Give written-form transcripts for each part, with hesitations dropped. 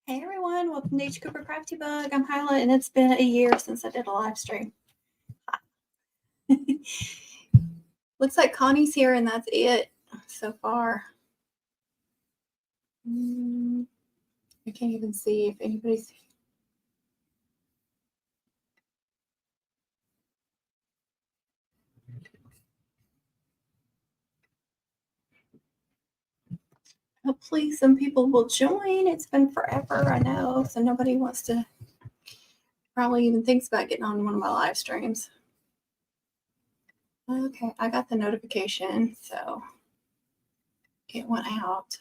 Hey everyone, welcome to H. Cooper Crafty Bug. I'm Hyla, and it's been a year since I did a live stream. Looks like Connie's here, and that's it so far. I can't even see if anybody's. Hopefully, some people will join. It's been forever, I know, so nobody wants to. Probably even thinks about getting on one of my live streams. Okay, I got the notification, so it went out.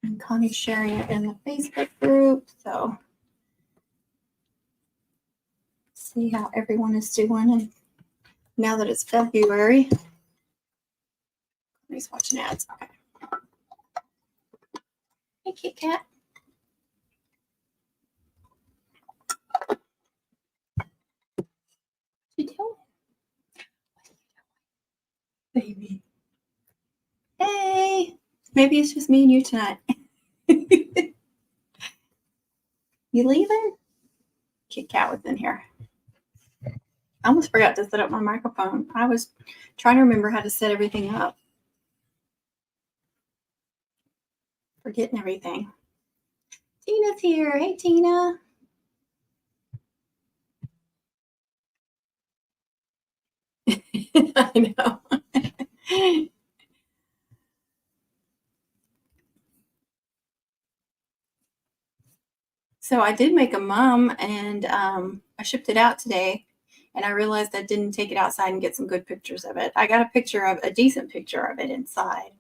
And Connie's sharing it in the Facebook group, so see how everyone is doing. And now that it's February, he's watching ads. Okay. Hey, Kit Kat. What you doing? Baby. Hey. Maybe it's just me and you tonight. You leaving? Kit Kat was in here. I almost forgot to set up my microphone. I was trying to remember how to set everything up. Forgetting everything. Tina's here. Hey, Tina. I know. So I did make a mum, and I shipped it out today, and I realized I didn't take it outside and get some good pictures of it. I got a decent picture of it inside,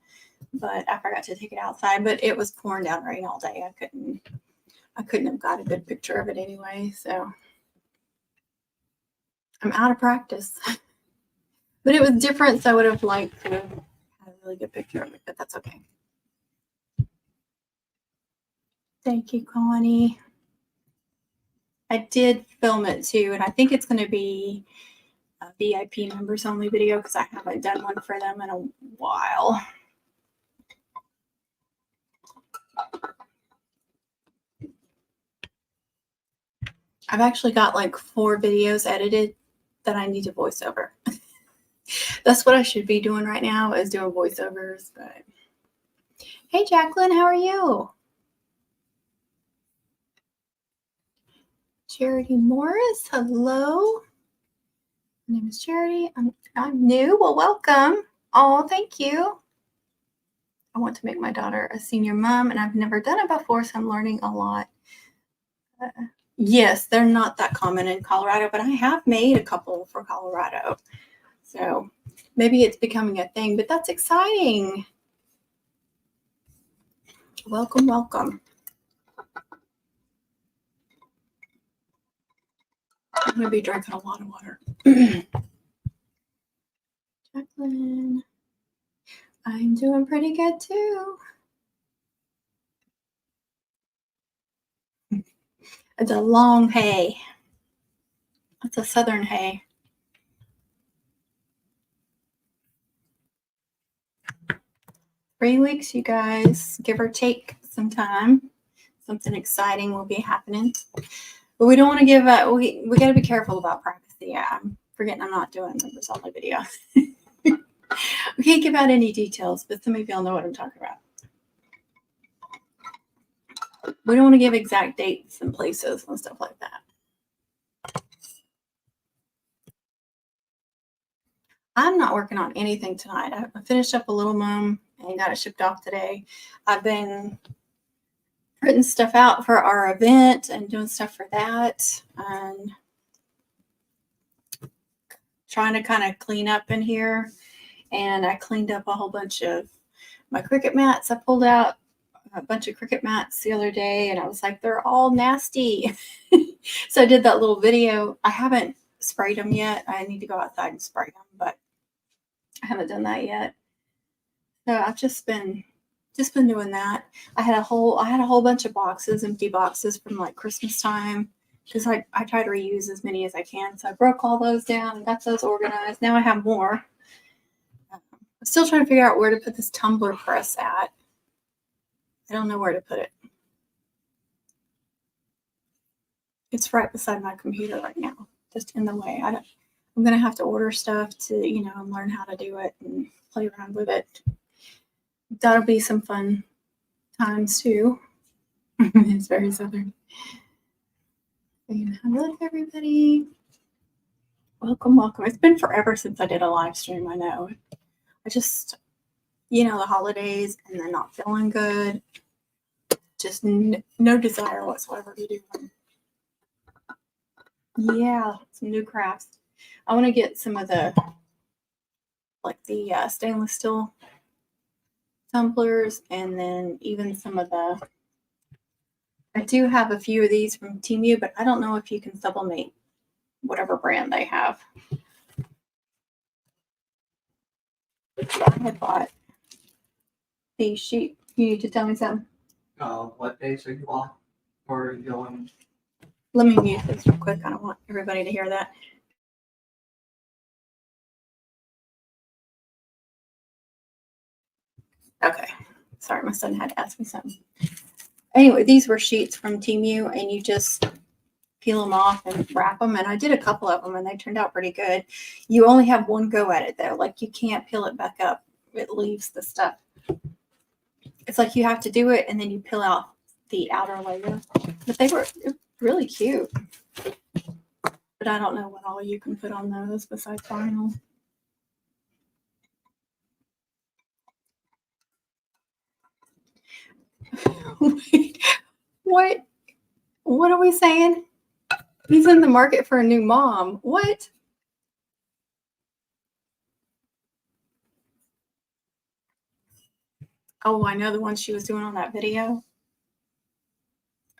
but I forgot to take it outside. But it was pouring down rain all day. I couldn't have got a good picture of it anyway. So I'm out of practice. But it was different, so I would have liked to have had a really good picture of it, but that's okay. Thank you, Connie. I did film it too, and I think it's going to be a VIP members only video because I haven't done one for them in a while. I've actually got like 4 videos edited that I need to voice over. That's what I should be doing right now, is doing voiceovers. But hey, Jacqueline, how are you? Charity Morris, hello. My name is Charity. I'm new. Well, welcome. Oh, thank you. I want to make my daughter a senior mom, and I've never done it before, so I'm learning a lot. Yes, they're not that common in Colorado, but I have made a couple for Colorado. So maybe it's becoming a thing, but that's exciting. Welcome, welcome. I'm going to be drinking a lot of water. Jacqueline, I'm doing pretty good too. It's a long hay. It's a southern hay. Three weeks, you guys, give or take some time. Something exciting will be happening. But we don't want to give up. We got to be careful about privacy. Yeah, I'm forgetting I'm not doing members only video. We can't give out any details, but some of y'all know what I'm talking about. We don't want to give exact dates and places and stuff like that. I'm not working on anything tonight. I finished up a little mum and got it shipped off today. I've been printing stuff out for our event and doing stuff for that, and trying to kind of clean up in here. And I cleaned up a whole bunch of my Cricut mats. I pulled out a bunch of Cricut mats the other day, and I was like, they're all nasty. So I did that little video. I haven't sprayed them yet. I need to go outside and spray them, but I haven't done that yet. So I've just been doing that. I had a whole bunch of boxes, empty boxes from like Christmas time, because I try to reuse as many as I can. So I broke all those down and got those organized. Now I have more. I'm still trying to figure out where to put this tumbler press at. I don't know where to put it. It's right beside my computer right now, just in the way. I'm gonna have to order stuff to, learn how to do it and play around with it. That'll be some fun times too. It's very southern. And hello, everybody. Welcome, welcome. It's been forever since I did a live stream. I know. I just, the holidays and then not feeling good. Just no desire whatsoever to do them. Yeah, some new crafts. I want to get some of the stainless steel tumblers, and then even some of I do have a few of these from Temu, but I don't know if you can sublimate whatever brand they have. I had bought these sheep. You need to tell me something. What days are you off? Or are you going? Let me mute this real quick. I don't want everybody to hear that. Okay. Sorry, my son had to ask me something. Anyway, these were sheets from Temu, and you just peel them off and wrap them. And I did a couple of them, and they turned out pretty good. You only have one go at it, though. Like, you can't peel it back up. It leaves the stuff. It's like you have to do it, and then you peel out the outer layer. But they were really cute. But I don't know what all you can put on those besides vinyl. Wait, what are we saying? He's in the market for a new mom. What? Oh, I know the one she was doing on that video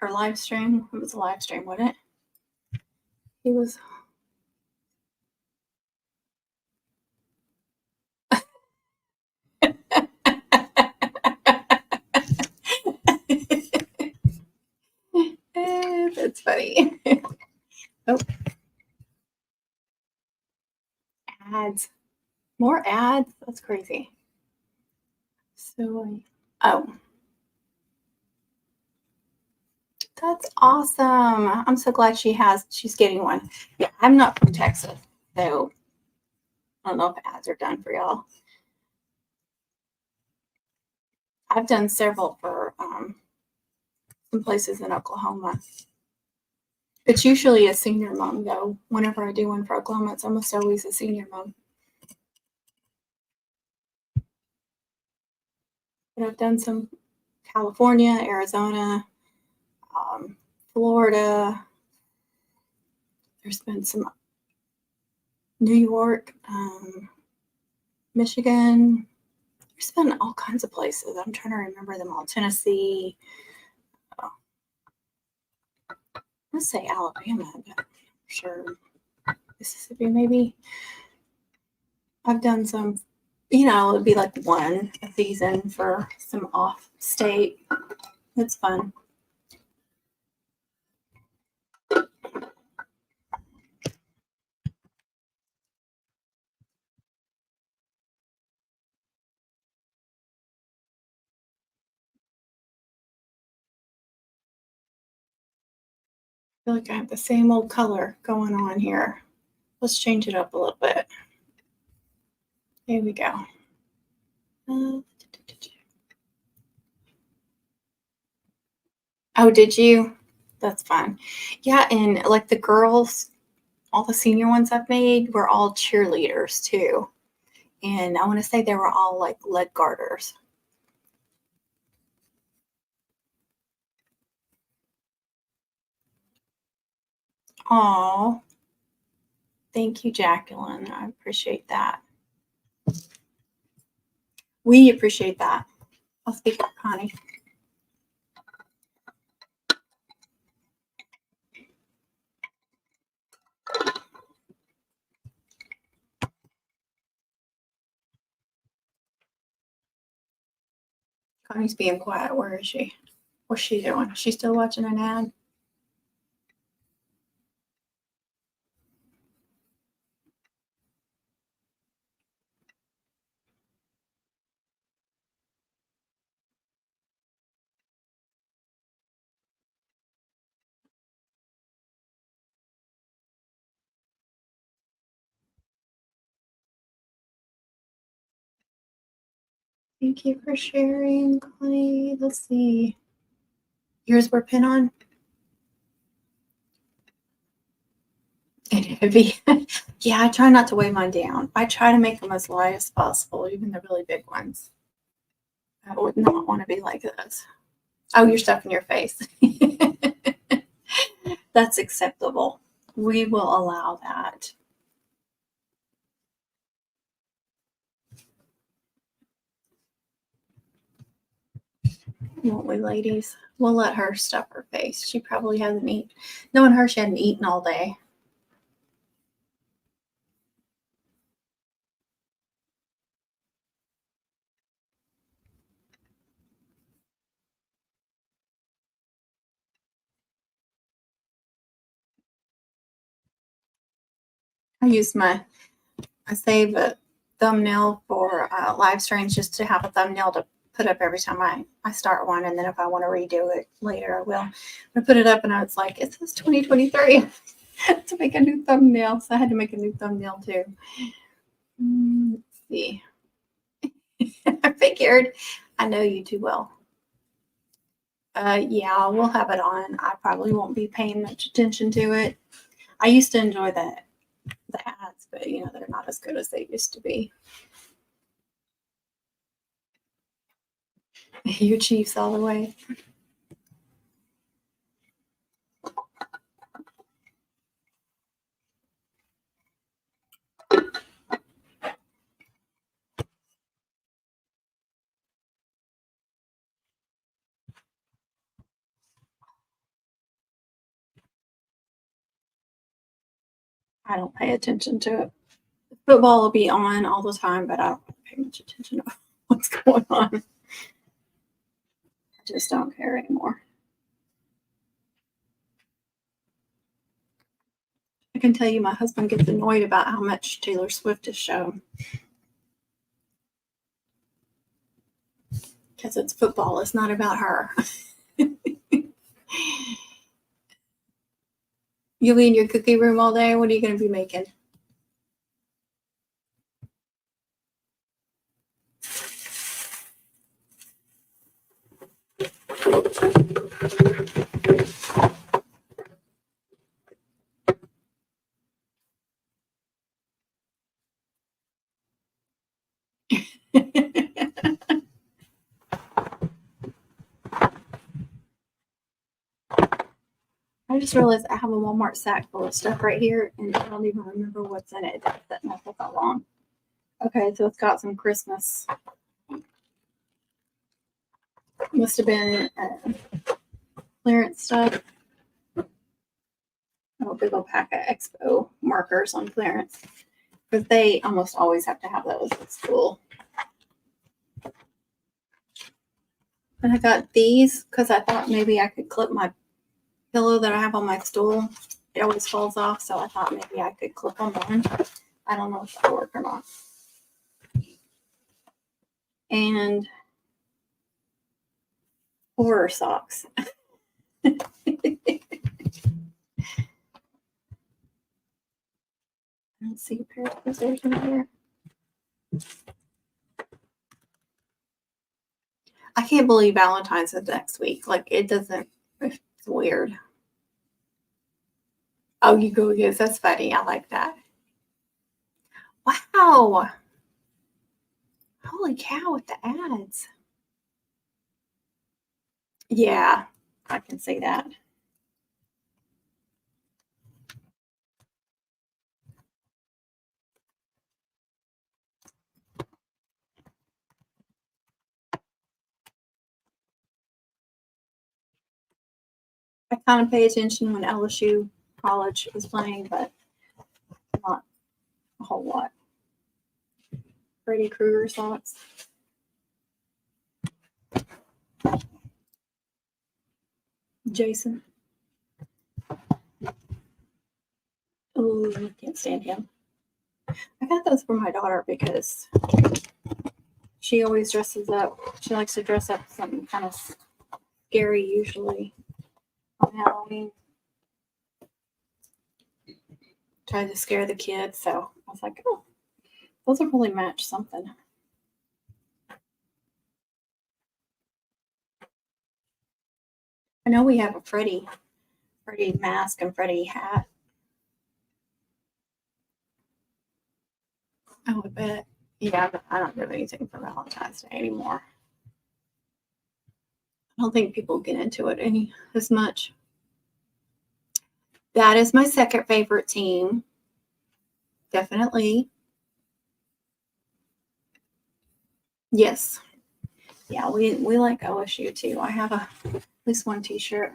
or live stream. It was a live stream, wasn't it? He was. That's funny. Oh, ads. More ads? That's crazy. So, oh. That's awesome. I'm so glad she's getting one. Yeah, I'm not from Texas, so I don't know if ads are done for y'all. I've done several for some places in Oklahoma. It's usually a senior mom, though. Whenever I do one for Oklahoma, it's almost always a senior mom. But I've done some California, Arizona, Florida. There's been some New York, Michigan. There's been all kinds of places. I'm trying to remember them all. Tennessee. Let's say Alabama, but I'm sure Mississippi maybe. I've done some, it'd be like one a season for some off state. It's fun. I feel like I have the same old color going on here. Let's change it up a little bit. Here we go. Oh, did you? That's fine. Yeah, and like the girls, all the senior ones I've made were all cheerleaders too. And I want to say they were all like leg garters. Oh, thank you, Jacqueline. I appreciate that. We appreciate that. I'll speak up, Connie. Connie's being quiet. Where is she? What's she doing? She's still watching an ad? Thank you for sharing, Connie. Let's see. Yours were pin on? And heavy. Yeah, I try not to weigh mine down. I try to make them as light as possible, even the really big ones. I would not want to be like this. Oh, you're stuffing your face. That's acceptable. We will allow that. Won't we, ladies? We'll let her stuff her face. She probably hasn't eaten. Knowing her, she hadn't eaten all day. I save a thumbnail for live streams just to have a thumbnail to put up every time I start one. And then if I want to redo it later, I will. I put it up and I was like, it says 2023 to make a new thumbnail. So I had to make a new thumbnail too. Let's see. I figured I know you too well. Yeah, we'll have it on. I probably won't be paying much attention to it. I used to enjoy the ads, but they're not as good as they used to be. You Chiefs all the way. I don't pay attention to it. Football will be on all the time, but I don't pay much attention to what's going on. I just don't care anymore. I can tell you my husband gets annoyed about how much Taylor Swift is shown. Because it's football. It's not about her. You'll be in your cookie room all day. What are you going to be making? I just realized I have a Walmart sack full of stuff right here, and I don't even remember what's in it. That's sitting up that long. Okay, so it's got some Christmas. Must have been clearance stuff. Oh, big old pack of Expo markers on clearance. Because they almost always have to have those at school. And I got these because I thought maybe I could clip my pillow that I have on my stool. It always falls off, so I thought maybe I could clip on one. I don't know if that'll work or not. And horror socks. I don't see a pair of scissors in here. I can't believe Valentine's is next week. Like, it doesn't, it's weird. Oh, you go, yes, that's funny. I like that. Wow. Holy cow with the ads. Yeah, I can see that. I kind of pay attention when LSU college is playing, but not a whole lot. Freddy Krueger socks. Jason. Oh, I can't stand him. I got those for my daughter because she always dresses up. She likes to dress up something kind of scary usually on Halloween. Try to scare the kids. So I was like, oh, those will probably match something. I know we have a Freddy mask and Freddy hat. Oh, I bet. Yeah, but I don't do anything for Valentine's Day anymore. I don't think people get into it any as much. That is my second favorite team. Definitely. Yes. Yeah, we like OSU too. I have at least one t-shirt.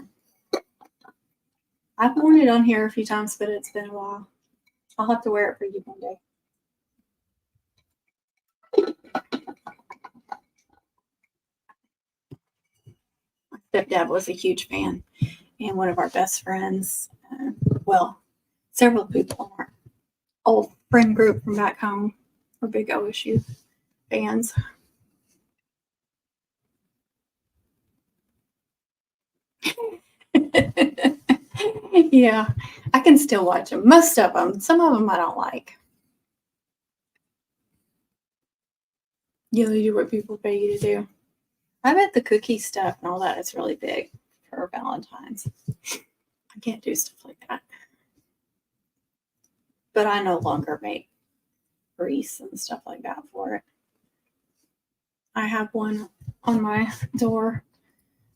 I've worn it on here a few times, but it's been a while. I'll have to wear it for you one day. My stepdad was a huge fan, and one of our best friends, well, several people in our old friend group from back home were big OSU fans. Yeah, I can still watch them. Most of them. Some of them I don't like. You do what people pay you to do. I bet the cookie stuff and all that is really big for Valentine's. I can't do stuff like that. But I no longer make wreaths and stuff like that for it. I have one on my door.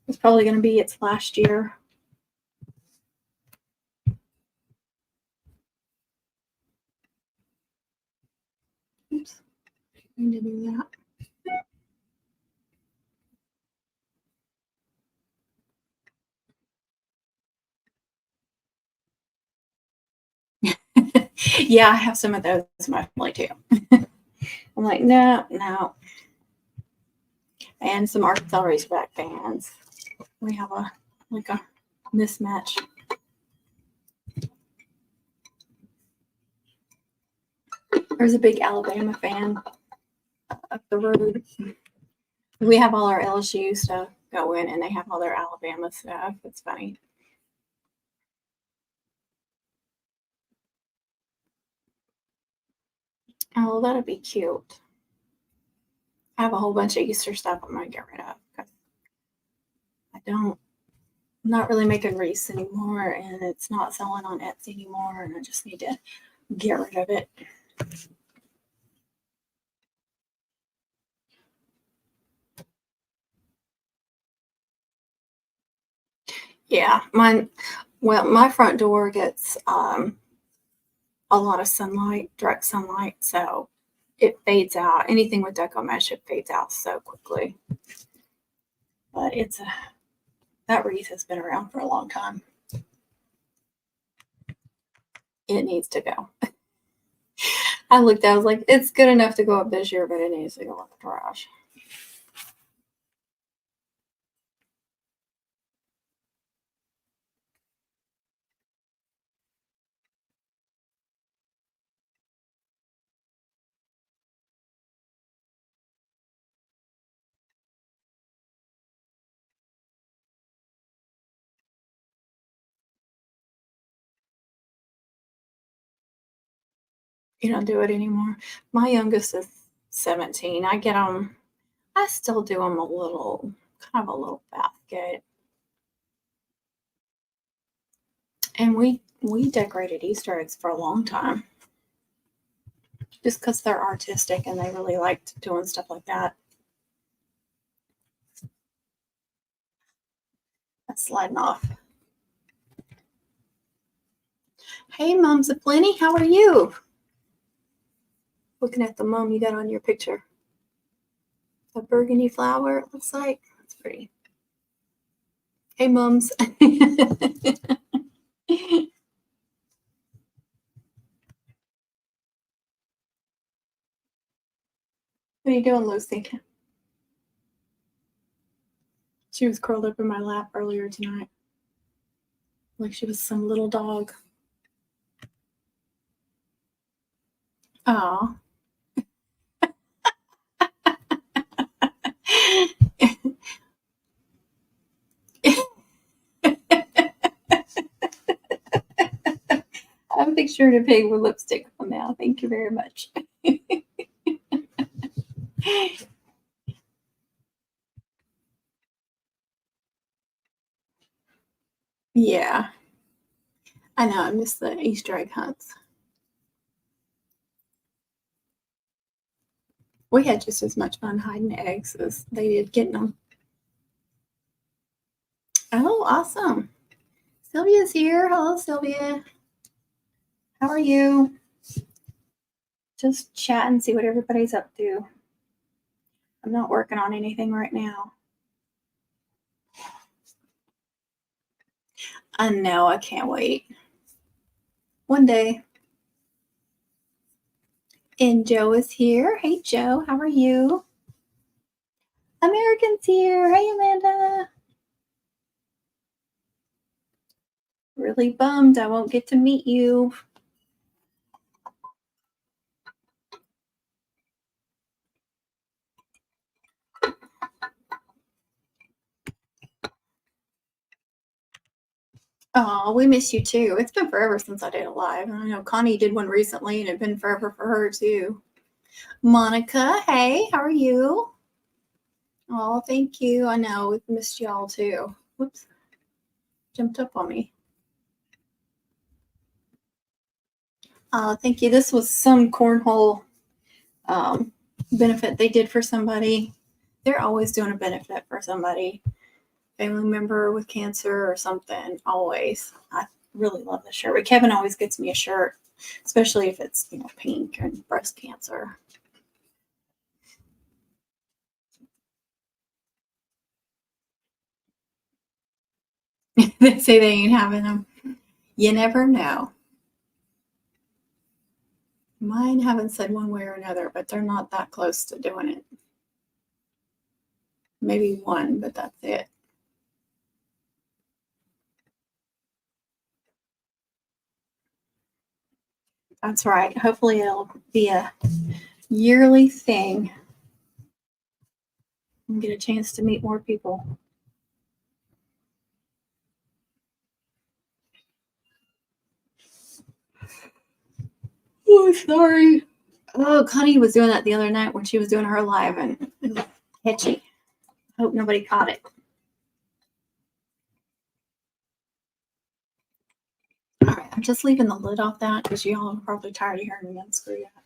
It's probably going to be its last year. Oops. I need to do that. Yeah, I have some of those in my family too. I'm like, no. And some Arkansas Razorback fans. We have a mismatch. There's a big Alabama fan up the road. We have all our LSU stuff going, and they have all their Alabama stuff. It's funny. Oh, that'd be cute. I have a whole bunch of Easter stuff I'm gonna get rid of because I'm not really making wreaths anymore, and it's not selling on Etsy anymore, and I just need to get rid of it. Yeah, my front door gets a lot of sunlight, direct sunlight, so it fades out. Anything with deco mesh, it fades out so quickly. But that wreath has been around for a long time. It needs to go. I looked at it, I was like, it's good enough to go up this year, but it needs to go up the trash. You don't do it anymore. My youngest is 17. I get them. I still do them kind of a little basket. And we decorated Easter eggs for a long time. Just because they're artistic and they really liked doing stuff like that. That's sliding off. Hey, Mums Aplenty, how are you? Looking at the mum you got on your picture. A burgundy flower, it looks like. That's pretty. Hey, Mums. What are you doing, Lucy? She was curled up in my lap earlier tonight. Like she was some little dog. Aw. I'm picturing a pig with lipstick on now. Thank you very much. Yeah. I know. I miss the Easter egg hunts. We had just as much fun hiding eggs as they did getting them. Oh, awesome. Sylvia's here. Hello, Sylvia. How are you? Just chat and see what everybody's up to. I'm not working on anything right now. I know. I can't wait. One day. And Joe is here. Hey, Joe. How are you? American's here. Hey, Amanda. Really bummed I won't get to meet you. Oh, we miss you too. It's been forever since I did a live. I know Connie did one recently and it's been forever for her too. Monica, hey, how are you? Oh, thank you. I know we've missed y'all too. Whoops. Jumped up on me. Thank you. This was some cornhole benefit they did for somebody. They're always doing a benefit for somebody, family member with cancer or something. Always. I really love this shirt. But Kevin always gets me a shirt, especially if it's pink and breast cancer. They say they ain't having them. You never know. Mine haven't said one way or another, but they're not that close to doing it. Maybe one, but that's it. That's right. Hopefully it'll be a yearly thing and get a chance to meet more people. Oh, sorry. Oh, Connie was doing that the other night when she was doing her live, and it was catchy. Hope nobody caught it. All right, I'm just leaving the lid off that because y'all are probably tired of hearing me unscrew that.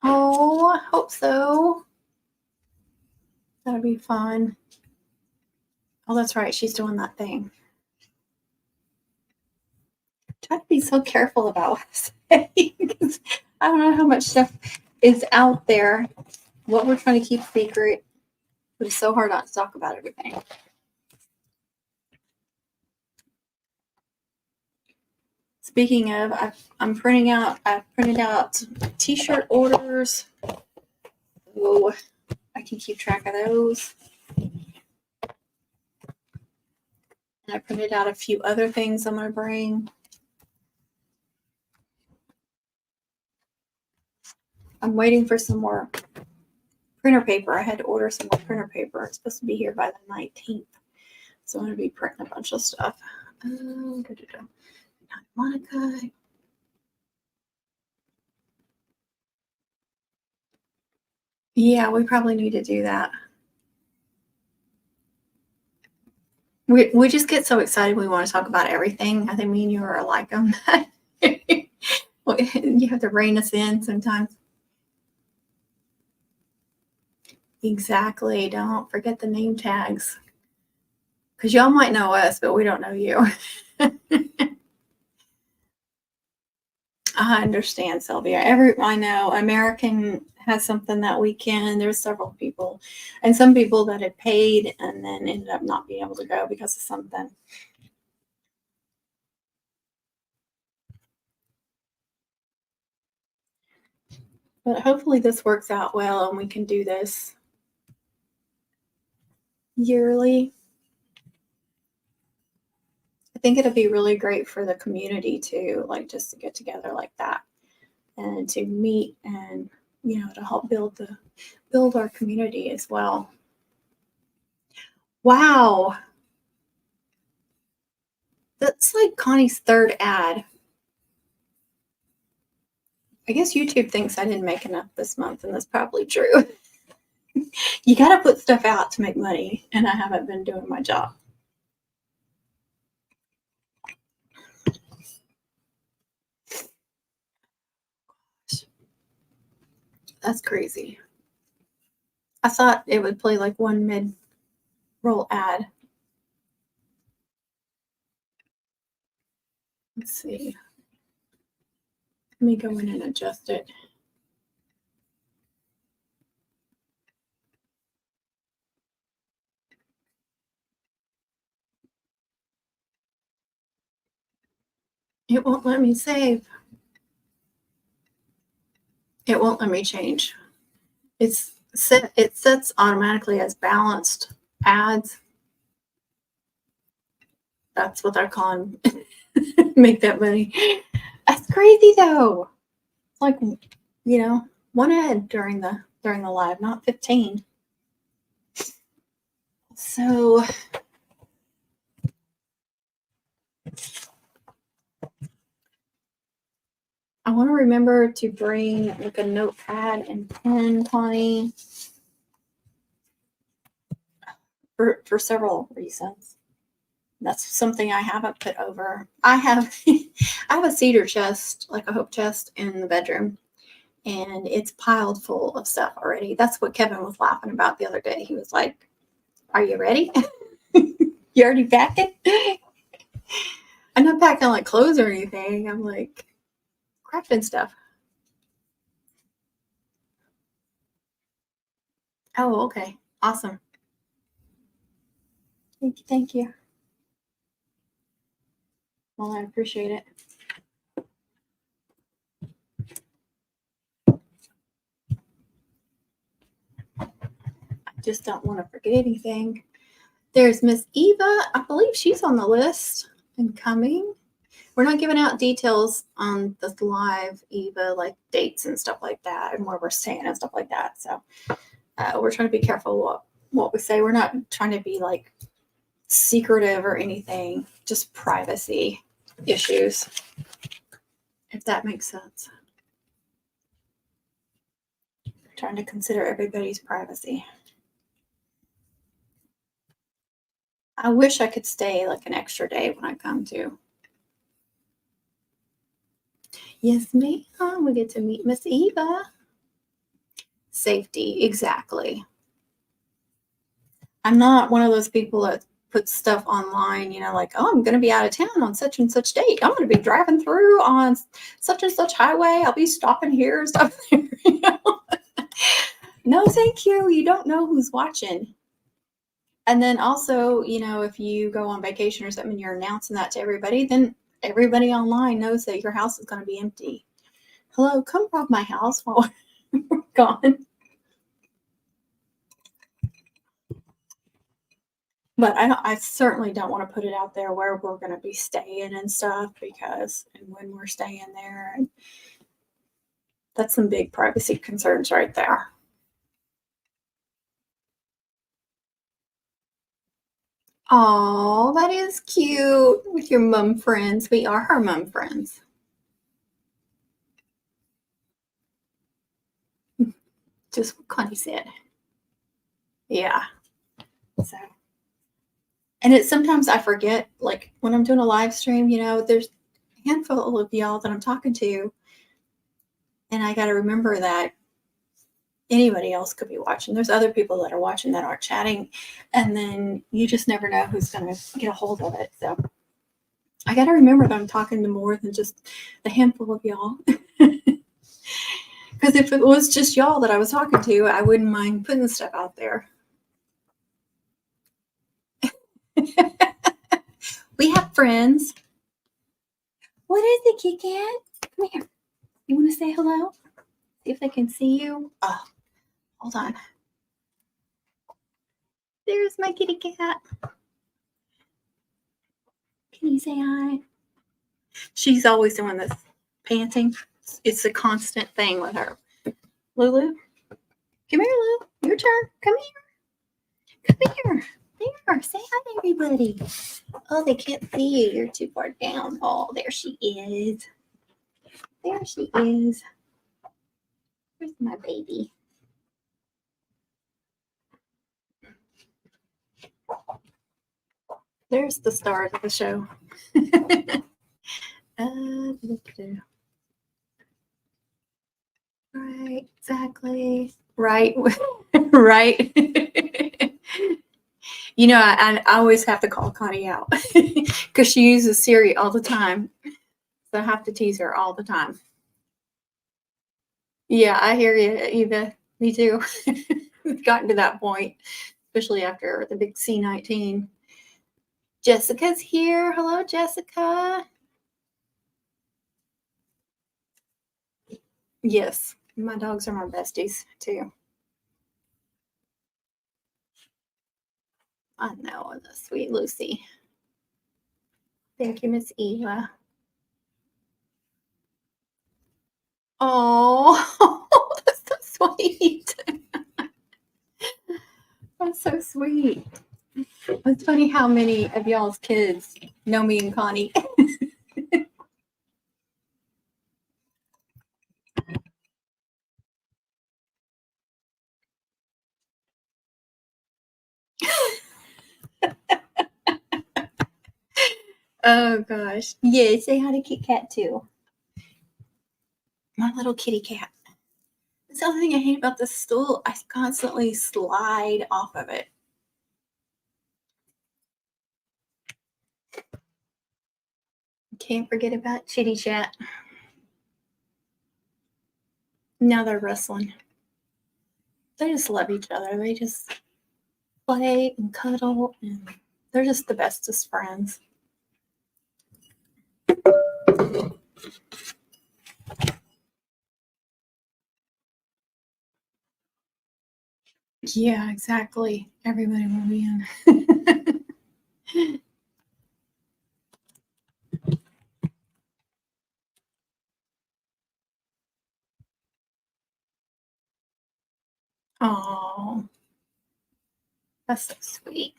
Oh, I hope so. That'll be fun. Oh, that's right. She's doing that thing. Try to be so careful about what I say because I don't know how much stuff is out there. What we're trying to keep secret, but it's so hard not to talk about everything. Speaking of, I've printed out t-shirt orders. So I can keep track of those. And I printed out a few other things I'm going to bring. I'm waiting for some more printer paper. I had to order some more printer paper. It's supposed to be here by the 19th. So I'm going to be printing a bunch of stuff. Monica. Yeah, we probably need to do that. We just get so excited we want to talk about everything. I think me and you are alike on that. You have to rein us in sometimes. Exactly. Don't forget the name tags. Because y'all might know us, but we don't know you. I understand, Sylvia. I know American has something that weekend. There's several people, and some people that had paid and then ended up not being able to go because of something. But hopefully this works out well and we can do this yearly. I think it'll be really great for the community too, like just to get together like that and to meet and to help build our community as well. Wow. That's like Connie's third ad. I guess YouTube thinks I didn't make enough this month, and that's probably true. You got to put stuff out to make money, and I haven't been doing my job. That's crazy. I thought it would play like one mid-roll ad. Let's see. Let me go in and adjust it. It won't let me save. It won't let me change. It sets automatically as balanced ads. That's what they're calling make that money. That's crazy though. It's like, you know, one ad during the live, not 15. So I want to remember to bring like a notepad and pen, Connie, for several reasons. That's something I haven't put over. I have a cedar chest, like a hope chest in the bedroom, and it's piled full of stuff already. That's what Kevin was laughing about the other day. He was like, "Are you ready? You already packing?" I'm not packing like clothes or anything. I'm like crafting stuff. Oh, okay. Awesome. Thank you. Thank you. Well, I appreciate it. I just don't want to forget anything. There's Miss Eva. I believe she's on the list and coming. We're not giving out details on this live, Eva, like dates and stuff like that, and where we're staying and stuff like that. So we're trying to be careful what we say. We're not trying to be like secretive or anything, just privacy issues, if that makes sense. Trying to consider everybody's privacy. I wish I could stay like an extra day when I come to. Yes, ma'am. We get to meet Miss Eva. Safety, exactly. I'm not one of those people that puts stuff online, you know, like, oh, I'm going to be out of town on such and such date. I'm going to be driving through on such and such highway. I'll be stopping here, stuff there. You know? No, thank you. You don't know who's watching. And then also, you know, if you go on vacation or something, you're announcing that to everybody, then everybody online knows that your house is going to be empty. Hello, come rob my house while we're gone. But I certainly don't want to put it out there where we're going to be staying and stuff, because and when we're staying there, and that's some big privacy concerns right there. Oh, that is cute with your mom friends. We are her mom friends. Just what Connie said. Yeah. So, and it's sometimes I forget, like when I'm doing a live stream, you know, there's a handful of y'all that I'm talking to, and I got to remember that anybody else could be watching. There's other people that are watching that aren't chatting, and then you just never know who's going to get a hold of it. So I got to remember that I'm talking to more than just a handful of y'all. Because if it was just y'all that I was talking to, I wouldn't mind putting stuff out there. We have friends. What is it, Kit Kat? Come here. You want to say hello? See if they can see you. Oh, hold on. There's my kitty cat. Can you say hi? She's always doing this panting. It's a constant thing with her. Lulu, come here, Lulu. Your turn. Come here. Come here. There. Say hi to everybody. Oh, they can't see you. You're too far down. Oh, there she is. There she is. Where's my baby? There's the stars of the show. Right, exactly. Right, right. You know, I always have to call Connie out because she uses Siri all the time. So I have to tease her all the time. Yeah, I hear you, Eva. Me too. We've gotten to that point, especially after the big C-19. Jessica's here. Hello, Jessica. Yes, my dogs are my besties too. I know, the sweet Lucy. Thank you, Miss Eva. Oh, that's so sweet. That's so sweet. It's funny how many of y'all's kids know me and Connie. Oh gosh. Yeah, say hi to Kit Kat too. My little kitty cat. That's the other thing I hate about this stool. I constantly slide off of it. Can't forget about Chitty Chat. Now they're wrestling. They just love each other. They just play and cuddle, and they're just the bestest friends. Yeah, exactly. Everybody will be in. Oh, that's so sweet.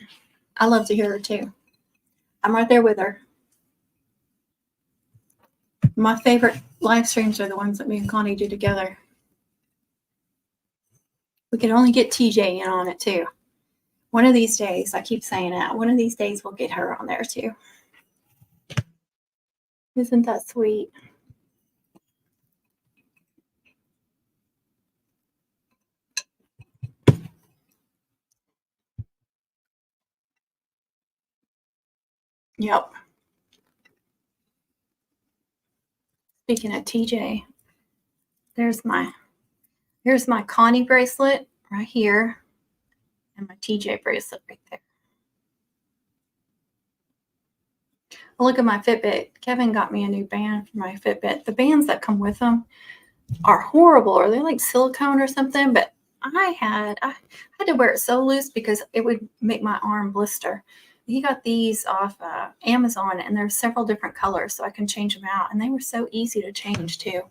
I love to hear her too. I'm right there with her. My favorite live streams are the ones that me and Connie do together. We can only get TJ in on it too. One of these days, I keep saying that. One of these days, we'll get her on there too. Isn't that sweet? Yep. Speaking of TJ, there's my here's my Connie bracelet right here, and my TJ bracelet right there. Look at my Fitbit. Kevin got me a new band for my Fitbit. The bands that come with them are horrible. Are they like silicone or something? But I had to wear it so loose because it would make my arm blister. He got these off Amazon, and there's several different colors, so I can change them out. And they were so easy to change too.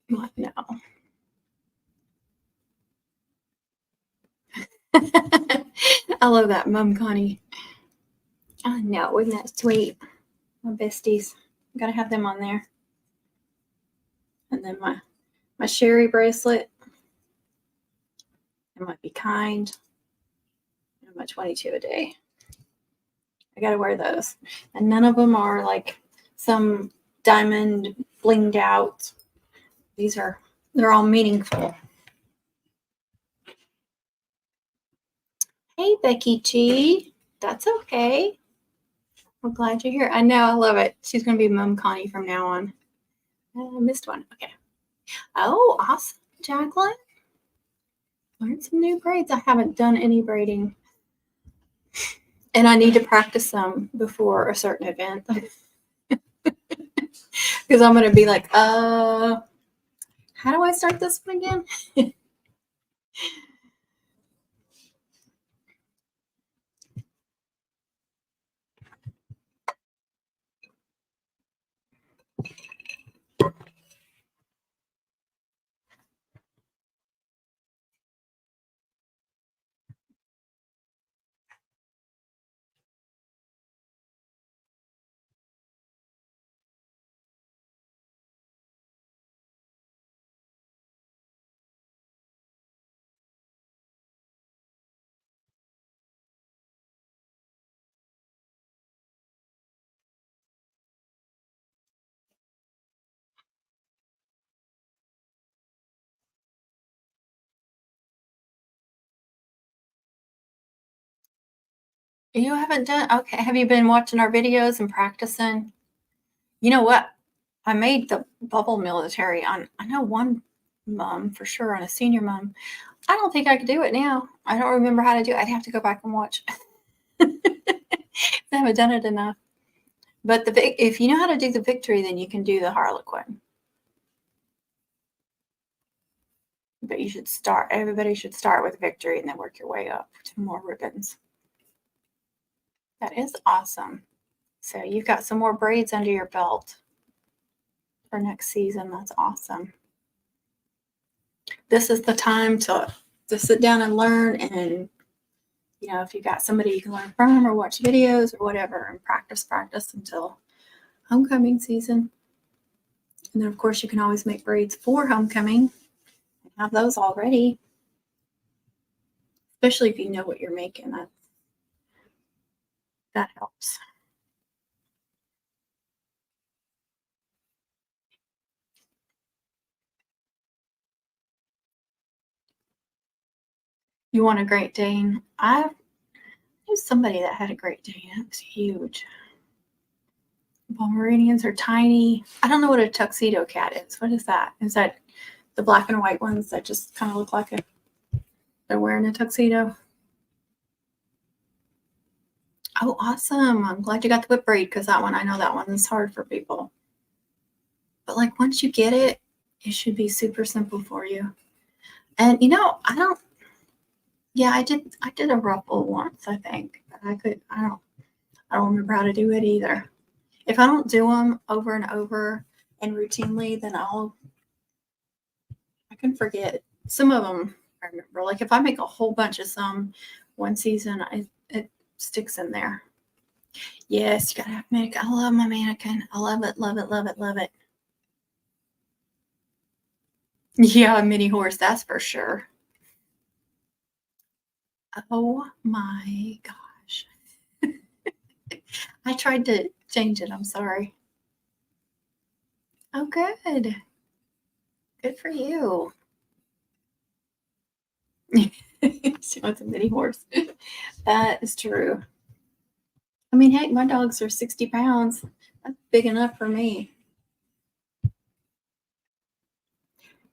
What? No. I love that, Mom Connie. I know, isn't that sweet? My besties. Gotta have them on there. And then my Sherry bracelet. It might be kind. And my 22 a day. I gotta wear those. And none of them are like some diamond blinged out. They're all meaningful. Hey, Becky G. That's okay. We're glad you're here. I know, I love it. She's gonna be Mom Connie from now on. I missed one. Okay. Oh, awesome, Jacqueline. Learned some new braids. I haven't done any braiding. And I need to practice some before a certain event. Because I'm gonna be like, how do I start this one again? You haven't done, okay. Have you been watching our videos and practicing? You know what? I made the bubble military on, I know one mom for sure, on a senior mom. I don't think I could do it now. I don't remember how to do it. I'd have to go back and watch. I haven't done it enough. But if you know how to do the victory, then you can do the Harlequin. But you should start, everybody should start with victory and then work your way up to more ribbons. That is awesome. So you've got some more braids under your belt for next season. That's awesome. This is the time to sit down and learn, and you know, if you got somebody you can learn from or watch videos or whatever, and practice until homecoming season. And then of course you can always make braids for homecoming and have those all ready, especially if you know what you're making. That helps. You want a Great Dane? I knew somebody that had a Great Dane. It was huge. Pomeranians are tiny. I don't know what a tuxedo cat is. What is that? Is that the black and white ones that just kind of look like they're wearing a tuxedo? Oh, awesome. I'm glad you got the whip braid, because that one, I know that one is hard for people. But like once you get it, it should be super simple for you. And you know, I did a ruffle once, I think. But I don't remember how to do it either. If I don't do them over and over and routinely, then I can forget. Some of them I remember. Like if I make a whole bunch of some one season, it sticks in there. Yes, you gotta have mannequin. I love my mannequin. I love it, love it, love it, love it. Yeah, a mini horse, that's for sure. Oh my gosh. I tried to change it. I'm sorry. Oh, good. Good for you. She wants a mini horse. That is true. I mean, heck, my dogs are 60 pounds. That's big enough for me.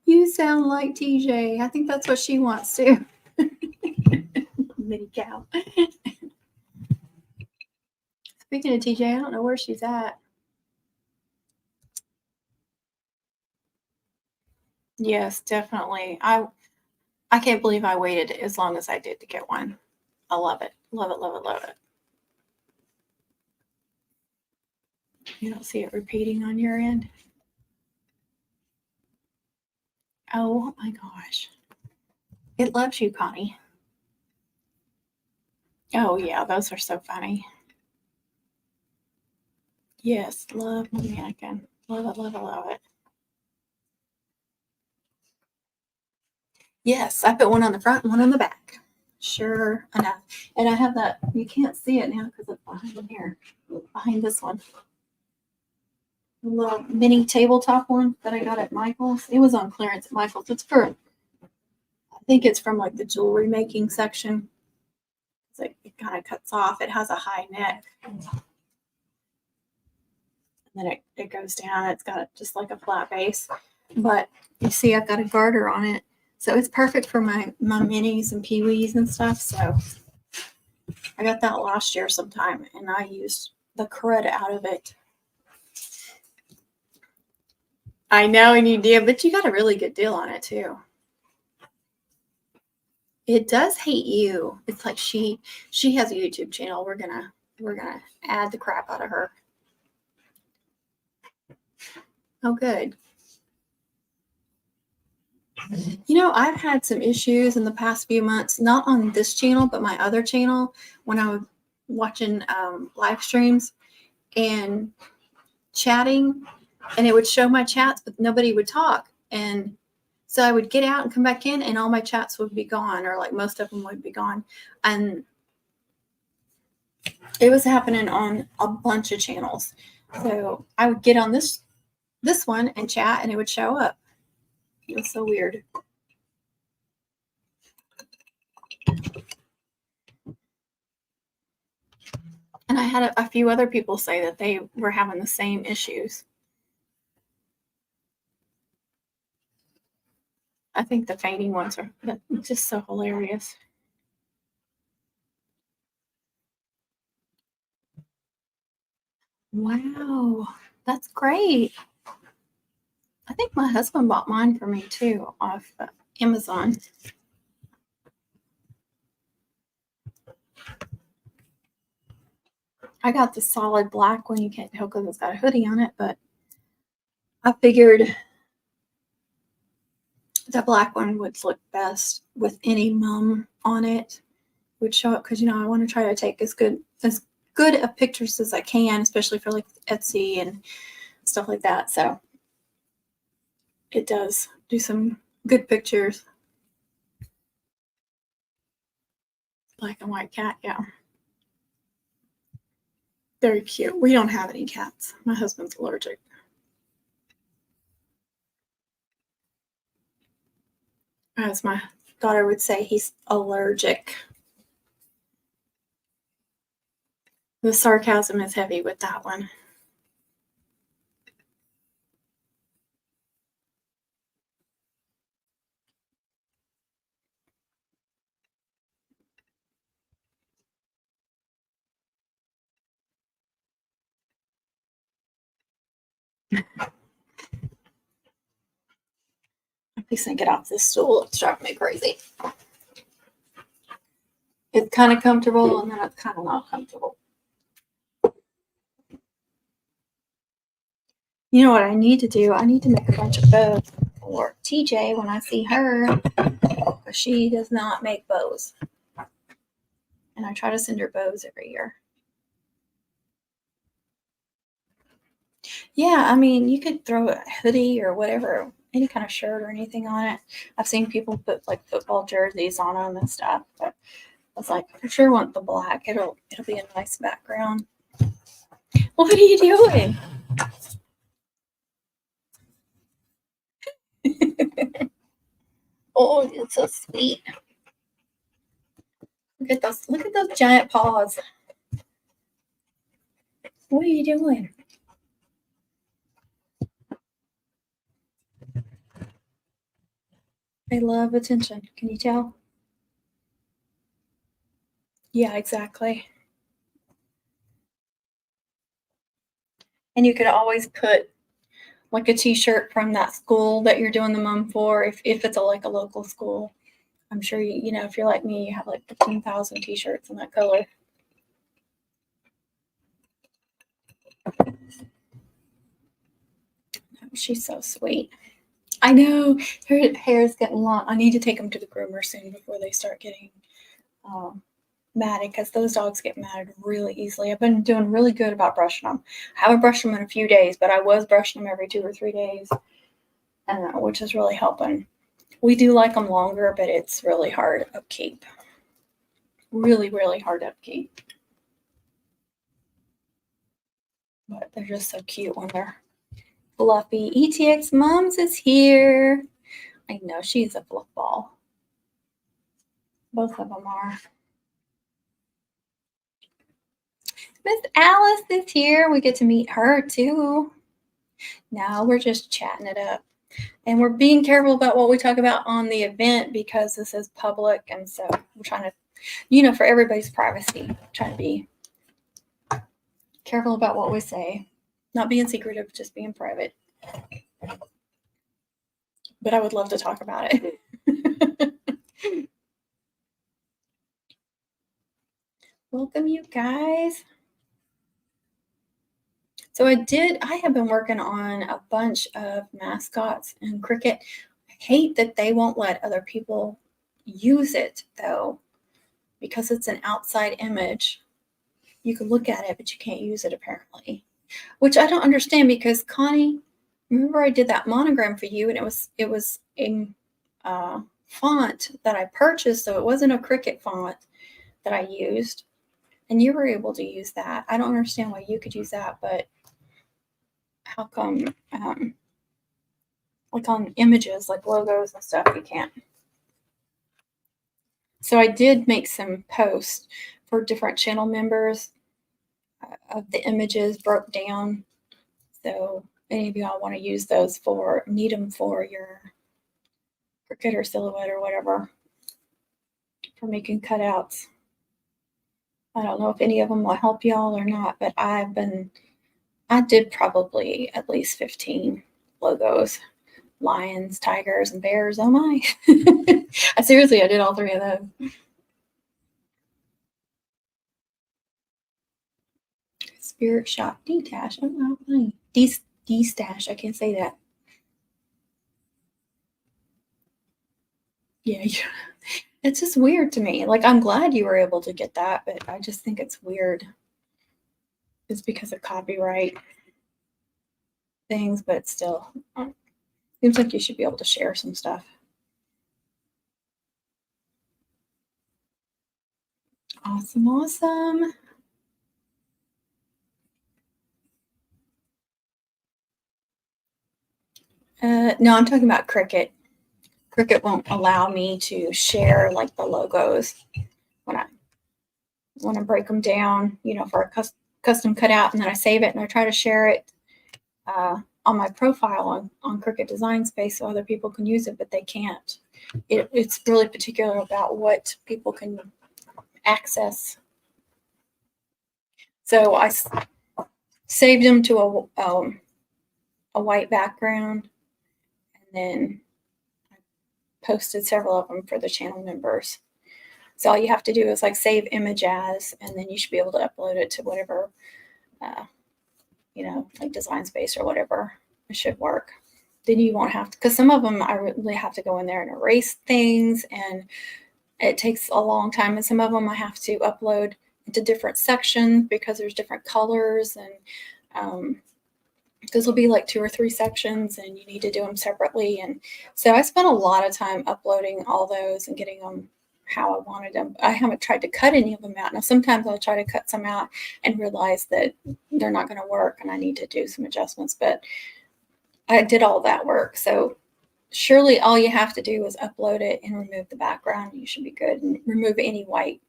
You sound like TJ. I think that's what she wants too. Mini cow. Speaking of TJ, I don't know where she's at. Yes, definitely. I can't believe I waited as long as I did to get one. I love it. Love it, love it, love it. You don't see it repeating on your end? Oh my gosh. It loves you, Connie. Oh yeah, those are so funny. Yes, love my mannequin. Love it, love it, love it. Yes, I put one on the front and one on the back. Sure enough. And I have that, you can't see it now because it's behind here, behind this one. The little mini tabletop one that I got at Michael's. It was on clearance at Michael's. It's for, I think it's from like the jewelry making section. It's like, it kind of cuts off. It has a high neck. And then it goes down. It's got just like a flat base. But you see, I've got a garter on it. So it's perfect for my minis and peewees and stuff. So I got that last year sometime, and I used the crud out of it. I know, and you did, but you got a really good deal on it too. It does hate you. It's like she has a YouTube channel. We're gonna add the crap out of her. Oh, good. You know, I've had some issues in the past few months, not on this channel, but my other channel, when I was watching live streams and chatting, and it would show my chats, but nobody would talk. And so I would get out and come back in, and all my chats would be gone, or like most of them would be gone. And it was happening on a bunch of channels. So I would get on this one and chat, and it would show up. It was so weird. had a few other people say that they were having the same issues. I think the fainting ones are just so hilarious. Wow, that's great. I think my husband bought mine for me too off Amazon. I got the solid black one. You can't tell because it's got a hoodie on it, but I figured the black one would look best with any mum on it. Would show up because I want to try to take as good of pictures as I can, especially for like Etsy and stuff like that. So it does do some good pictures. Black and white cat, yeah. Very cute. We don't have any cats. My husband's allergic. As my daughter would say, he's allergic. The sarcasm is heavy with that one. I'm fixing to get off this stool. It's driving me crazy. It's kind of comfortable and then it's kind of not comfortable. You know what I need to do? I need to make a bunch of bows for TJ when I see her, because she does not make bows. And I try to send her bows every year. Yeah, I mean, you could throw a hoodie or whatever, any kind of shirt or anything on it. I've seen people put like football jerseys on them and stuff, but I was like, I sure want the black. It'll be a nice background. What are you doing? Oh, it's so sweet. Look at those giant paws. What are you doing? They love attention. Can you tell? Yeah, exactly. And you could always put like a t-shirt from that school that you're doing the mum for, if it's like a local school. I'm sure if you're like me, you have like 15,000 t-shirts in that color. She's so sweet. I know her hair's getting long. I need to take them to the groomer soon before they start getting matted, because those dogs get matted really easily. I've been doing really good about brushing them. I haven't brushed them in a few days, but I was brushing them every 2 or 3 days, which is really helping. We do like them longer, but it's really hard upkeep. Really, really hard upkeep. But they're just so cute when they're fluffy. ETX Moms is here. I know she's a fluff ball. Both of them are. Miss Alice is here. We get to meet her too. Now we're just chatting it up. And we're being careful about what we talk about on the event, because this is public. And so we're trying to, for everybody's privacy, trying to be careful about what we say. Not being secretive, just being private. But I would love to talk about it. Welcome, you guys. So I have been working on a bunch of mascots in Cricut. I hate that they won't let other people use it, though, because it's an outside image. You can look at it, but you can't use it, apparently, which I don't understand, because Connie, remember I did that monogram for you, and it was in font that I purchased, so it wasn't a Cricut font that I used, and you were able to use that. I don't understand why you could use that, but how come like on images, like logos and stuff, you can't. So I did make some posts for different channel members of the images broke down. So any of y'all want to use those need them for your Cricut or Silhouette or whatever for making cutouts. I don't know if any of them will help y'all or not, but I did probably at least 15 logos, lions, tigers, and bears. Oh my. I did all 3 of those. Spirit Shop Detash. Oh, how funny. D-stash. I can't say that. Yeah. It's just weird to me. Like, I'm glad you were able to get that, but I just think it's weird. It's because of copyright things, but still, seems like you should be able to share some stuff. Awesome, awesome. No, I'm talking about Cricut. Cricut won't allow me to share like the logos when I break them down, for a custom cutout, and then I save it and I try to share it on my profile on Cricut Design Space so other people can use it, but they can't. It's really particular about what people can access. So I saved them to a white background, and then I posted several of them for the channel members. So all you have to do is like save image as, and then you should be able to upload it to whatever, like Design Space or whatever. It should work. Then you won't have to, because some of them I really have to go in there and erase things, and it takes a long time. And some of them I have to upload into different sections because there's different colors, and because there'll be like 2 or 3 sections and you need to do them separately. And so I spent a lot of time uploading all those and getting them how I wanted them. I haven't tried to cut any of them out. Now, sometimes I'll try to cut some out and realize that they're not going to work and I need to do some adjustments, but I did all that work. So surely all you have to do is upload it and remove the background. You should be good, and remove any white,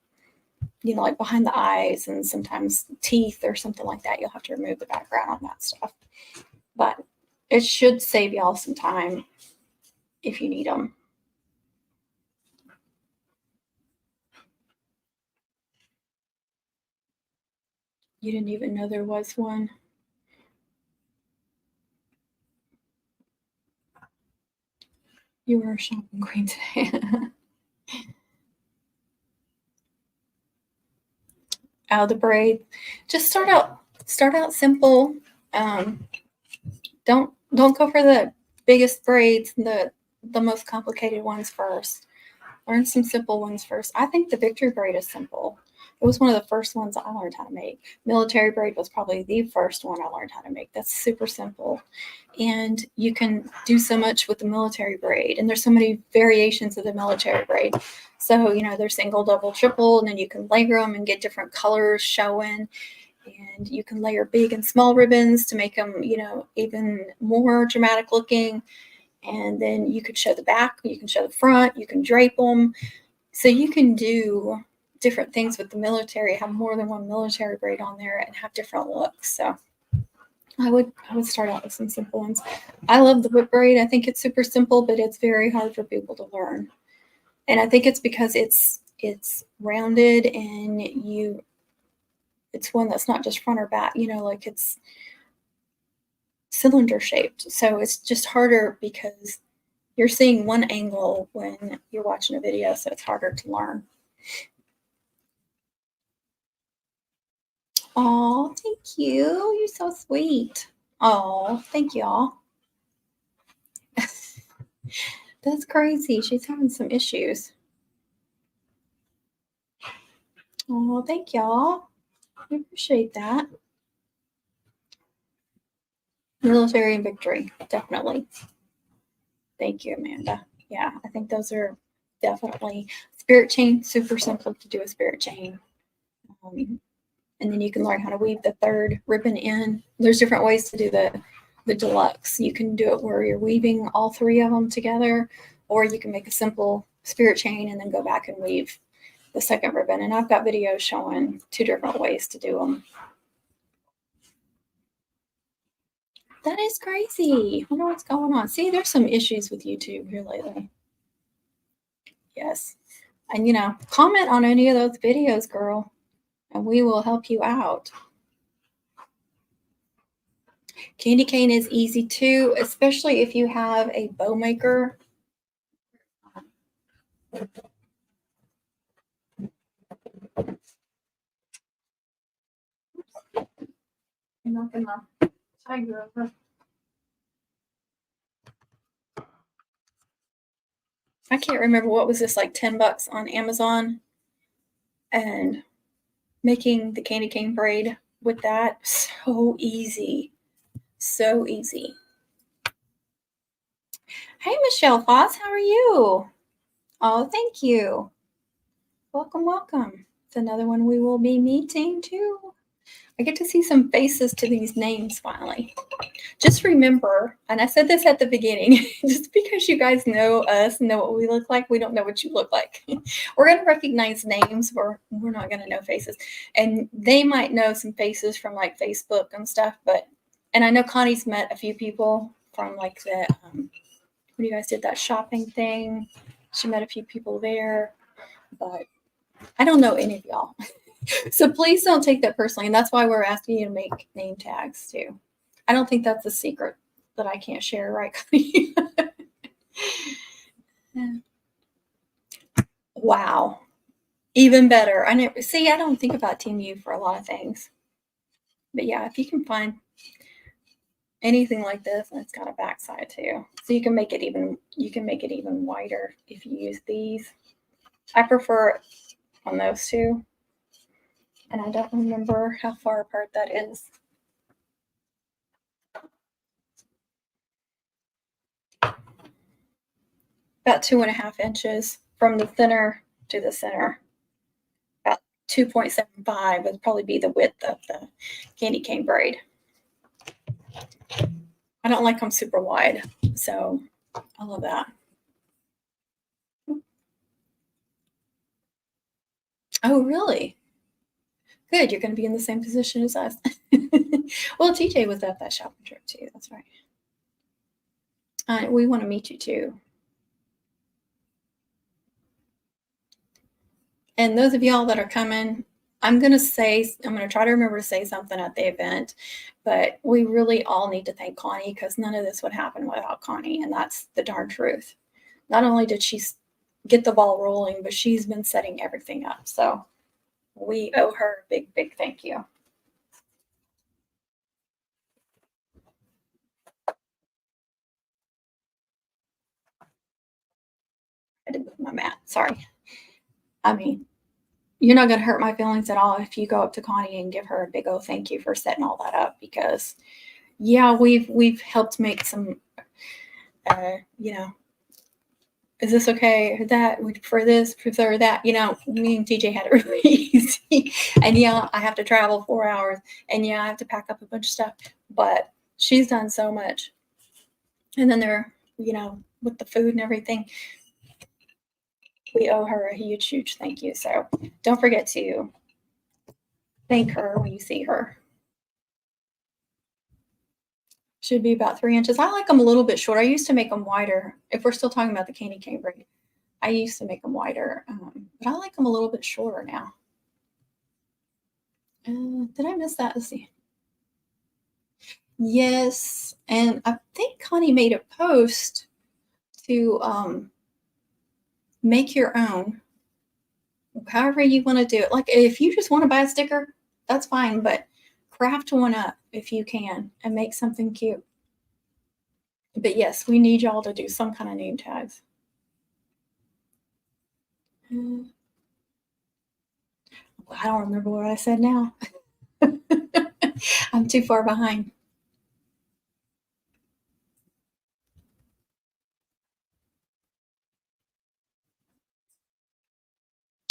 like behind the eyes and sometimes teeth or something like that. You'll have to remove the background on that stuff. But it should save y'all some time if you need them. You didn't even know there was one. You were a shopping queen today. Out of the braid. Just start out simple. Don't go for the biggest braids, the most complicated ones first. Learn some simple ones first. I think the Victory braid is simple. It was one of the first ones I learned how to make. Military braid was probably the first one I learned how to make. That's super simple. And you can do so much with the military braid. And there's so many variations of the military braid. So, there's single, double, triple, and then you can layer them and get different colors showing. And you can layer big and small ribbons to make them, even more dramatic looking. And then you could show the back, you can show the front, you can drape them. So you can do different things with the military, have more than one military braid on there and have different looks. So I would start out with some simple ones. I love the whip braid. I think it's super simple, but it's very hard for people to learn. And I think it's because it's rounded and it's one that's not just front or back, like it's cylinder shaped. So it's just harder because you're seeing one angle when you're watching a video, so it's harder to learn. Oh, thank you. You're so sweet. Oh, thank y'all. That's crazy. She's having some issues. Oh, thank y'all. I appreciate that. Military and Victory, definitely. Thank you, Amanda. Yeah, I think those are definitely spirit chain. Super simple to do a spirit chain. And then you can learn how to weave the third ribbon in. There's different ways to do the deluxe. You can do it where you're weaving all 3 of them together, or you can make a simple spirit chain and then go back and weave the second ribbon. And I've got videos showing 2 different ways to do them. That is crazy. I wonder what's going on. See, there's some issues with YouTube here lately. Yes. And, comment on any of those videos, girl, and we will help you out. Candy cane is easy too, especially if you have a bow maker. I'm not gonna tiger over. I can't remember what was this, like $10 on Amazon, and making the candy cane braid with that, so easy. So easy. Hey, Michelle Foss, how are you? Oh, thank you. Welcome, welcome. It's another one we will be meeting too. I get to see some faces to these names finally. Just remember, and I said this at the beginning, just because you guys know us, know what we look like, we don't know what you look like. We're going to recognize names, but we're not going to know faces. And they might know some faces from like Facebook and stuff, and I know Connie's met a few people from like the, when you guys did that shopping thing, she met a few people there, but I don't know any of y'all. So please don't take that personally. And that's why we're asking you to make name tags too. I don't think that's a secret that I can't share, right, Connie? Wow. Even better. I don't think about Team U for a lot of things. But yeah, if you can find anything like this, and it's got a backside too. So you can make it even wider if you use these. I prefer on those two. And I don't remember how far apart that is. About 2.5 inches from the center to the center. About 2.75 would probably be the width of the candy cane braid. I don't like them super wide, so I love that. Oh, really? Good. You're going to be in the same position as us. Well, TJ was at that shopping trip too. That's right. We want to meet you too. And those of y'all that are coming, I'm going to try to remember to say something at the event, but we really all need to thank Connie, because none of this would happen without Connie. And that's the darn truth. Not only did she get the ball rolling, but she's been setting everything up. So we owe her a big, big thank you. I did move my mat. Sorry. I mean, you're not going to hurt my feelings at all if you go up to Connie and give her a big old thank you for setting all that up, because yeah, we've helped make some, is this okay? That would for this, prefer that, me and TJ had it really easy. And yeah, I have to travel 4 hours, and yeah, I have to pack up a bunch of stuff, but she's done so much. And then there, with the food and everything, we owe her a huge, huge thank you. So don't forget to thank her when you see her. Should be about 3 inches. I like them a little bit short. I used to make them wider. If we're still talking about the candy cane braid, I used to make them wider, but I like them a little bit shorter now. Did I miss that? Let's see. Yes, and I think Connie made a post to make your own, however you want to do it. Like if you just want to buy a sticker, that's fine, but craft one up if you can and make something cute. But yes, we need y'all to do some kind of name tags. I don't remember what I said now. I'm too far behind.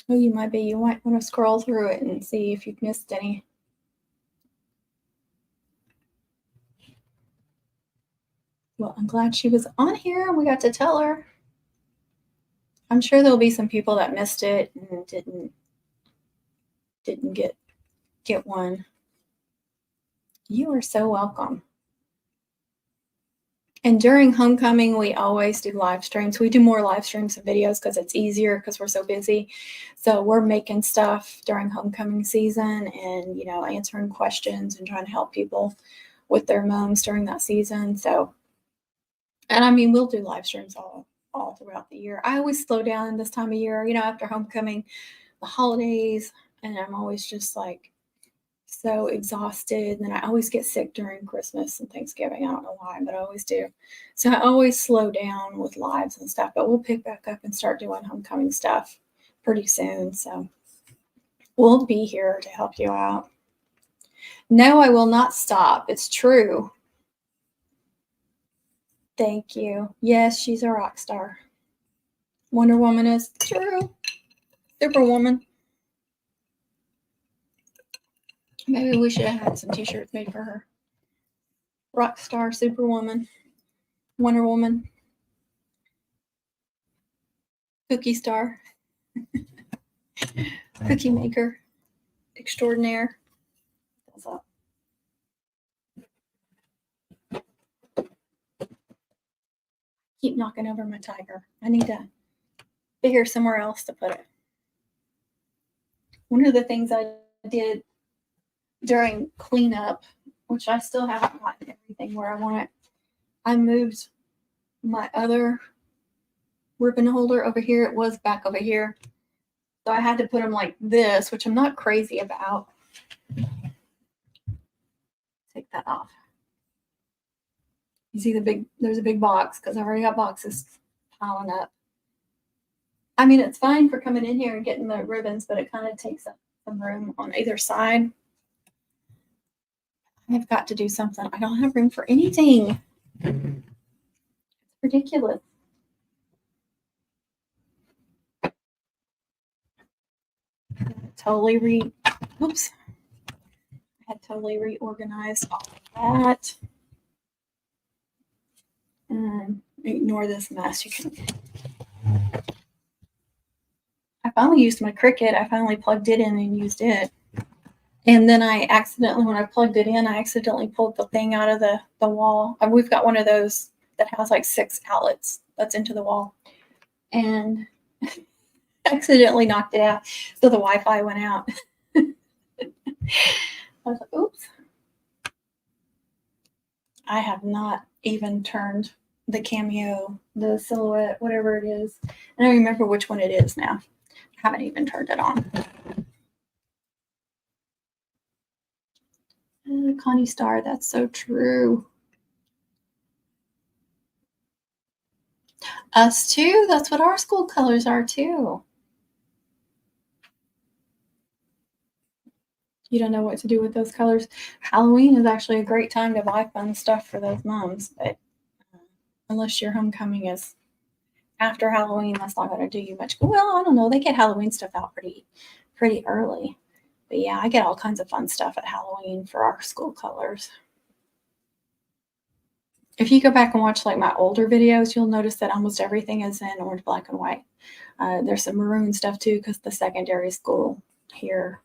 Oh, you might be. You might want to scroll through it and see if you've missed any. Well, I'm glad she was on here and we got to tell her. I'm sure there'll be some people that missed it and didn't get one. You are so welcome. And during homecoming, we always do live streams. We do more live streams and videos because it's easier because we're so busy. So we're making stuff during homecoming season and, you know, answering questions and trying to help people with their moms during that season. So, and I mean, we'll do live streams all throughout the year. I always slow down this time of year, you know, after homecoming, the holidays, and I'm always just like so exhausted. And then I always get sick during Christmas and Thanksgiving. I don't know why, but I always do. So I always slow down with lives and stuff, but we'll pick back up and start doing homecoming stuff pretty soon. So we'll be here to help you out. No, I will not stop. It's true. Thank you. Yes, she's a rock star. Wonder Woman is true. Superwoman. Maybe we should have had some t-shirts made for her. Rockstar, Superwoman, Wonder Woman, Cookie Star, Cookie Maker, Extraordinaire. What's up? Keep knocking over my tiger. I need to figure somewhere else to put it. One of the things I did during cleanup, which I still haven't gotten everything where I want it, I moved my other ribbon holder over here. It was back over here. So I had to put them like this, which I'm not crazy about. Take that off. You see there's a big box because I've already got boxes piling up. I mean, it's fine for coming in here and getting the ribbons, but it kind of takes up some room on either side. I've got to do something. I don't have room for anything. It's ridiculous. Oops. I had totally reorganized all of that. And ignore this mess. I finally used my Cricut. I finally plugged it in and used it. And then I accidentally, when I plugged it in, I accidentally pulled the thing out of the wall. We've got one of those that has like 6 outlets that's into the wall. And accidentally knocked it out. So the Wi-Fi went out. I was like, oops. I have not even turned the Cameo, the Silhouette, whatever it is. I don't remember which one it is now. I haven't even turned it on. Connie Star, that's so true. Us too. That's what our school colors are too. You don't know what to do with those colors. Halloween is actually a great time to buy fun stuff for those moms, but unless your homecoming is after Halloween, that's not going to do you much. Well, I don't know. They get Halloween stuff out pretty early. But yeah, I get all kinds of fun stuff at Halloween for our school colors. If you go back and watch like my older videos, you'll notice that almost everything is in orange, black, and white. There's some maroon stuff too, because the secondary school here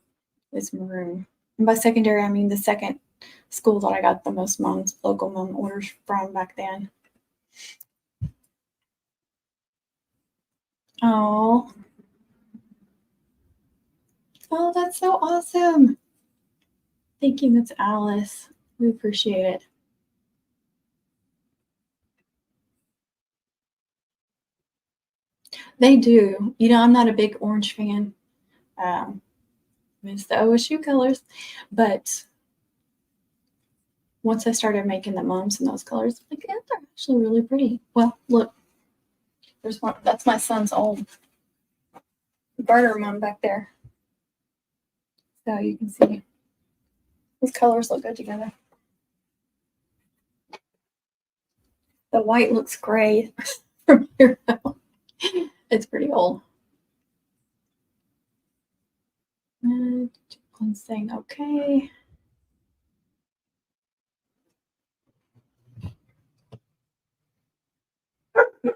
is maroon. And by secondary, I mean the second school that I got the most local mom orders from back then. Oh, that's so awesome. Thank you, Miss Alice. We appreciate it. They do. You know, I'm not a big orange fan. It's the OSU colors, but once I started making the moms in those colors, I'm like, yeah, they're actually really pretty. Well, look, there's one. That's my son's old garter mom back there. So you can see these colors look good together. The white looks gray from here out. It's pretty old. One thing, okay.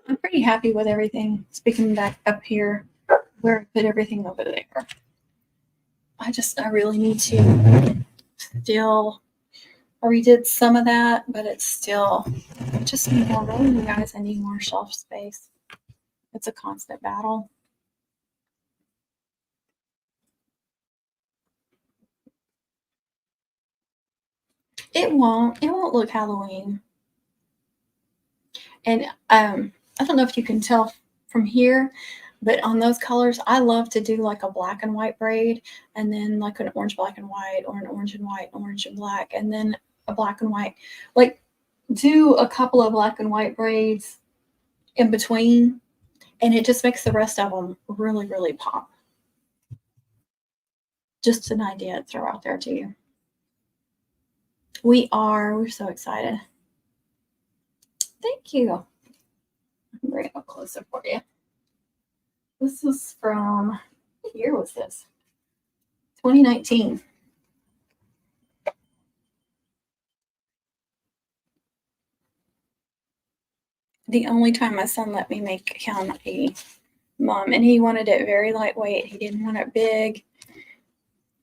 I'm pretty happy with everything. Speaking back up here, where I put everything over there. I really need to still, I redid some of that, but it's still Just need more room, you guys. I need more shelf space. It's a constant battle. It won't look Halloween. And I don't know if you can tell from here, but on those colors, I love to do like a black and white braid, and then like an orange, black and white, or an orange and white, orange and black, and then a black and white. Like do a couple of black and white braids in between, and it just makes the rest of them really, really pop. Just an idea to throw out there to you. We're so excited. Thank you. I'm bring it up closer for you. This is from, what year was this? 2019. The only time my son let me make him a mom, and he wanted it very lightweight. He didn't want it big.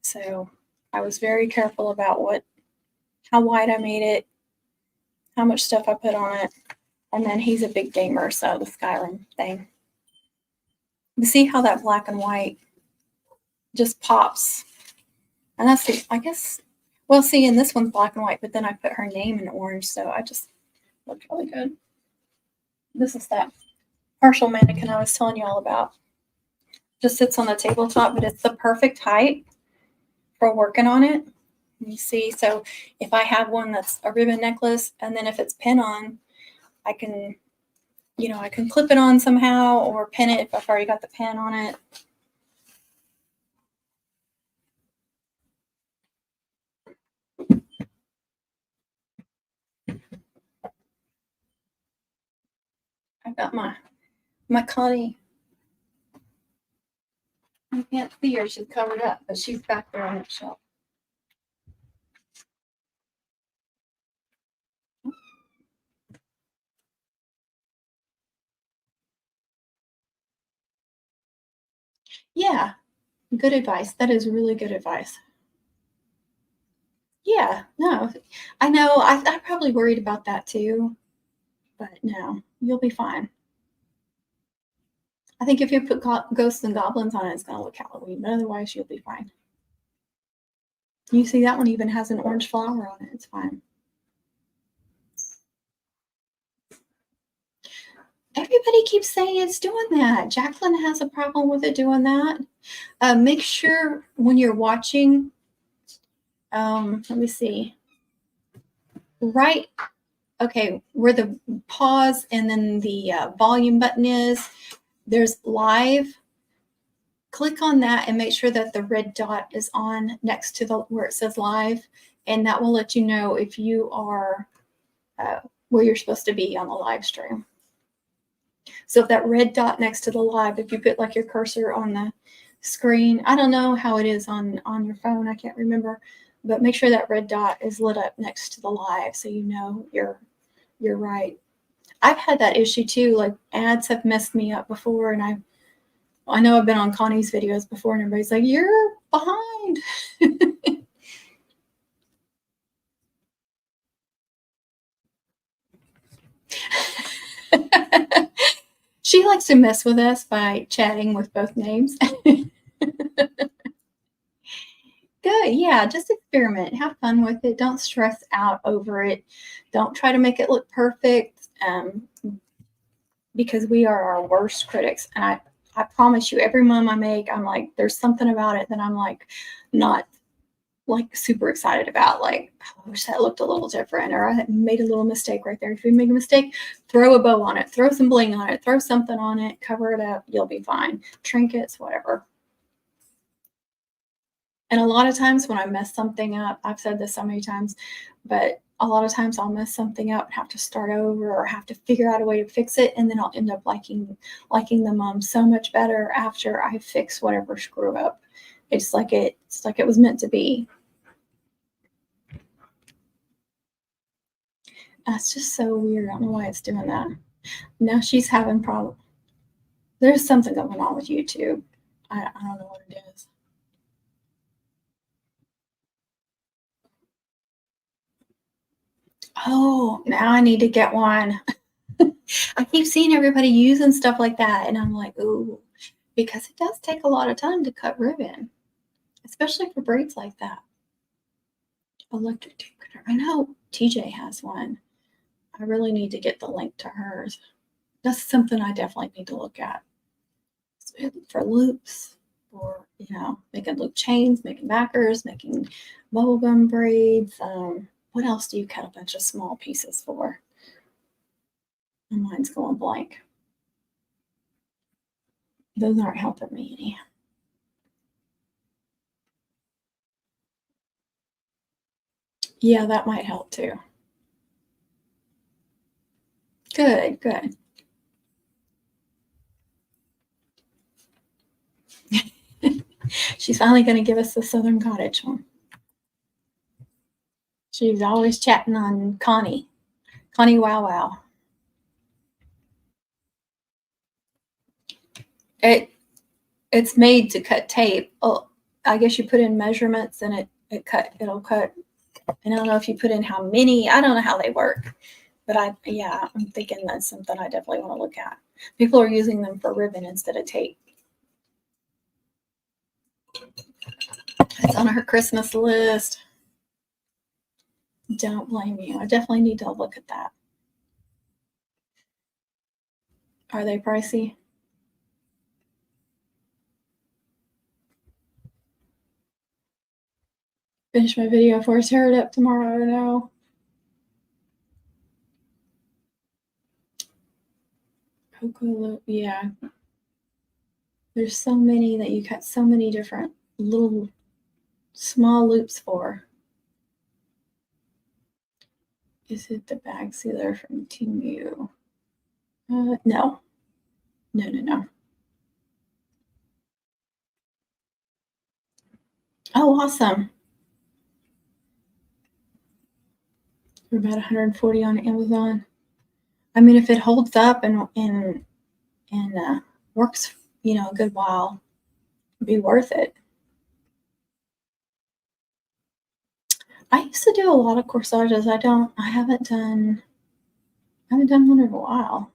So I was very careful about how wide I made it, how much stuff I put on it. And then he's a big gamer, so the Skyrim thing. You see how that black and white just pops. And that's the, I guess, well, see, in this one's black and white, but then I put her name in orange, so I just looked really good. This is that partial mannequin I was telling you all about. Just sits on the tabletop, but it's the perfect height for working on it. You see, so if I have one that's a ribbon necklace, and then if it's pin on, I can, I can clip it on somehow or pin it if I've already got the pin on it. I've got my Connie. I can't see her, she's covered up, but she's back there on the shelf. Yeah, good advice. That is really good advice. Yeah, no, I know. I probably worried about that too, but no, you'll be fine. I think if you put ghosts and goblins on it, it's going to look Halloween, but otherwise you'll be fine. You see that one even has an orange flower on it. It's fine. Everybody keeps saying it's doing that. Jacqueline has a problem with it doing that. Make sure when you're watching, let me see. Right, okay, where the pause and then the volume button is, there's live. Click on that and make sure that the red dot is on next to where it says live, and that will let you know if you are where you're supposed to be on the live stream. So if that red dot next to the live, if you put like your cursor on the screen, I don't know how it is on your phone, I can't remember, but make sure that red dot is lit up next to the live so you know you're right. I've had that issue too. Like ads have messed me up before, and I know I've been on Connie's videos before, and everybody's like, "You're behind." She likes to mess with us by chatting with both names. Good. Yeah, just experiment. Have fun with it. Don't stress out over it. Don't try to make it look perfect, because we are our worst critics. And I promise you, every mom I make, I'm like, there's something about it that I'm like not like super excited about. Like, I wish that looked a little different, or I made a little mistake right there. If you make a mistake, throw a bow on it, throw some bling on it, throw something on it, cover it up. You'll be fine. Trinkets, whatever. And a lot of times when I mess something up, I've said this so many times, but a lot of times I'll mess something up and have to start over or have to figure out a way to fix it. And then I'll end up liking the mom so much better after I fix whatever screw up. It's like it was meant to be. That's just so weird. I don't know why it's doing that. Now she's having problems. There's something going on with YouTube. I don't know what it is. Oh, now I need to get one. I keep seeing everybody using stuff like that, and I'm like, ooh, because it does take a lot of time to cut ribbon, especially for braids like that. Electric tape cutter. I know TJ has one. I really need to get the link to hers. That's something I definitely need to look at. For loops, for making loop chains, making backers, making bubblegum braids. What else do you cut a bunch of small pieces for? And mine's going blank. Those aren't helping me any. Yeah, that might help too. Good, good. She's finally going to give us the Southern Cottage one. She's always chatting on Connie Wow Wow. It's made to cut tape. Oh, I guess you put in measurements and it'll cut. And I don't know if you put in how many. I don't know how they work, but I'm thinking that's something I definitely want to look at. People are using them for ribbon instead of tape. It's on her Christmas list. Don't blame you. I definitely need to look at that. Are they pricey? Finish my video before I tear it up tomorrow. No. Cocoa, yeah. There's so many that you cut so many different little small loops for. Is it the bag sealer from Temu? No. No. Oh, awesome. We're about 140 on Amazon. I mean, if it holds up and works, a good while, it'd be worth it. I used to do a lot of corsages. I haven't done one in a while.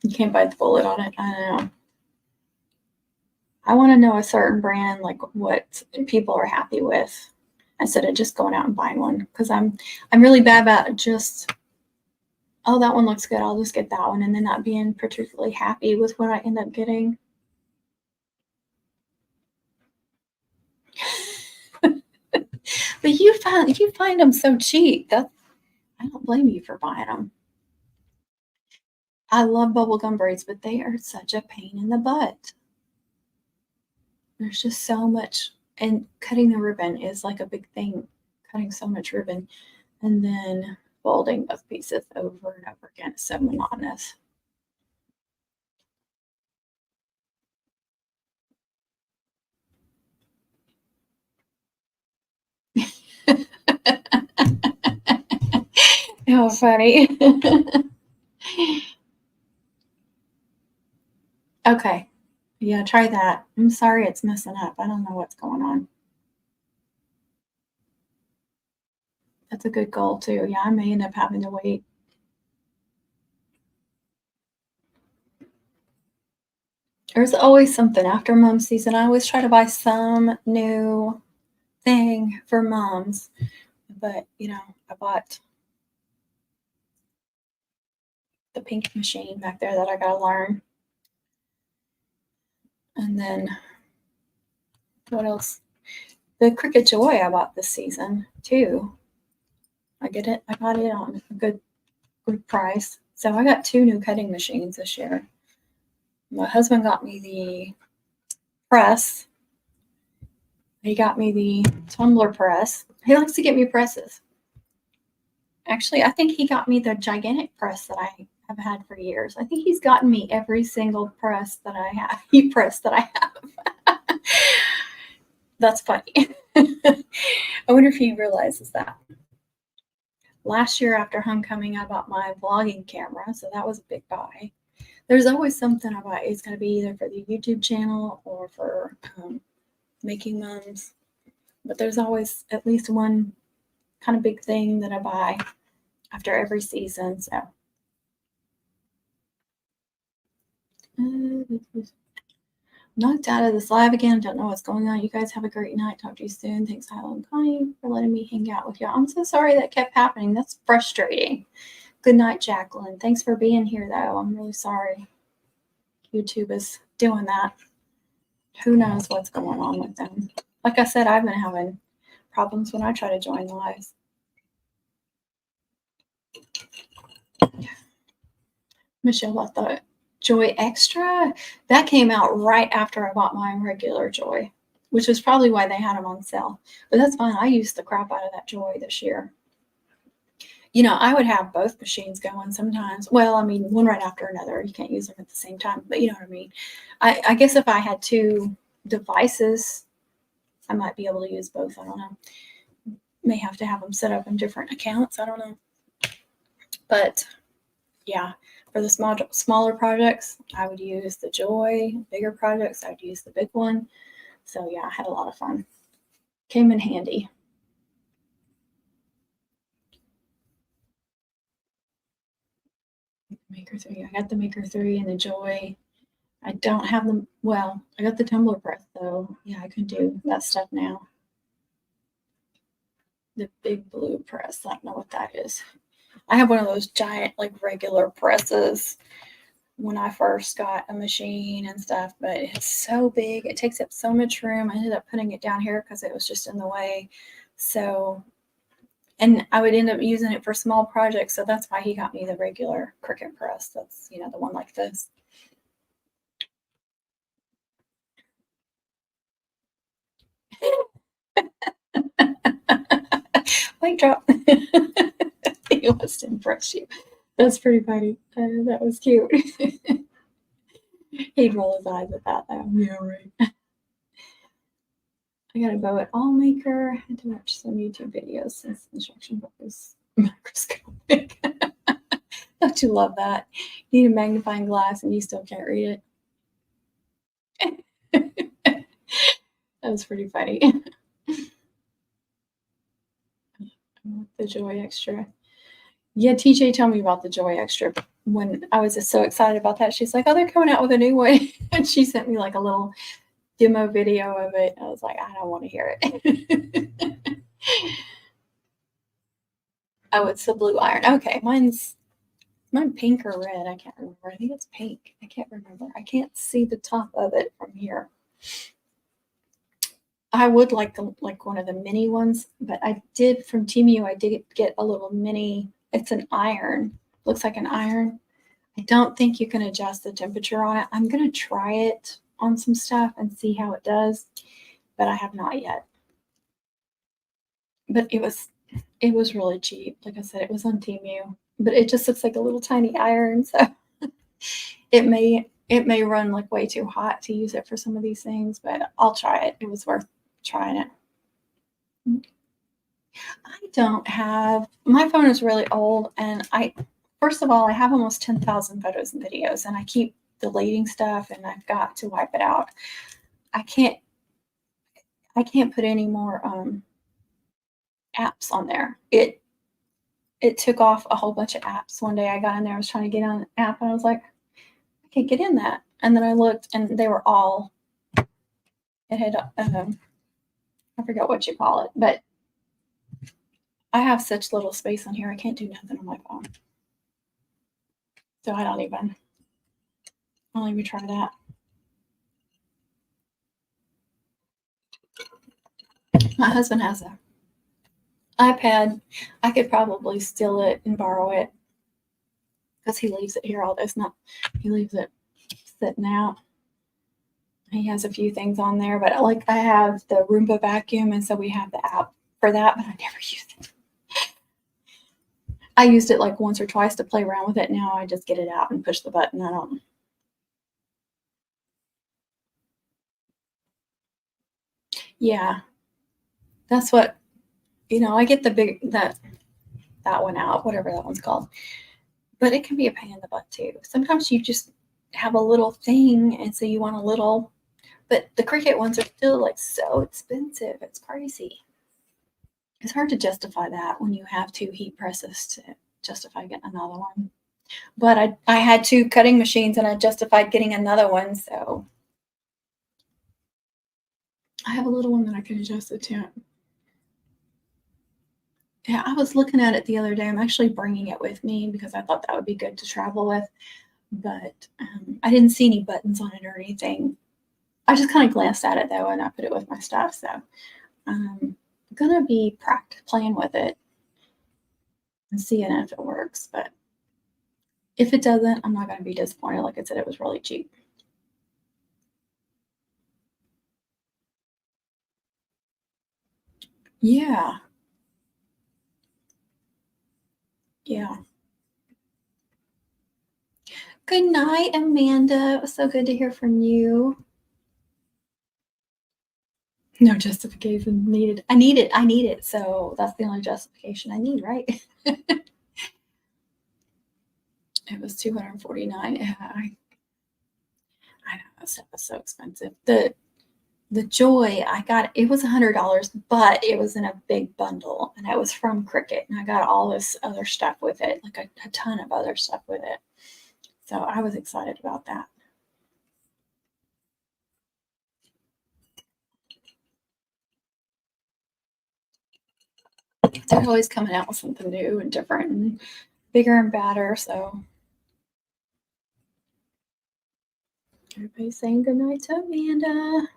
You can't bite the bullet on it. I don't know. I want to know a certain brand, like what people are happy with, instead of just going out and buying one. Because I'm really bad about just, oh, that one looks good, I'll just get that one, and then not being particularly happy with what I end up getting. But you find them so cheap. I don't blame you for buying them. I love bubblegum braids, but they are such a pain in the butt. There's just so much, and cutting the ribbon is like a big thing. Cutting so much ribbon and then folding those pieces over and over again is so monotonous. How funny. Okay. Yeah, try that. I'm sorry it's messing up. I don't know what's going on. That's a good goal too. Yeah, I may end up having to wait. There's always something after mom season. I always try to buy some new thing for moms. But, I bought the pink machine back there that I gotta learn. And then what else? The Cricut Joy I bought this season too. I got it on a good price. So I got 2 new cutting machines this year. My husband got me the press. He got me the tumbler press. He likes to get me presses. Actually, I think he got me the gigantic press that I have had for years. I think he's gotten me every single press that I have. Press that I have. That's funny. I wonder if he realizes that. Last year after homecoming, I bought my vlogging camera, so that was a big buy. There's always something I buy. It's going to be either for the YouTube channel or for Making Moms. but there's always at least one kind of big thing that I buy after every season. So knocked out of this live again. Don't know what's going on. You guys have a great night. Talk to you soon. Thanks, Hyla and Connie, for letting me hang out with you. I'm so sorry that kept happening. That's frustrating. Good night, Jacqueline. Thanks for being here, though. I'm really sorry YouTube is doing that. Who knows what's going on with them? Like I said, I've been having problems when I try to join lives. Michelle bought the Joy Extra. That came out right after I bought my regular Joy, which is probably why they had them on sale. But that's fine. I used the crap out of that Joy this year. You know, I would have both machines going sometimes. Well, I mean, one right after another. You can't use them at the same time, but you know what I mean. I guess if I had two devices, I might be able to use both. I don't know. May have to have them set up in different accounts. I don't know. But yeah, for the smaller projects, I would use the Joy. Bigger projects, I would use the big one. So yeah, I had a lot of fun. Came in handy. Maker 3. I got the Maker 3 and the Joy. I don't have them. Well, I got the tumbler press though. Yeah, I can do that stuff now. The big blue press. I don't know what that is. I have one of those giant, like regular presses when I first got a machine and stuff, but it's so big. It takes up so much room. I ended up putting it down here because it was just in the way. So, and I would end up using it for small projects. So that's why he got me the regular Cricut press. That's, you know, the one like this. Mic drop. He wants to impress you. That's pretty funny. That was cute. He'd roll his eyes at that though. Yeah, right. I got a bow at all maker. I had to watch some YouTube videos since the instruction book was microscopic. Don't you love that? You need a magnifying glass and you still can't read it. That was pretty funny. The Joy Extra. Yeah, TJ told me about the Joy Extra when I was just so excited about that. She's like, oh, they're coming out with a new one. And she sent me like a little demo video of it. I was like, I don't want to hear it. Oh, it's the blue iron. Okay, mine's pink or red. I can't remember. I think it's pink. I can't remember. I can't see the top of it from here. I would like one of the mini ones, but I did from Temu. I did get a little mini. It's an iron. Looks like an iron. I don't think you can adjust the temperature on it. I'm gonna try it on some stuff and see how it does, but I have not yet. But it was really cheap. Like I said, it was on Temu, but it just looks like a little tiny iron. So it may run like way too hot to use it for some of these things, but I'll try it. It was worth trying it. I don't have, my phone is really old, and first of all, I have almost 10,000 photos and videos, and I keep deleting stuff, and I've got to wipe it out. I can't put any more apps on there. It took off a whole bunch of apps. One day I got in there, I was trying to get on an app, and I was like, I can't get in that. And then I looked, and they were all, it had, I forgot what you call it, but I have such little space on here. I can't do nothing on my phone. So I'll even try that. My husband has a iPad. I could probably steal it and borrow it because he leaves it here all day. He leaves it sitting out. He has a few things on there, but like I have the Roomba vacuum, and so we have the app for that, but I never use it. I used it like once or twice to play around with it. Now I just get it out and push the button. I don't. Yeah, that's what, I get the big, that one out, whatever that one's called. But it can be a pain in the butt too. Sometimes you just have a little thing, and so you want a little But the Cricut ones are still like so expensive. It's crazy. It's hard to justify that when you have 2 heat presses to justify getting another one. But I had 2 cutting machines and I justified getting another one. So I have a little one that I can adjust it to. Yeah, I was looking at it the other day. I'm actually bringing it with me because I thought that would be good to travel with. But I didn't see any buttons on it or anything. I just kind of glanced at it though, and I put it with my stuff. So I'm gonna be playing with it and seeing if it works. But if it doesn't, I'm not gonna be disappointed. Like I said, it was really cheap. Yeah, yeah. Good night, Amanda. It was so good to hear from you. No justification needed. I need it. I need it. So that's the only justification I need, right? It was 249. Yeah, I know that stuff was so expensive. The Joy I got, it was $100, but it was in a big bundle, and it was from Cricut, and I got all this other stuff with it, like a ton of other stuff with it. So I was excited about that. They're always coming out with something new and different and bigger and badder. So everybody's saying goodnight to Amanda.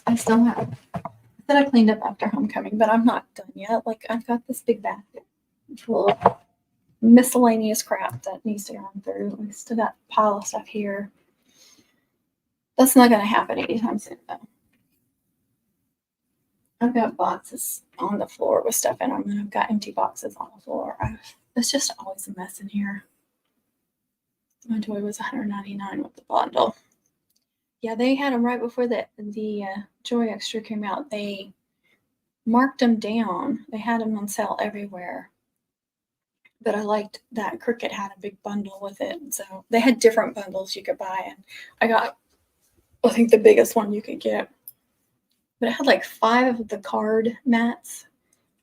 I still have, I said I cleaned up after homecoming, but I'm not done yet. Like I've got this big basket full of miscellaneous crap that needs to go through. We still got a pile of stuff here. That's not going to happen anytime soon, though. I've got boxes on the floor with stuff in them, and I've got empty boxes on the floor. It's just always a mess in here. My Joy was $199 with the bundle. Yeah, they had them right before the Joy Extra came out. They marked them down. They had them on sale everywhere. But I liked that Cricut had a big bundle with it. So they had different bundles you could buy, and I got, I think, the biggest one you could get. But it had like 5 of the card mats,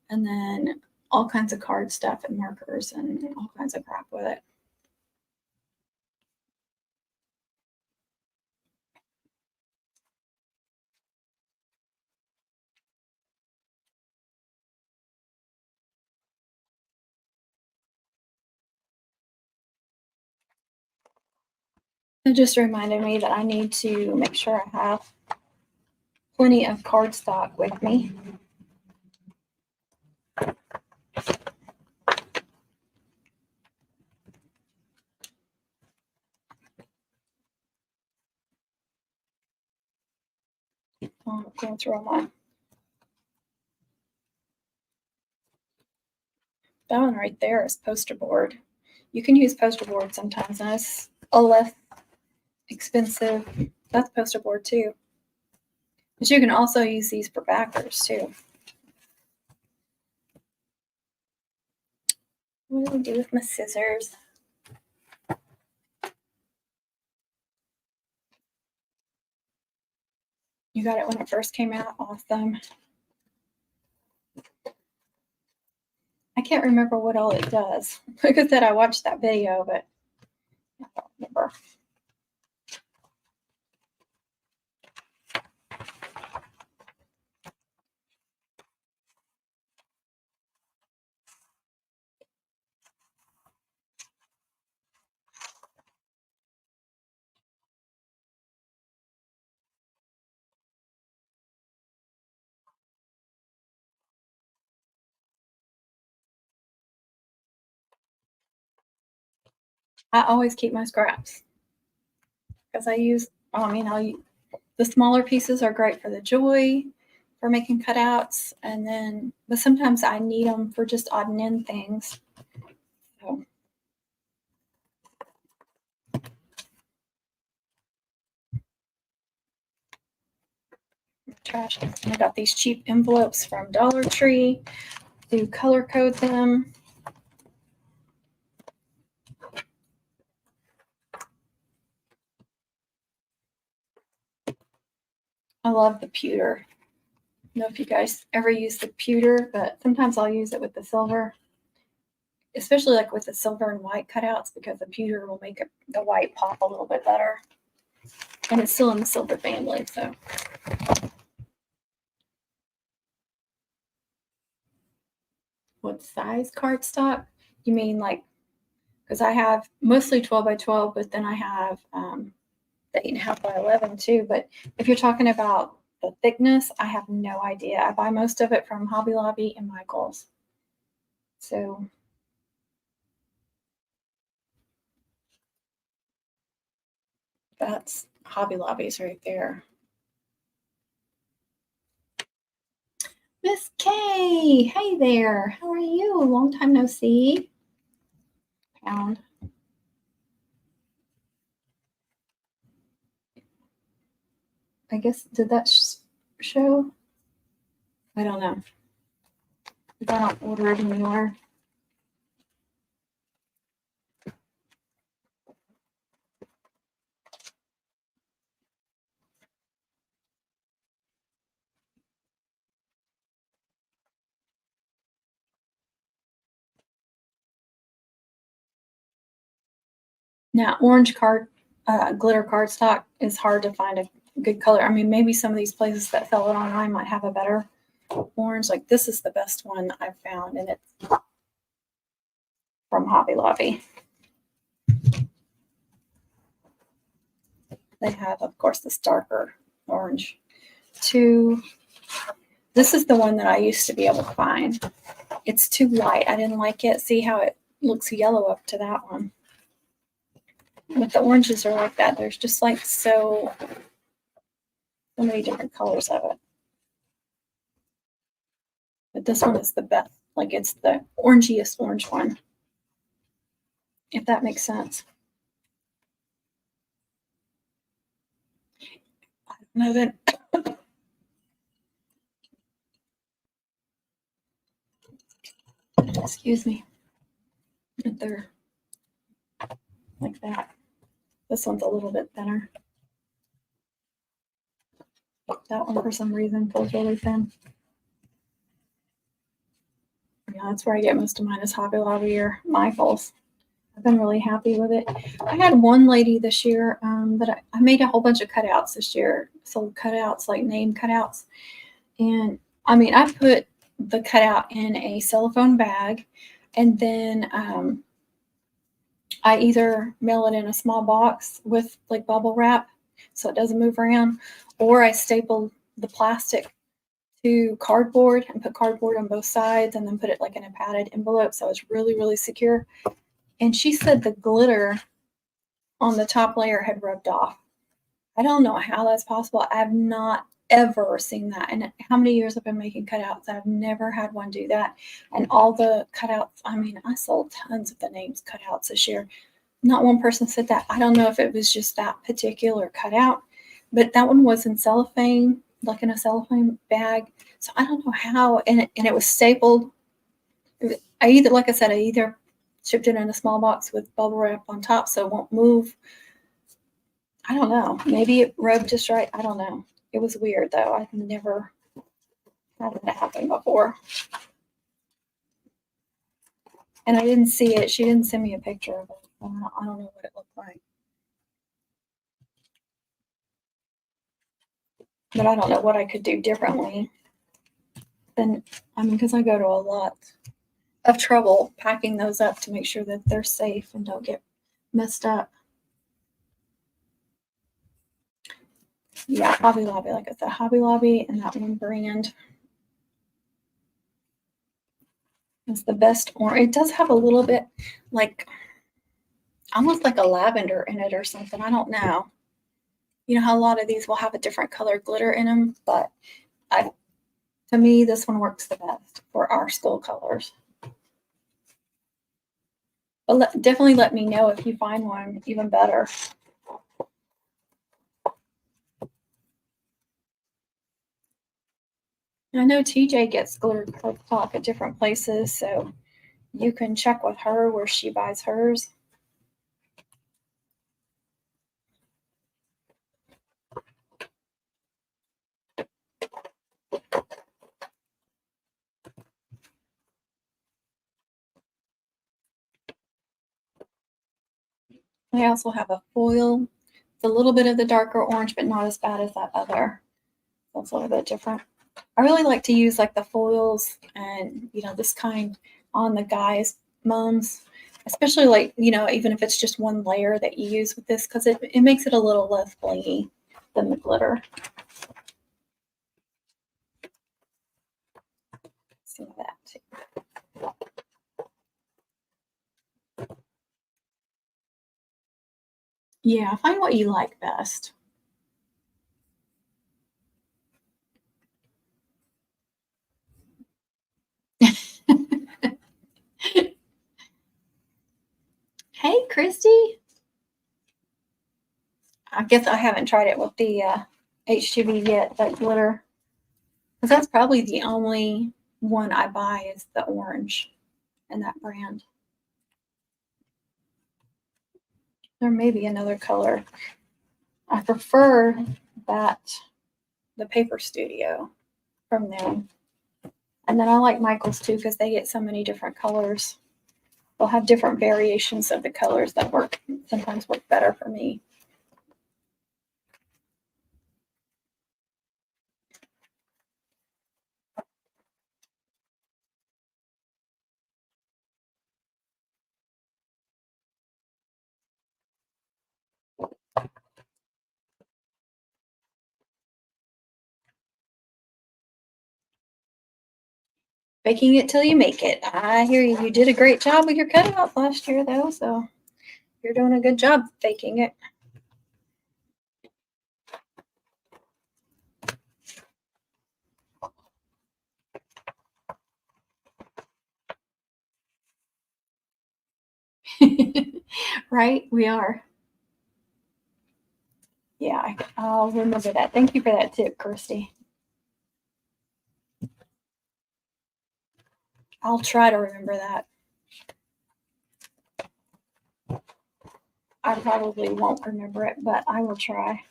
and then all kinds of card stuff and markers and all kinds of crap with it. It just reminded me that I need to make sure I have plenty of cardstock with me. I'm going through all my. That one right there is poster board. You can use poster board sometimes, and it's a less expensive. That's poster board too. But you can also use these for backers too. What do I do with my scissors? You got it when it first came out? Awesome. I can't remember what all it does. Like I said, I watched that video, but I don't remember. I always keep my scraps because the smaller pieces are great for the Joy, for making cutouts, and then, but sometimes I need them for just odd and end things. So. Trash. I got these cheap envelopes from Dollar Tree to color code them. I love the pewter. I don't know if you guys ever use the pewter, but sometimes I'll use it with the silver, especially like with the silver and white cutouts, because the pewter will make the white pop a little bit better. And it's still in the silver family, so. What size cardstock? You mean like, because I have mostly 12 by 12, but then I have the 8.5 by 11 too. But if you're talking about the thickness, I have no idea. I buy most of it from Hobby Lobby and Michaels. So that's Hobby Lobby's right there. Miss Kay, hey there. How are you? Long time no see. Pound. I guess, did that show? I don't know. I don't order it anymore. Now, orange glitter cardstock is hard to find a good color. I mean, maybe some of these places that sell it online might have a better orange. Like this is the best one I've found, and it's from Hobby Lobby. They have, of course, this darker orange too. This is the one that I used to be able to find. It's too light. I didn't like it. See how it looks yellow up to that one. But the oranges are like that. There's just like so many different colors of it. But this one is the best. Like it's the orangiest orange one. If that makes sense. I don't know that. Excuse me. But they're like that. This one's a little bit thinner. That one, for some reason, feels really thin. Yeah, that's where I get most of mine is Hobby Lobby or Michaels. I've been really happy with it. I had one lady this year that I made a whole bunch of cutouts this year. Sold cutouts, like name cutouts. And I mean, I put the cutout in a cellophane bag, and then I either mail it in a small box with like bubble wrap so it doesn't move around, or I staple the plastic to cardboard and put cardboard on both sides and then put it like in a padded envelope so it's really, really secure. And she said the glitter on the top layer had rubbed off. I don't know how that's possible. I've not ever seen that. And how many years I've been making cutouts, I've never had one do that. And all the cutouts, I mean, I sold tons of the names cutouts this year. Not one person said that. I don't know if it was just that particular cutout, but that one was in cellophane, like in a cellophane bag. So I don't know how, and it was stapled. I either shipped it in a small box with bubble wrap on top so it won't move. I don't know. Maybe it rubbed just right. I don't know. It was weird though. I've never had that happen before. And I didn't see it. She didn't send me a picture of it. I don't know what it looked like. But I don't know what I could do differently than, I mean, because I go to a lot of trouble packing those up to make sure that they're safe and don't get messed up. Yeah, Hobby Lobby, like I said, Hobby Lobby and that one brand is the best. Or it does have a little bit like almost like a lavender in it or something. I don't know. You know how a lot of these will have a different color glitter in them, but to me, this one works the best for our school colors. But definitely let me know if you find one even better. I know TJ gets glitter cardstock at different places, so you can check with her where she buys hers. I also have a foil. It's a little bit of the darker orange, but not as bad as that other. That's a little bit different. I really like to use like the foils and, this kind on the guys' mums, especially like, even if it's just one layer that you use with this, because it makes it a little less blingy than the glitter. See that too. Yeah, find what you like best. Hey, Christy. I guess I haven't tried it with the HTV yet, that glitter. Because that's probably the only one I buy is the orange in that brand. There may be another color. I prefer the Paper Studio from them. And then I like Michaels too because they get so many different colors. They'll have different variations of the colors that sometimes work better for me. Baking it till you make it. I hear you. You did a great job with your cutouts last year, though, so you're doing a good job baking it. Right? We are. Yeah, I'll remember that. Thank you for that tip, Kirsty. I'll try to remember that. I probably won't remember it, but I will try.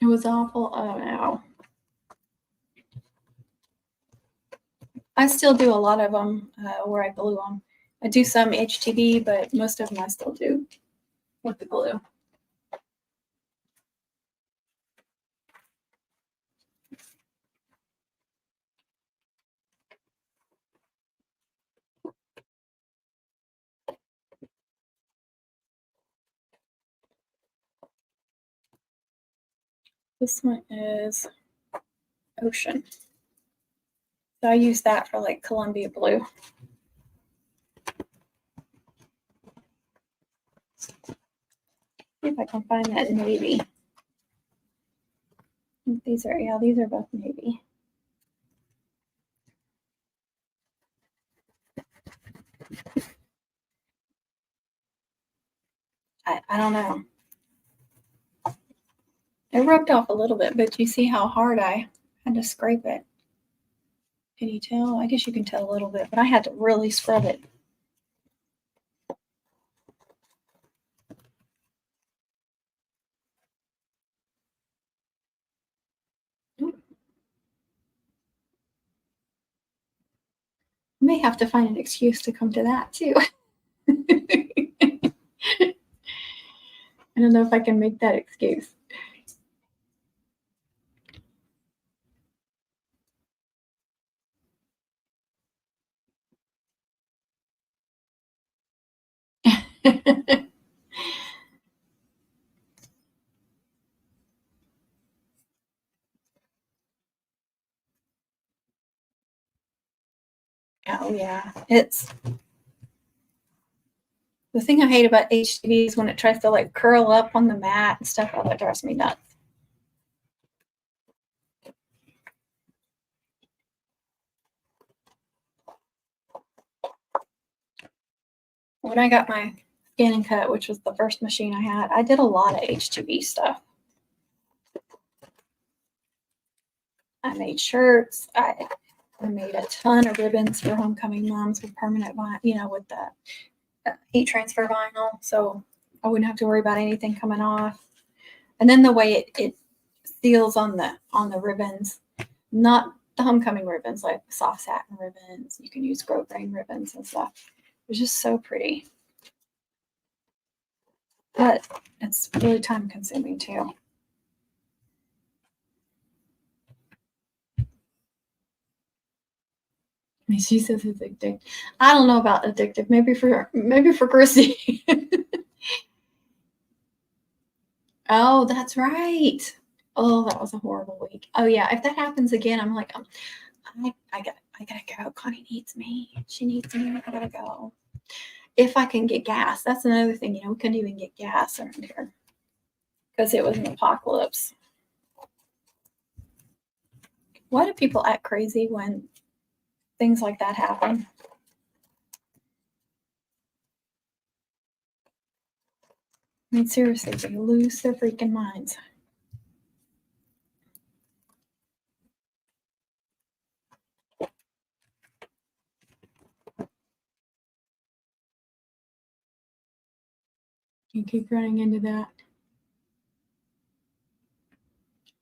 It was awful. Oh no. I still do a lot of them where I glue them. I do some HTV, but most of them I still do with the glue. This one is Ocean. So I use that for like Columbia blue. See if I can find that navy. These are both navy. I don't know. It rubbed off a little bit, but you see how hard I had to scrape it. Can you tell? I guess you can tell a little bit, but I had to really scrub it. May have to find an excuse to come to that too. I don't know if I can make that excuse. Oh yeah, it's the thing I hate about HTV is when it tries to like curl up on the mat and stuff. Oh, that drives me nuts. When I got my Scan and Cut, which was the first machine I had, I did a lot of HTV stuff. I made shirts. I made a ton of ribbons for homecoming moms with permanent vinyl, with the heat transfer vinyl, so I wouldn't have to worry about anything coming off. And then the way it seals on the ribbons, not the homecoming ribbons, like soft satin ribbons. You can use grove grain ribbons and stuff. It's just so pretty. But it's really time consuming too. I mean, she says it's addictive. I don't know about addictive. Maybe for Chrissy. Oh, that's right. Oh, that was a horrible week. Oh yeah, if that happens again, I'm like, I gotta go. Connie needs me. She needs me. I gotta go. If I can get gas, that's another thing. We couldn't even get gas around here because it was an apocalypse. Why do people act crazy when things like that happen? I mean, seriously, they lose their freaking minds. You keep running into that.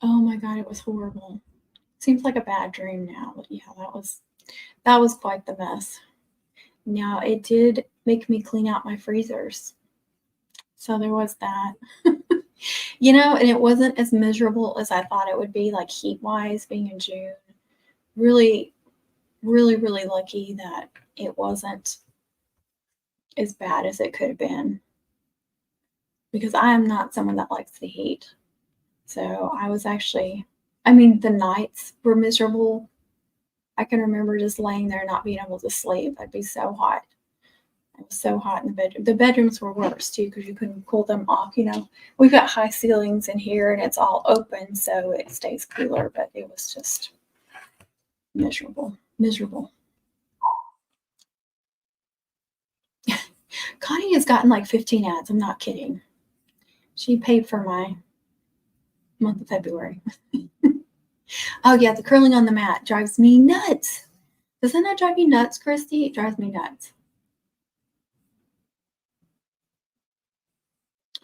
Oh my God, it was horrible. Seems like a bad dream now, but yeah, that was quite the mess. Now, it did make me clean out my freezers. So there was that. And it wasn't as miserable as I thought it would be, like heat wise, being in June. Really, really, really lucky that it wasn't as bad as it could have been, because I am not someone that likes the heat. So I was actually, the nights were miserable. I can remember just laying there not being able to sleep. I'd be so hot. It was so hot in the bedroom. The bedrooms were worse too because you couldn't cool them off. We've got high ceilings in here and it's all open, so it stays cooler. But it was just miserable. Connie has gotten like 15 ads. I'm not kidding. She paid for my month of February. Oh yeah, the curling on the mat drives me nuts. Doesn't that drive you nuts, Christy? It drives me nuts.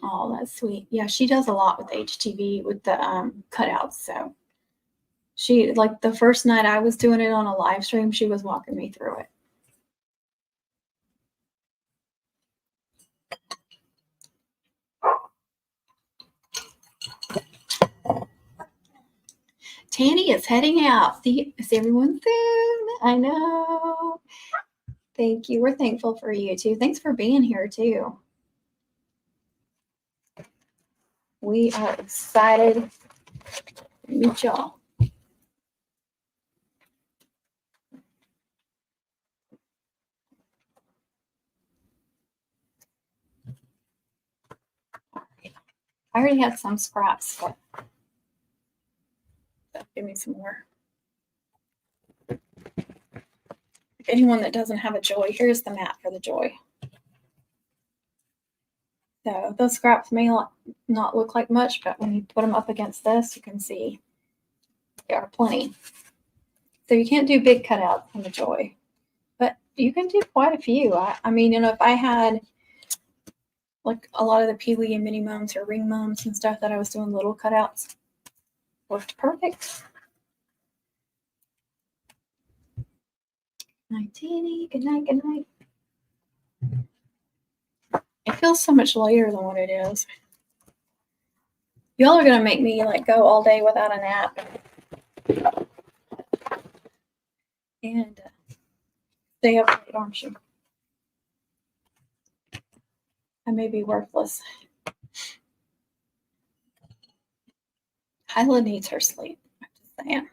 Oh, that's sweet. Yeah, she does a lot with HTV with the cutouts. So she, like, the first night I was doing it on a live stream, she was walking me through it. Tanny is heading out. See everyone soon. I know. Thank you. We're thankful for you too. Thanks for being here too. We are excited to meet y'all. I already had some scraps, but give me some more. Anyone that doesn't have a Joy, here's the mat for the Joy. So those scraps may not look like much, but when you put them up against this, you can see there are plenty. So you can't do big cutouts on the Joy, but you can do quite a few. I mean, if I had like a lot of the Pee Wee and Minnie Mums or Ring Mums and stuff that I was doing little cutouts, worked perfect. Night, Tanny. Good night. Good night. It feels so much later than what it is. Y'all are gonna make me like go all day without a nap and stay up late, aren't you? I may be worthless. Hyla needs her sleep. I'm just saying.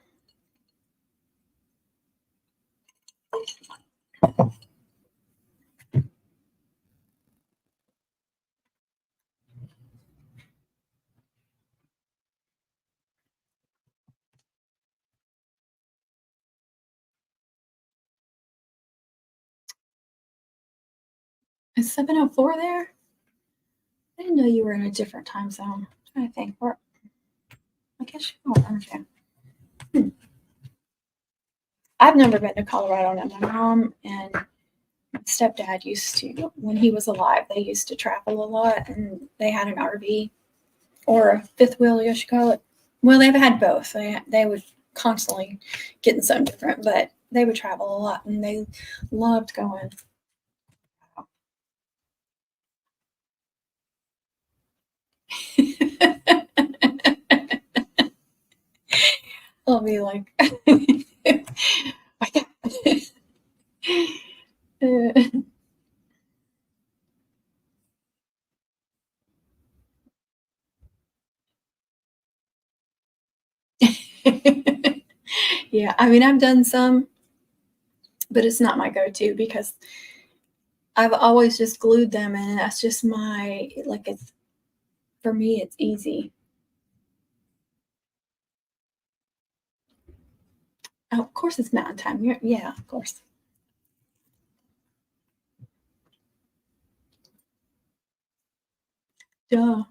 Is 7:04 there? I didn't know you were in a different time zone. I'm trying to think. I guess you are, aren't you? I've never been to Colorado. Now my mom and my stepdad used to, when he was alive, they used to travel a lot, and they had an RV or a fifth wheel, you should call it. Well, they've had both. They would constantly getting something different, but they would travel a lot, and they loved going. I'll be like, my God. Yeah, I mean, I've done some, but it's not my go-to because I've always just glued them, and that's just my, like, it's, for me, it's easy. Oh, of course, it's mountain time. Yeah, of course. Duh.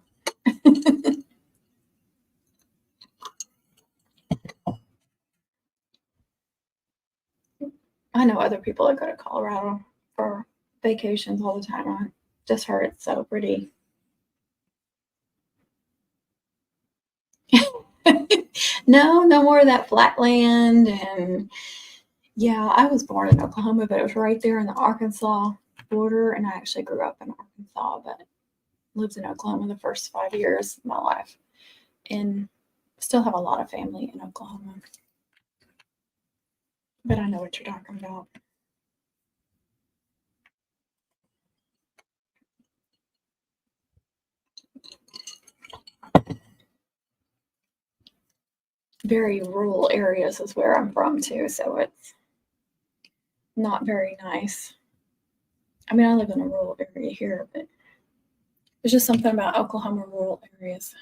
I know other people that go to Colorado for vacations all the time. I just heard it's so pretty. No, no more of that flat land. And yeah, I was born in Oklahoma, but it was right there in the Arkansas border. And I actually grew up in Arkansas, but lived in Oklahoma the first 5 years of my life. And still have a lot of family in Oklahoma. But I know what you're talking about. Very rural areas is where I'm from too, so it's not very nice. I mean, I live in a rural area here, but there's just something about Oklahoma rural areas.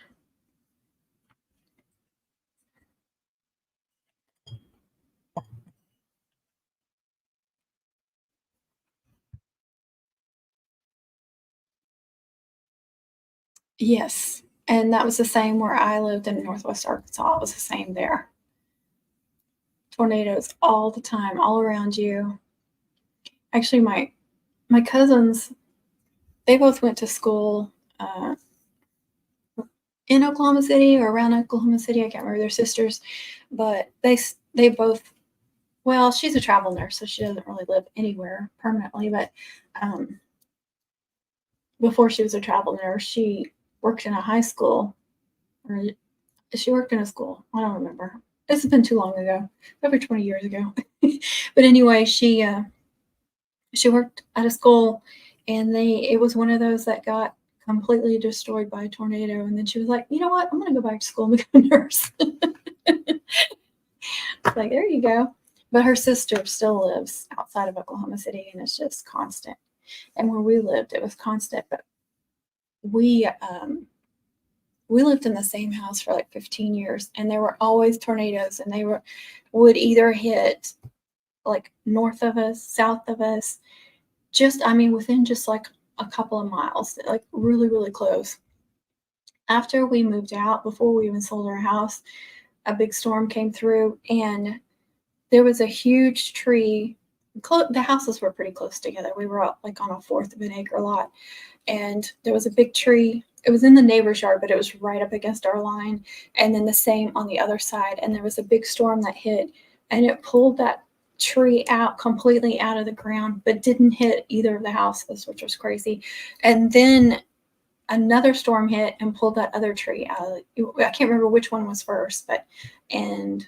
Yes, and that was the same where I lived in Northwest Arkansas. It was the same there. Tornadoes all the time, all around you. Actually, my cousins, they both went to school in Oklahoma City or around Oklahoma City. I can't remember, their sisters, but they both. Well, she's a travel nurse, so she doesn't really live anywhere permanently. But um, before she was a travel nurse, she worked in a high school, or she worked in a school. I don't remember. This has been too long ago, over 20 years ago. But anyway, she worked at a school, and it was one of those that got completely destroyed by a tornado. And then she was like, you know what? I'm going to go back to school and become a nurse. Like, there you go. But her sister still lives outside of Oklahoma City, and it's just constant. And where we lived, it was constant. But we we lived in the same house for like 15 years, and there were always tornadoes, and would either hit like north of us, south of us, just, I mean, within just like a couple of miles, like really, really close. After we moved out, before we even sold our house, a big storm came through, and there was a huge tree. The houses were pretty close together. We were up like on a fourth of an acre lot, and there was a big tree. It was in the neighbor's yard, but it was right up against our line. And then the same on the other side. And there was a big storm that hit, and it pulled that tree out completely out of the ground, but didn't hit either of the houses, which was crazy. And then another storm hit and pulled that other tree out. I can't remember which one was first, and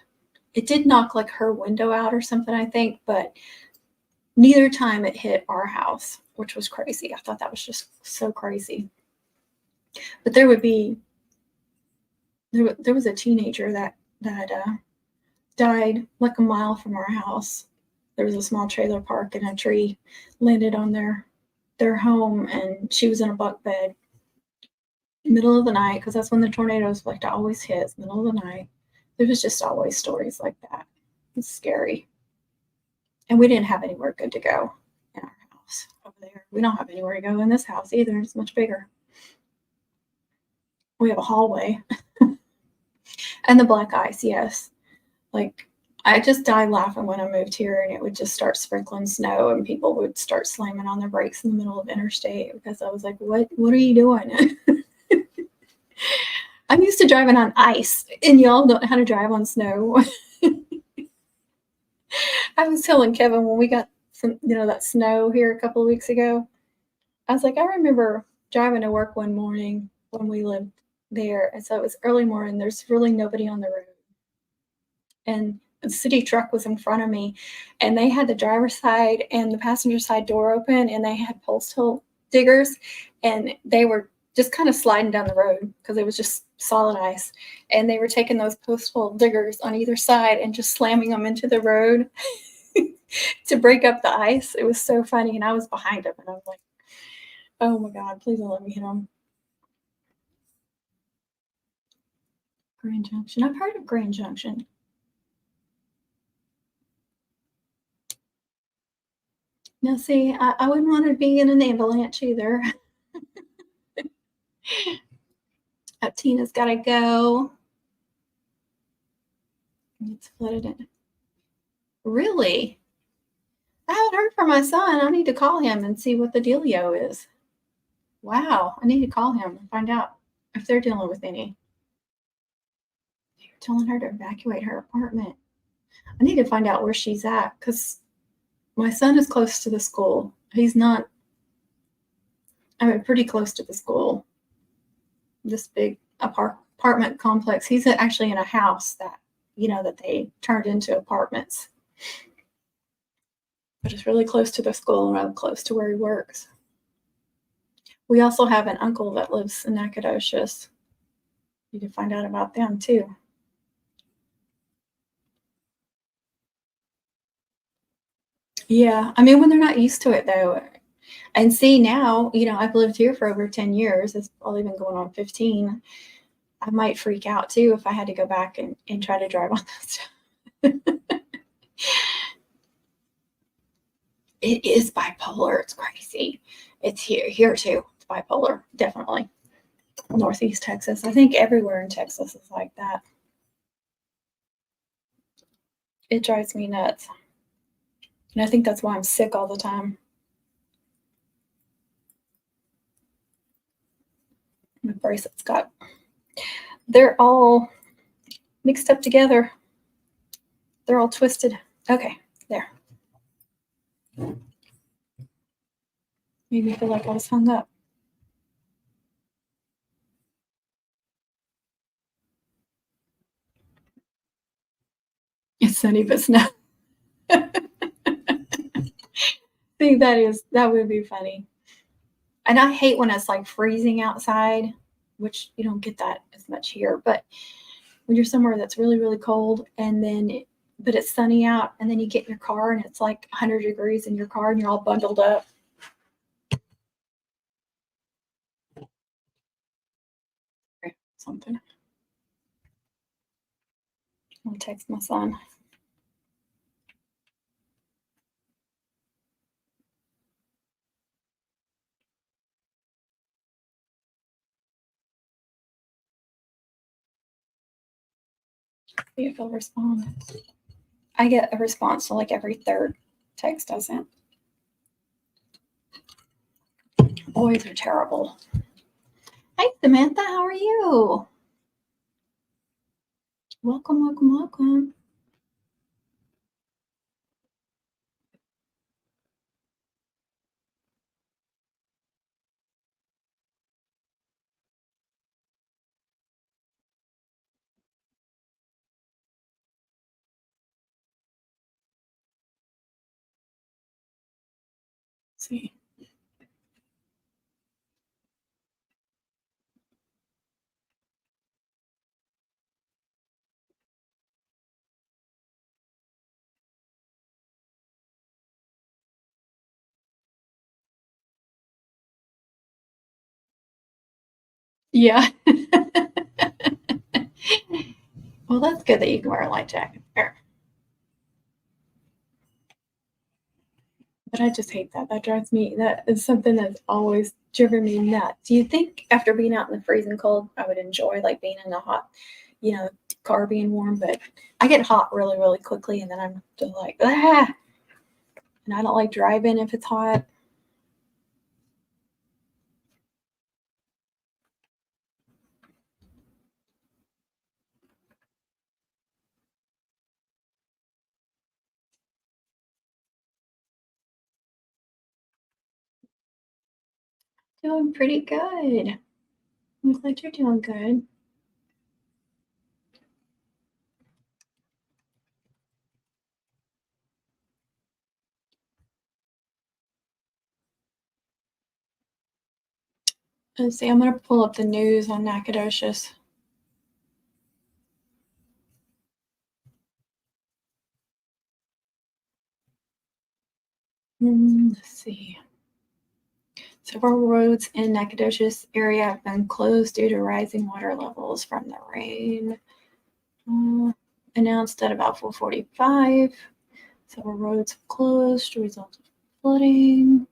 it did knock like her window out or something, I think, but neither time it hit our house, which was crazy. I thought that was just so crazy. But there was a teenager that died like a mile from our house. There was a small trailer park, and a tree landed on their home, and she was in a bunk bed, middle of the night, because that's when the tornadoes like to always hit, middle of the night. There was just always stories like that. It's scary. And we didn't have anywhere good to go in our house over there. We don't have anywhere to go in this house either. It's much bigger. We have a hallway. And the black ice, yes. Like, I just died laughing when I moved here and it would just start sprinkling snow and people would start slamming on their brakes in the middle of interstate because I was like, what are you doing? I'm used to driving on ice and y'all don't know how to drive on snow. I was telling Kevin when we got some, that snow here a couple of weeks ago, I was like, I remember driving to work one morning when we lived there. And so it was early morning. There's really nobody on the road. And the city truck was in front of me and they had the driver's side and the passenger side door open and they had postal diggers and they were just kind of sliding down the road because it was just solid ice. And they were taking those postal diggers on either side and just slamming them into the road to break up the ice. It was so funny. And I was behind them and I was like, oh my God, please don't let me hit them. Grand Junction. I've heard of Grand Junction. Now, see, I wouldn't want to be in an avalanche either. Tina's got to go. It's flooded in. Really? I haven't heard from my son. I need to call him and see what the dealio is. Wow, I need to call him and find out if they're dealing with any. You're telling her to evacuate her apartment. I need to find out where she's at because my son is close to the school. He's not, pretty close to the school. This big apartment complex. He's actually in a house that, that they turned into apartments. But it's really close to the school and really close to where he works. We also have an uncle that lives in Nacogdoches. You can find out about them too. Yeah, when they're not used to it though. And see now, I've lived here for over 10 years. It's probably been going on 15. I might freak out too if I had to go back and try to drive on that stuff. It is bipolar. It's crazy. It's here too. It's bipolar, definitely. Northeast Texas. I think everywhere in Texas is like that. It drives me nuts. And I think that's why I'm sick all the time. My bracelets they're all mixed up together. They're all twisted. Okay, there. Made me feel like I was hung up. It's sunny but snow. See, that would be funny. And I hate when it's like freezing outside, which you don't get that as much here. But when you're somewhere that's really, really cold but it's sunny out and then you get in your car and it's like 100 degrees in your car and you're all bundled up. Something. I'm gonna text my son. See if he'll respond. I get a response to like every third text I sent. Boys are terrible. Hi, Samantha. How are you? Welcome, welcome, welcome. Let's see. Yeah. Well, that's good that you can wear a light jacket there. But I just hate that. That drives me. That is something that's always driven me nuts. Do you think after being out in the freezing cold, I would enjoy like being in the hot, car being warm, but I get hot really, really quickly, and then I'm just like, ah, and I don't like driving if it's hot. Doing pretty good. I'm glad you're doing good. Let's see, I'm going to pull up the news on Nacogdoches. Let's see. Several roads in Nacogdoches area have been closed due to rising water levels from the rain. Announced at about 4:45. Several roads have closed, result of flooding.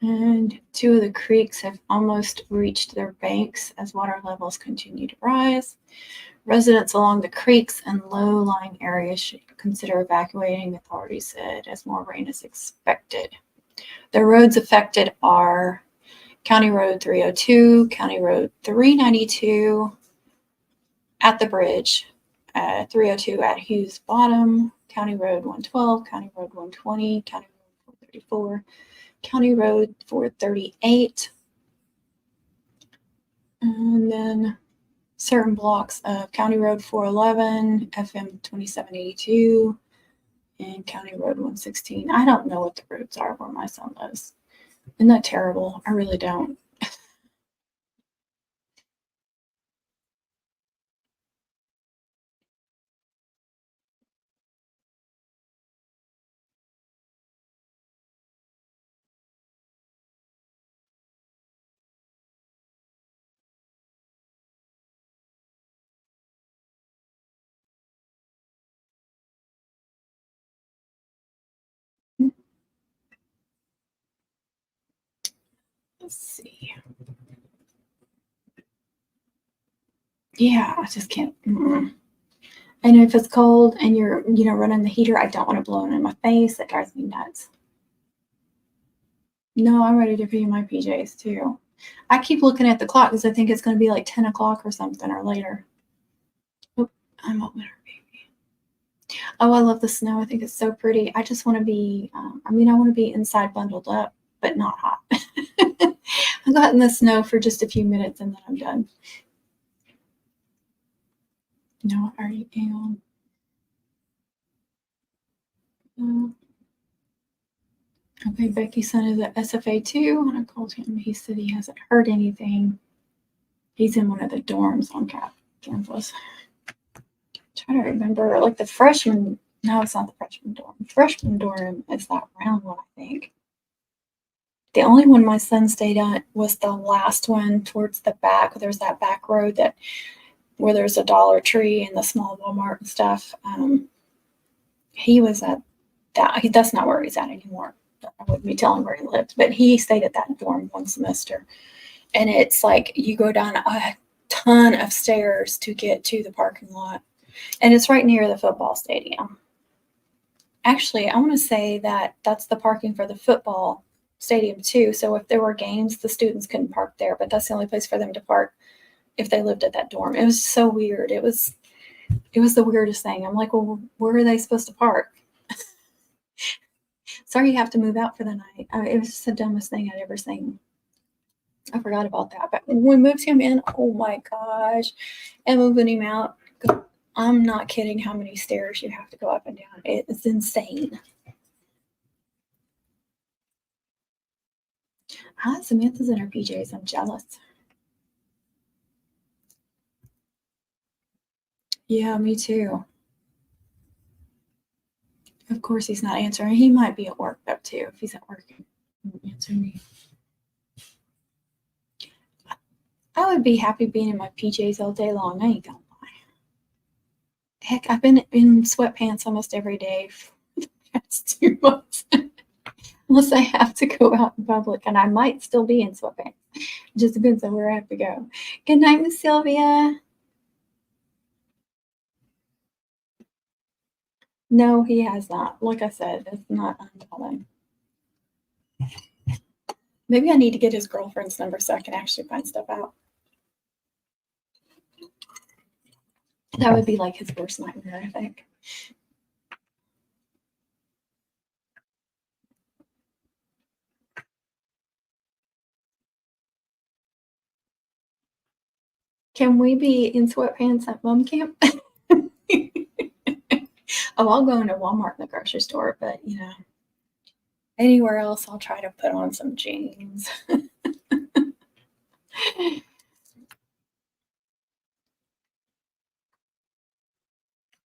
And 2 of the creeks have almost reached their banks as water levels continue to rise. Residents along the creeks and low-lying areas should consider evacuating, authorities said, as more rain is expected. The roads affected are County Road 302, County Road 392 at the bridge, 302 at Hughes Bottom, County Road 112, County Road 120, County Road 434, County Road 438, and then certain blocks of County Road 411, FM 2782, and County Road 116. I don't know what the roads are where my son lives. Isn't that terrible? I really don't. Let's see. Yeah, I just can't. And if it's cold and you're, running the heater, I don't want to blow it in my face. That drives me nuts. No, I'm ready to pee in my PJs too. I keep looking at the clock because I think it's going to be like 10 o'clock or something or later. Oh, I'm open her baby. Oh, I love the snow. I think it's so pretty. I just want to be, I want to be inside bundled up, but not hot. I got in the snow for just a few minutes and then I'm done. No, I already am. Okay, Becky's son is at SFA too. When I called him, he said he hasn't heard anything. He's in one of the dorms on campus. Trying to remember, like the freshman. No, it's not the freshman dorm. Freshman dorm is that round one, I think. The only one my son stayed at was the last one towards the back. There's that back road where there's a Dollar Tree and the small Walmart and stuff. He was at that. That's not where he's at anymore. I wouldn't be telling where he lived, but he stayed at that dorm one semester. And it's like you go down a ton of stairs to get to the parking lot. And it's right near the football stadium. Actually, I want to say that that's the parking for the football stadium too. So if there were games, the students couldn't park there, but that's the only place for them to park if they lived at that dorm. It was so weird. It was the weirdest thing. I'm like, well, where are they supposed to park? Sorry, you have to move out for the night. It was just the dumbest thing I'd ever seen. I forgot about that. But when we moved him in, oh my gosh, and moving him out, I'm not kidding how many stairs you have to go up and down. It's insane. Samantha's in her PJs. I'm jealous. Yeah, me too. Of course, he's not answering. He might be at work though too. If he's at work, he won't answer me. I would be happy being in my PJs all day long. I ain't gonna lie. Heck, I've been in sweatpants almost every day for the past 2 months. unless I have to go out in public, and I might still be in sweatpants. It just depends on where I have to go. Good night, Miss Sylvia. No, he has not. Like I said, it's not uncommon. Maybe I need to get his girlfriend's number so I can actually find stuff out. That would be like his worst nightmare, I think. Can we be in sweatpants at mom camp? Oh, I'll go into Walmart in the grocery store, but anywhere else, I'll try to put on some jeans.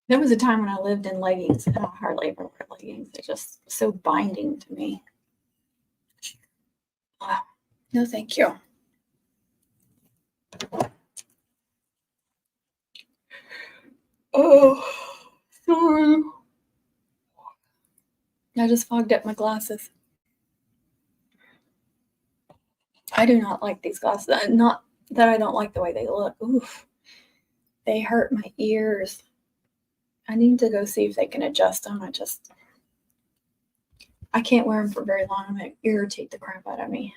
There was a time when I lived in leggings, and I hardly ever wear leggings. They're just so binding to me. Oh, no, thank you. Oh, sorry. I just fogged up my glasses. I do not like these glasses. Not that I don't like the way they look. Oof. They hurt my ears. I need to go see if they can adjust them. I can't wear them for very long. They irritate the crap out of me.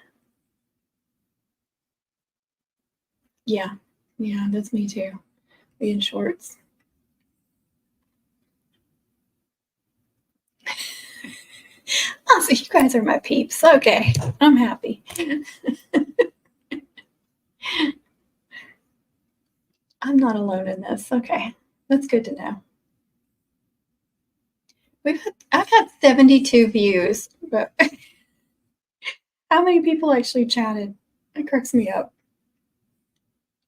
Yeah. Yeah, that's me too. Being shorts. Oh, so you guys are my peeps. Okay. I'm happy. I'm not alone in this. Okay. That's good to know. I've had 72 views, but how many people actually chatted? It cracks me up.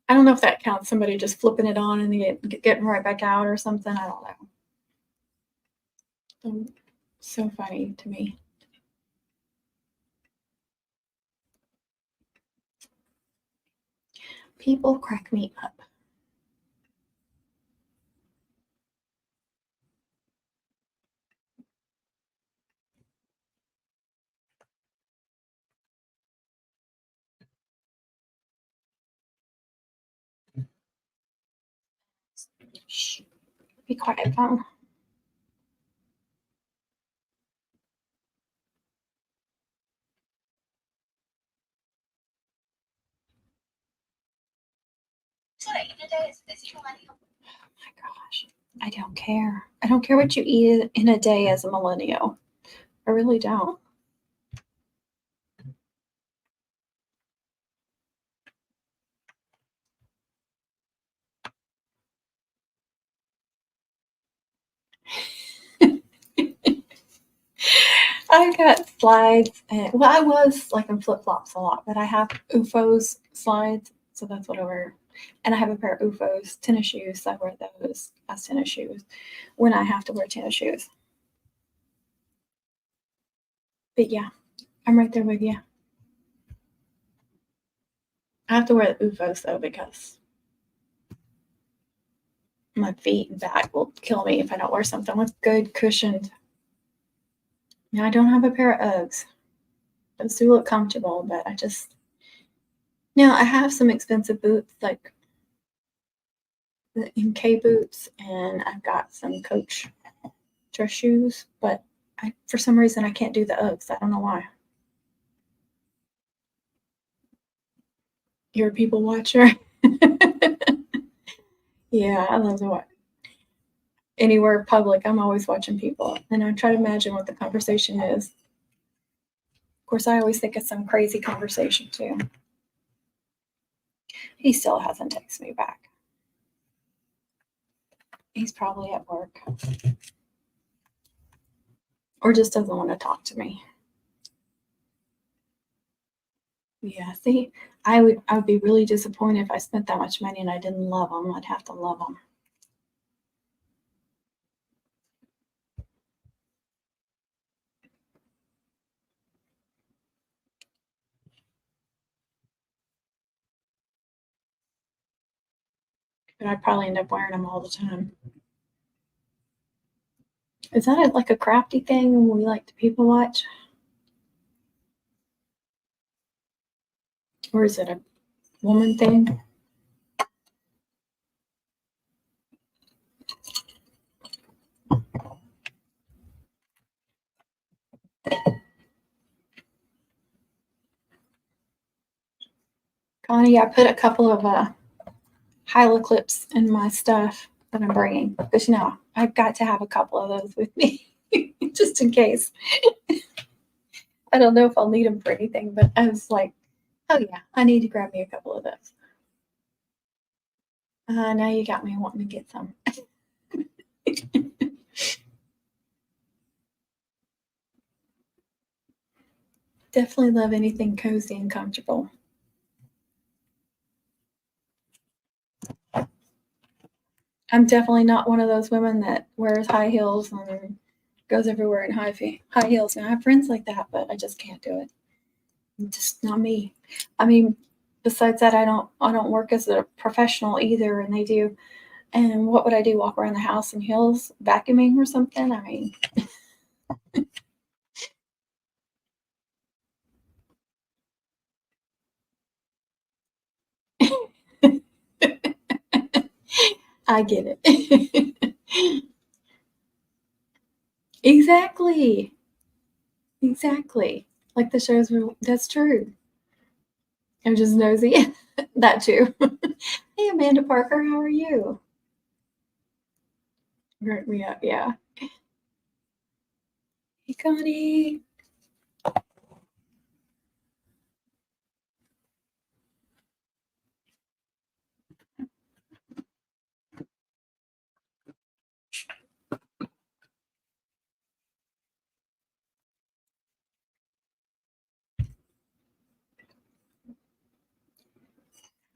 I don't know if that counts somebody just flipping it on and getting right back out or something. I don't know. So funny to me. People crack me up. Shh. Be quiet, phone. Oh my gosh. I don't care. I don't care what you eat in a day as a millennial. I really don't. I've got slides, and well, I was like in flip flops a lot, but I have UFOs slides, so that's what I wear. And I have a pair of UFOs tennis shoes. So I wear those as tennis shoes when I have to wear tennis shoes. But yeah, I'm right there with you. I have to wear the UFOs though because my feet and back will kill me if I don't wear something with good cushioned. Now I don't have a pair of Uggs. Those do look comfortable, but now I have some expensive boots like the MK boots, and I've got some Coach dress shoes, but for some reason I can't do the Uggs. I don't know why. You're a people watcher. Yeah, I love to watch. Anywhere public, I'm always watching people, and I try to imagine what the conversation is. Of course, I always think it's some crazy conversation too. He still hasn't texted me back. He's probably at work or just doesn't want to talk to me. Yeah, see, I would be really disappointed if I spent that much money and I didn't love them. I'd have to love them. But I'd probably end up wearing them all the time. Is that like a crafty thing when we like to people watch? Or is it a woman thing? Connie, I put a couple of Hyla clips in my stuff that I'm bringing because I've got to have a couple of those with me just in case. I don't know if I'll need them for anything, but I was like, oh yeah, I need to grab me a couple of those. Now you got me wanting to get some. Definitely love anything cozy and comfortable. I'm definitely not one of those women that wears high heels and goes everywhere in high heels. And I have friends like that, but I just can't do it. It's just not me. I mean, besides that, I don't work as a professional either, and they do. And what would I do? Walk around the house in heels, vacuuming or something? I mean, I get it. Exactly. Exactly. Like the shows were, that's true. I'm just nosy. That too. Hey, Amanda Parker, how are you? Great me up, yeah. Hey, Connie.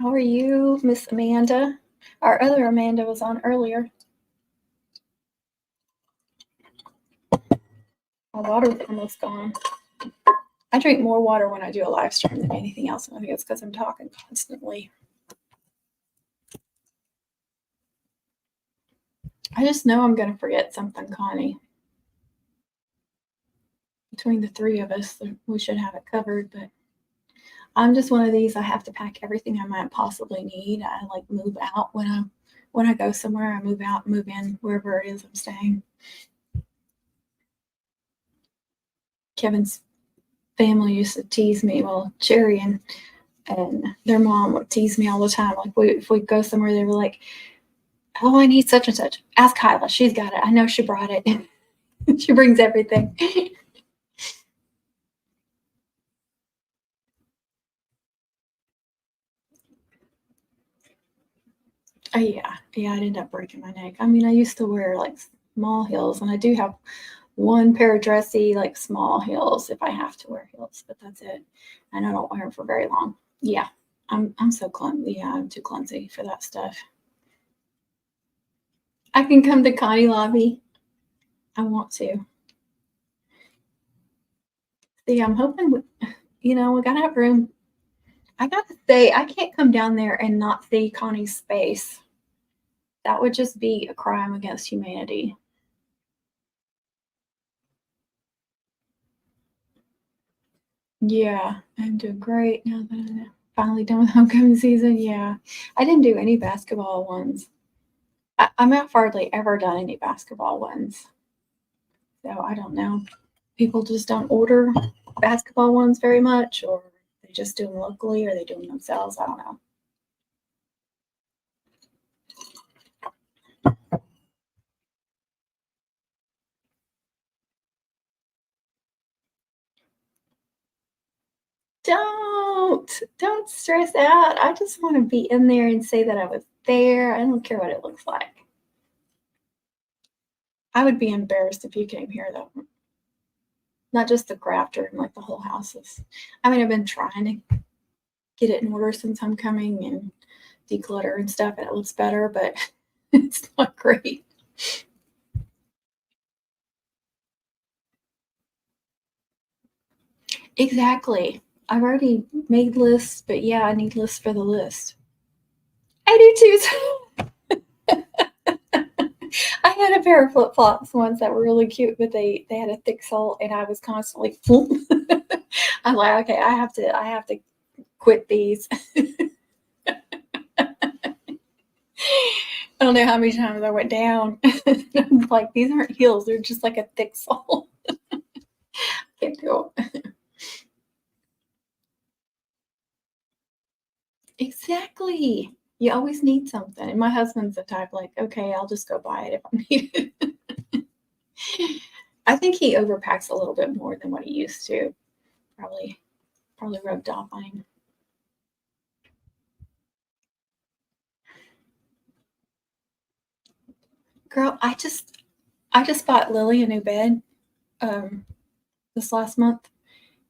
How are you, Miss Amanda? Our other Amanda was on earlier. My water's almost gone. I drink more water when I do a live stream than anything else. And I think it's because I'm talking constantly. I just know I'm going to forget something, Connie. Between the three of us, we should have it covered. But I'm just one of these. I have to pack everything I might possibly need. I like move out when I go somewhere. I move out, move in wherever it is I'm staying. Kevin's family used to tease me. Well, Cherry and their mom would tease me all the time. Like if we go somewhere, they were like, "Oh, I need such and such. Ask Kyla. She's got it. I know she brought it. She brings everything." Oh yeah, I'd end up breaking my neck. I mean, I used to wear like small heels, and I do have one pair of dressy like small heels if I have to wear heels, but that's it. And I don't wear them for very long. Yeah, I'm so clumsy. Yeah, I'm too clumsy for that stuff. I can come to Connie Lobby. I want to. See, I'm hoping we gotta have room. I gotta say, I can't come down there and not see Connie's space. That would just be a crime against humanity. Yeah, I'm doing great now that I'm finally done with homecoming season. Yeah, I didn't do any basketball ones. I'm not hardly ever done any basketball ones. So I don't know. People just don't order basketball ones very much, or they just do them locally, or they do them themselves. I don't know. Don't stress out. I just want to be in there and say that I was there. I don't care what it looks like. I would be embarrassed if you came here though. Not just the crafter and like the whole houses. I mean, I've been trying to get it in order since homecoming and declutter and stuff, and it looks better, but it's not great. Exactly. I've already made lists, but yeah, I need lists for the list. I do too. I had a pair of flip flops once that were really cute, but they had a thick sole, and I was constantly. I'm like, okay, I have to quit these. I don't know how many times I went down. I'm like, these aren't heels. They're just like a thick sole. Can't do it. Exactly. You always need something. And my husband's the type like, okay, I'll just go buy it if I need it. I think he overpacks a little bit more than what he used to. Probably rubbed off on him. Girl, I just bought Lily a new bed this last month,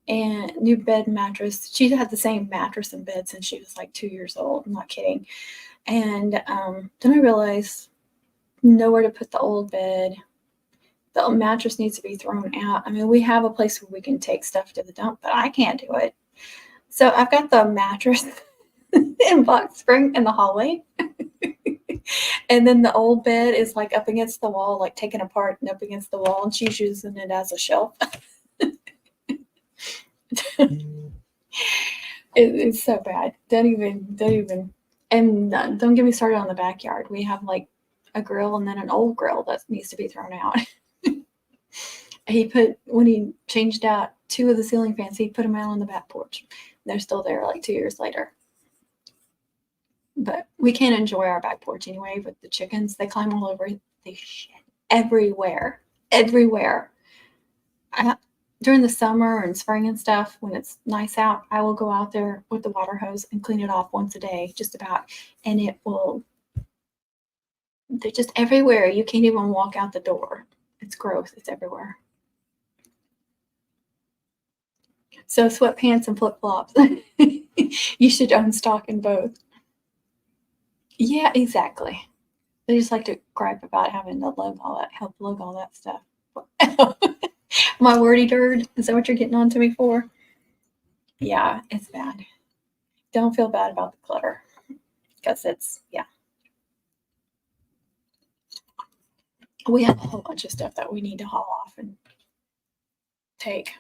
and new bed mattress. She had the same mattress and bed since she was like 2 years old. I'm not kidding. And then I realized nowhere to put the old bed. The mattress needs to be thrown out. I mean, we have a place where we can take stuff to the dump, but I can't do it. So I've got the mattress in box spring in the hallway. And then the old bed is like up against the wall, like taken apart and up against the wall, and she's using it as a shelf. It's so bad. Don't even. And don't get me started on the backyard. We have like a grill and then an old grill that needs to be thrown out. When he changed out 2 of the ceiling fans, he put them out on the back porch. They're still there like 2 years later. But we can't enjoy our back porch anyway with the chickens. They climb all over. They shit everywhere. During the summer and spring and stuff, when it's nice out, I will go out there with the water hose and clean it off once a day, just about. And they're just everywhere. You can't even walk out the door. It's gross. It's everywhere. So sweatpants and flip-flops. You should own stock in both. Yeah, exactly. They just like to gripe about having to help lug all that stuff. My wordy turd. Is that what you're getting on to me for? Yeah, it's bad. Don't feel bad about the clutter. Because yeah. We have a whole bunch of stuff that we need to haul off and take.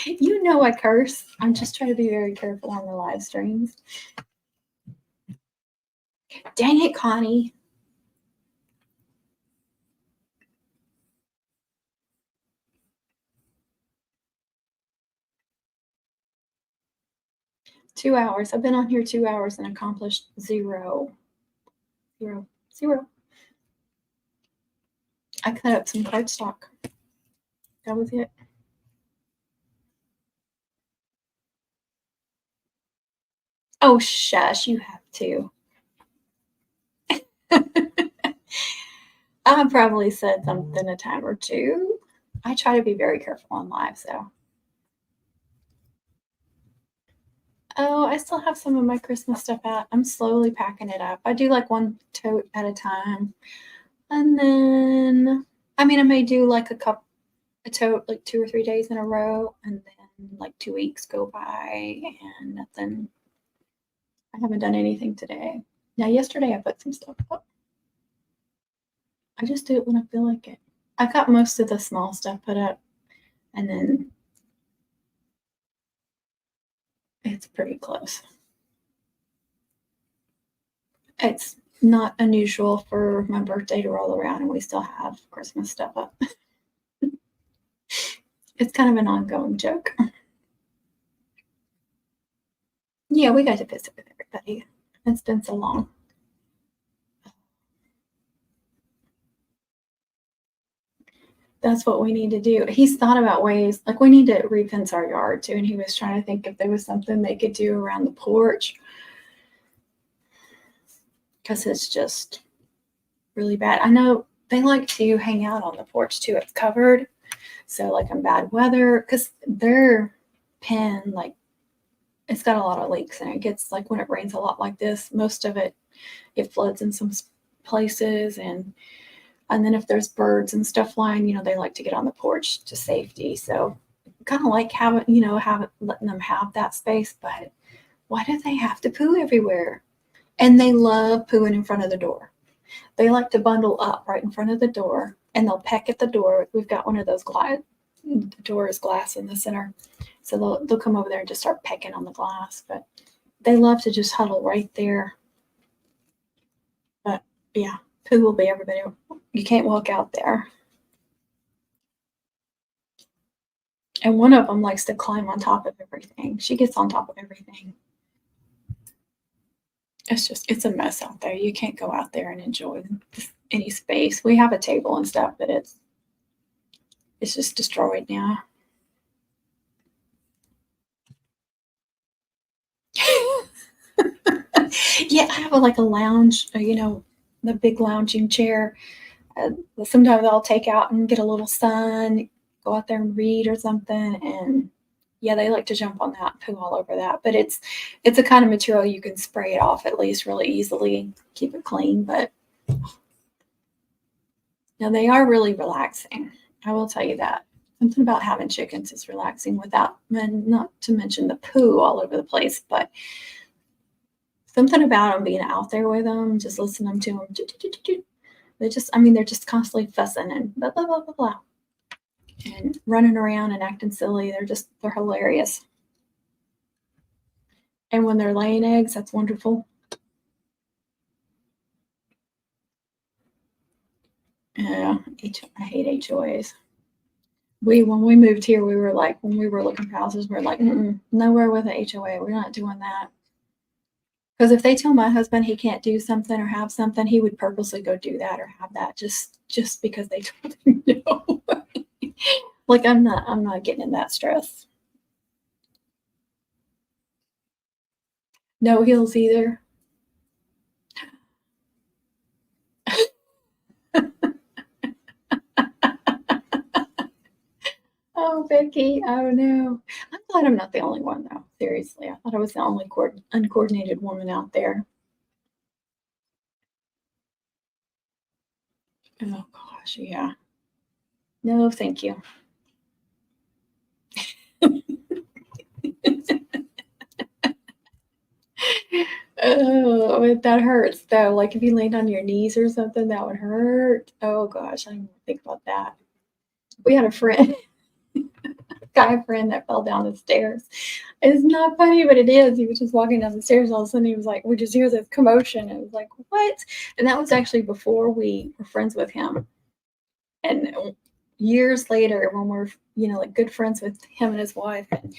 You know I curse. I'm just trying to be very careful on the live streams. Dang it, Connie. Two hours. I've been on here 2 hours and accomplished zero. I cut up some cardstock. That was it. Oh, shush, you have to. I probably said something a time or two. I try to be very careful on live, so. Oh, I still have some of my Christmas stuff out. I'm slowly packing it up. I do like one tote at a time. And then, I may do like a tote like 2 or 3 days in a row, and then like 2 weeks go by and nothing. I haven't done anything today. Now, yesterday I put some stuff up. I just do it when I feel like it. I got most of the small stuff put up, and then it's pretty close. It's not unusual for my birthday to roll around and we still have Christmas stuff up. It's kind of an ongoing joke. Yeah, we got to visit with everybody. It's been so long. That's what we need to do. He's thought about ways, like we need to refence our yard too. And he was trying to think if there was something they could do around the porch. Because it's just really bad. I know they like to hang out on the porch too. It's covered. So like in bad weather, because their pen, like it's got a lot of leaks and it gets like when it rains a lot like this, most of it floods in some places, and then if there's birds and stuff flying, they like to get on the porch to safety. So kind of like letting them have that space, but why do they have to poo everywhere? And they love pooing in front of the door. They like to bundle up right in front of the door and they'll peck at the door. We've got one of those glass. The door is glass in the center, so they'll come over there and just start pecking on the glass. But they love to just huddle right there. But yeah, poo will be everybody. You can't walk out there. And one of them likes to climb on top of everything. She gets on top of everything. It's a mess out there. You can't go out there and enjoy any space. We have a table and stuff, but it's just destroyed now. Yeah, I have like a lounge, the big lounging chair. Sometimes I'll take out and get a little sun, go out there and read or something. And yeah, they like to jump on that, poo all over that. But it's a kind of material you can spray it off at least really easily, keep it clean. But no, they are really relaxing. I will tell you that. Something about having chickens is relaxing not to mention the poo all over the place, but something about them being out there with them, just listening to them. They're just constantly fussing and blah, blah, blah, blah, blah. And running around and acting silly. They're hilarious. And when they're laying eggs, that's wonderful. Yeah, I hate HOAs. When we moved here, we were like, when we were looking for houses, we are like, nowhere with an HOA. We're not doing that. Because if they tell my husband he can't do something or have something, he would purposely go do that or have that just because they told him no. Like I'm not getting in that stress. No heels either. Oh, Becky, oh no. I'm glad I'm not the only one though. Seriously, I thought I was the only uncoordinated woman out there. Oh gosh, yeah. No, thank you. Oh, that hurts though. Like if you laid on your knees or something, that would hurt. Oh gosh, I didn't even think about that. We had a friend, guy friend that fell down the stairs. It's not funny, but it is. He was just walking down the stairs. All of a sudden, he was like, we just hear this commotion. And it was like, what? And that was actually before we were friends with him. And years later, when we're, like good friends with him and his wife, and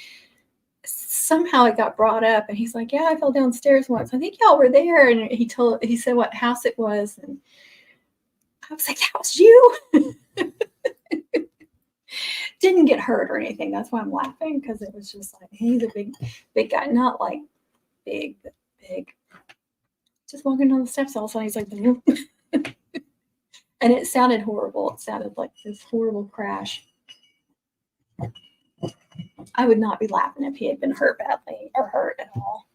somehow it got brought up, and he's like, yeah, I fell downstairs once. I think y'all were there. And he said what house it was. And I was like, that was you. Didn't get hurt or anything. That's why I'm laughing, because it was just like, he's a big guy, not like big, but big. Just walking down the steps, all of a sudden he's like, and it sounded horrible. It sounded like this horrible crash. I would not be laughing if he had been hurt badly or hurt at all.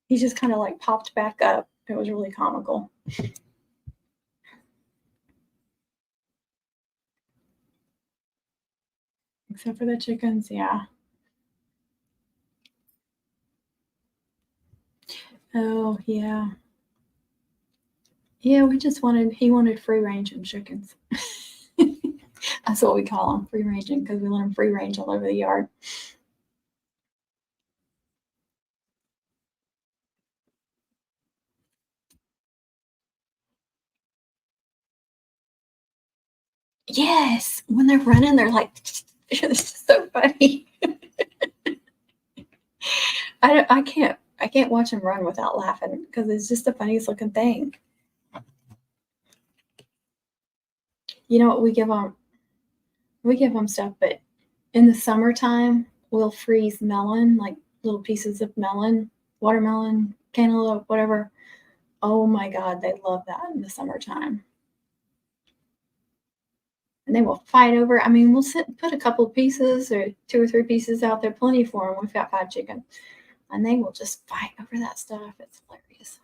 He just kind of like popped back up. It was really comical. Except for the chickens, yeah. Oh, yeah. Yeah, he wanted free ranging chickens. That's what we call them, free ranging, because we let them free range all over the yard. Yes, when they're running, they're like, it's just so funny. I can't watch them run without laughing, because it's just the funniest looking thing. You know what, we give them stuff, but in the summertime we'll freeze melon, like little pieces of melon, watermelon, cantaloupe, whatever. Oh my god, they love that in the summertime. And they will fight over. I mean, we'll put a couple of pieces or 2 or 3 pieces out there, plenty for them. We've got 5 chickens, and they will just fight over that stuff. It's hilarious.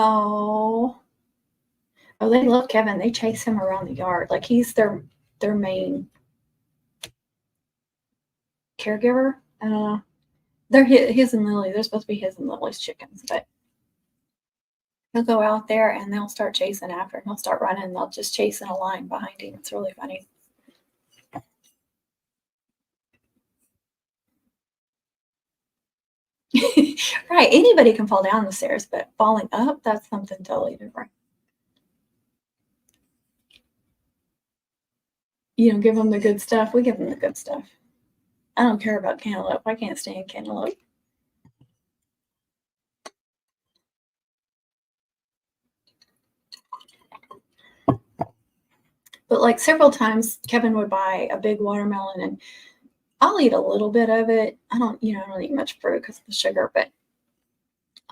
Oh, they love Kevin. They chase him around the yard like he's their main caregiver. I don't know. They're his and Lily. They're supposed to be his and Lily's chickens, but He'll go out there and they'll start chasing after him. He'll start running and they'll just chase in a line behind him. It's really funny. Right. Anybody can fall down the stairs, but falling up, that's something totally different. You know, give them the good stuff. We give them the good stuff. I don't care about cantaloupe. I can't stand cantaloupe. But like several times, Kevin would buy a big watermelon and I'll eat a little bit of it. I don't eat much fruit because of the sugar, but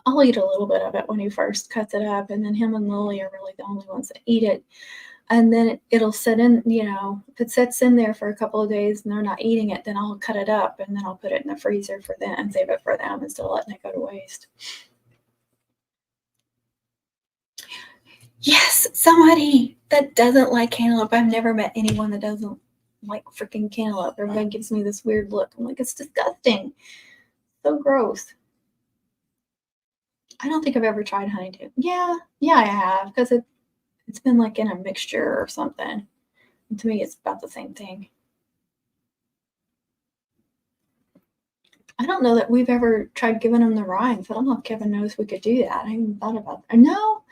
I'll eat a little bit of it when he first cuts it up. And then him and Lily are really the only ones that eat it. And then it'll sit in, if it sits in there for a couple of days and they're not eating it, then I'll cut it up and then I'll put it in the freezer for them and save it for them instead of letting it go to waste. Yes, somebody that doesn't like cantaloupe. I've never met anyone that doesn't like freaking cantaloupe. Everybody gives me this weird look. I'm like, it's disgusting. So gross. I don't think I've ever tried honeydew. Yeah, I have because it's been like in a mixture or something. And to me, it's about the same thing. I don't know that we've ever tried giving them the rinds. I don't know if Kevin knows we could do that. I haven't thought about that. No,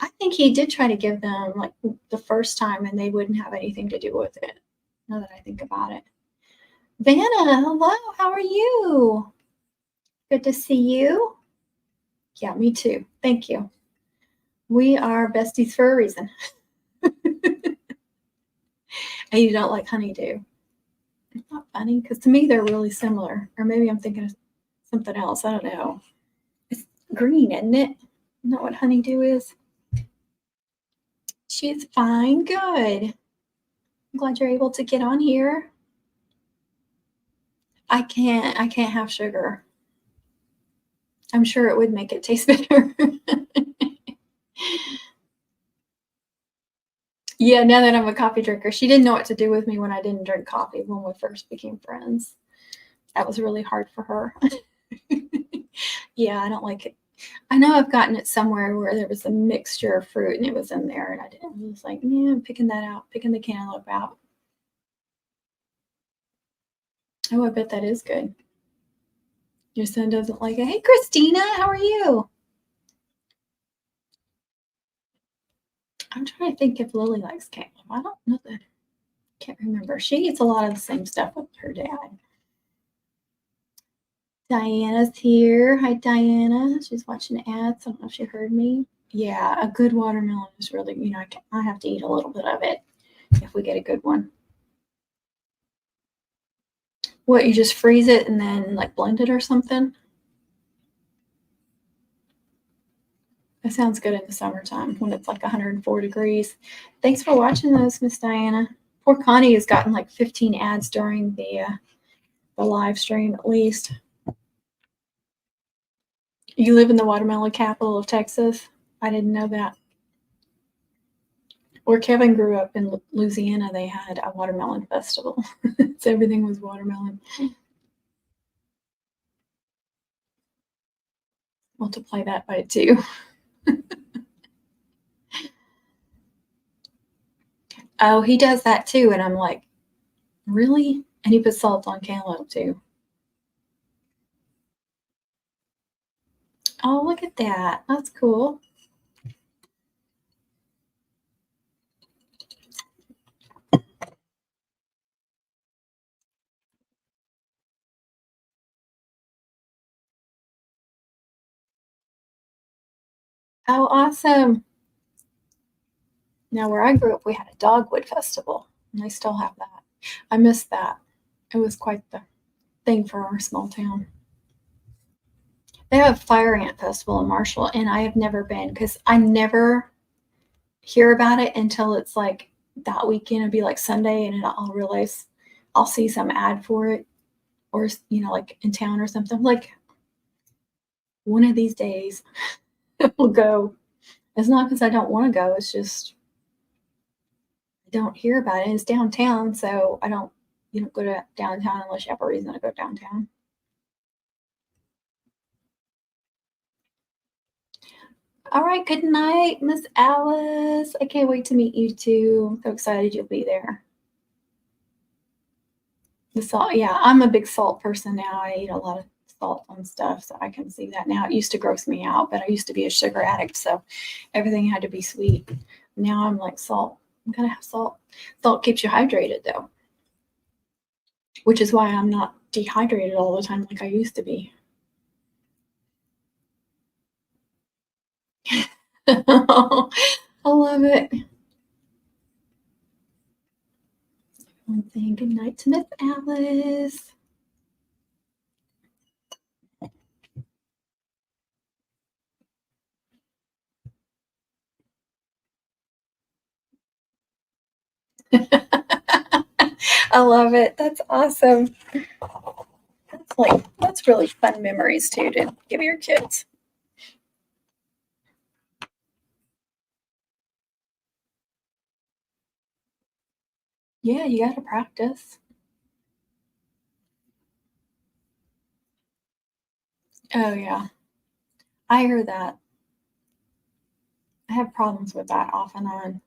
I think he did try to give them like the first time and they wouldn't have anything to do with it. Now that I think about it. Vanna, hello, how are you? Good to see you. Yeah, me too. Thank you. We are besties for a reason. And you don't like honeydew. It's not funny because to me they're really similar. Or maybe I'm thinking of something else. I don't know. It's green, isn't it? Isn't that what honeydew is? She's fine. Good. I'm glad you're able to get on here. I can't have sugar. I'm sure it would make it taste better. Yeah, now that I'm a coffee drinker, she didn't know what to do with me when I didn't drink coffee when we first became friends. That was really hard for her. Yeah, I don't like it. I know I've gotten it somewhere where there was a mixture of fruit and it was in there, and I was like, yeah, I'm picking that out, picking the cantaloupe out. Oh, I bet that is good. Your son doesn't like it. Hey, Christina, how are you? I'm trying to think if Lily likes cantaloupe. I don't know that. Can't remember. She eats a lot of the same stuff with her dad. Diana's here. Hi, Diana. She's watching ads. I don't know if she heard me. Yeah, a good watermelon is really, I have to eat a little bit of it if we get a good one. What, you just freeze it and then like blend it or something? That sounds good in the summertime when it's like 104 degrees. Thanks for watching those, Miss Diana. Poor Connie has gotten like 15 ads during the live stream at least. You live in the watermelon capital of Texas? I didn't know that. Where Kevin grew up in Louisiana, they had a watermelon festival. So everything was watermelon. Multiply that by 2. Oh, he does that too. And I'm like, really? And he puts salt on cantaloupe too. Oh, look at that. That's cool. Oh, awesome. Now, where I grew up, we had a dogwood festival, and I still have that. I miss that. It was quite the thing for our small town. They have a fire ant festival in Marshall, and I have never been because I never hear about it until it's like that weekend. It'll be like Sunday, and then I'll realize I'll see some ad for it, or like in town or something. Like one of these days, we'll go. It's not because I don't want to go. It's just I don't hear about it. It's downtown, so I don't. You don't go to downtown unless you have a reason to go downtown. All right, good night, Miss Alice. I can't wait to meet you too. I'm so excited you'll be there. The salt, yeah, I'm a big salt person now. I eat a lot of salt on stuff, so I can see that now. It used to gross me out, but I used to be a sugar addict, so everything had to be sweet. Now I'm like salt. I'm gonna have salt. Salt keeps you hydrated though, which is why I'm not dehydrated all the time like I used to be. I love it. One thing. Good night to Miss Alice. I love it. That's awesome. That's really fun memories too to give your kids. Yeah, you got to practice. Oh yeah, I hear that. I have problems with that off and on.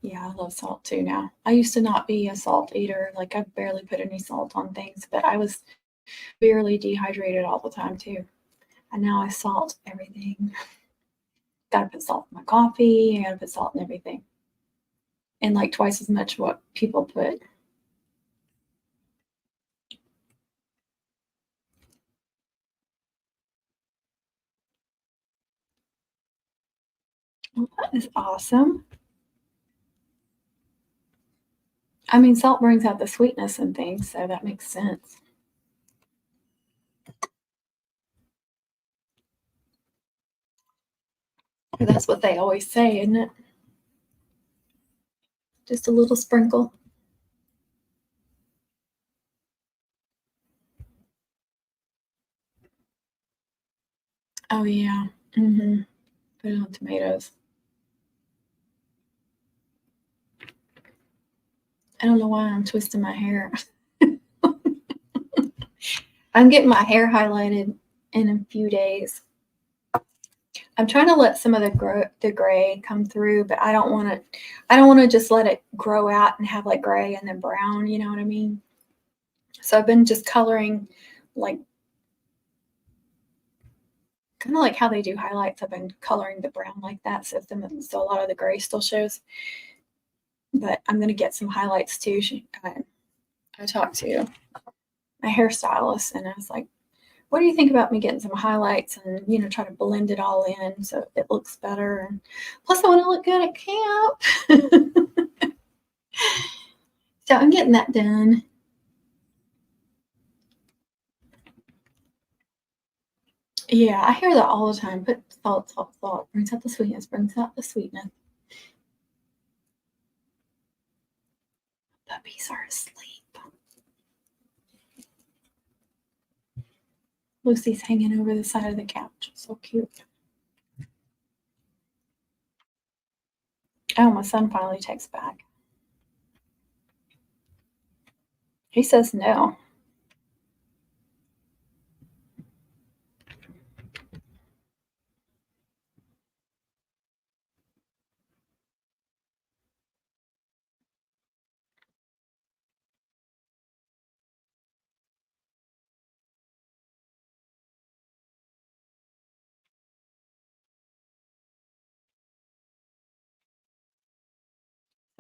Yeah, I love salt too now. I used to not be a salt eater. Like I barely put any salt on things, but I was barely dehydrated all the time too. And now I salt everything. Gotta put salt in my coffee. I gotta put salt in everything. And like twice as much what people put. Well, that is awesome. I mean, salt brings out the sweetness and things, so that makes sense. That's what they always say, isn't it? Just a little sprinkle. Oh yeah. Mm-hmm. Put it on tomatoes. I don't know why I'm twisting my hair. I'm getting my hair highlighted in a few days. I'm trying to let some of the gray come through, but I don't want to. I don't want to just let it grow out and have like gray and then brown. You know what I mean? So I've been just coloring, like kind of like how they do highlights. I've been coloring the brown like that, so a lot of the gray still shows. But I'm gonna get some highlights too. I talked to my hairstylist, and I was like, what do you think about me getting some highlights and try to blend it all in so it looks better, and plus I want to look good at camp. So I'm getting that done. Yeah, I hear that all the time. Put salt, salt, salt. Brings out the sweetness, brings out the sweetness. Puppies are asleep. Lucy's hanging over the side of the couch. So cute. Oh, my son finally texts back. He says no.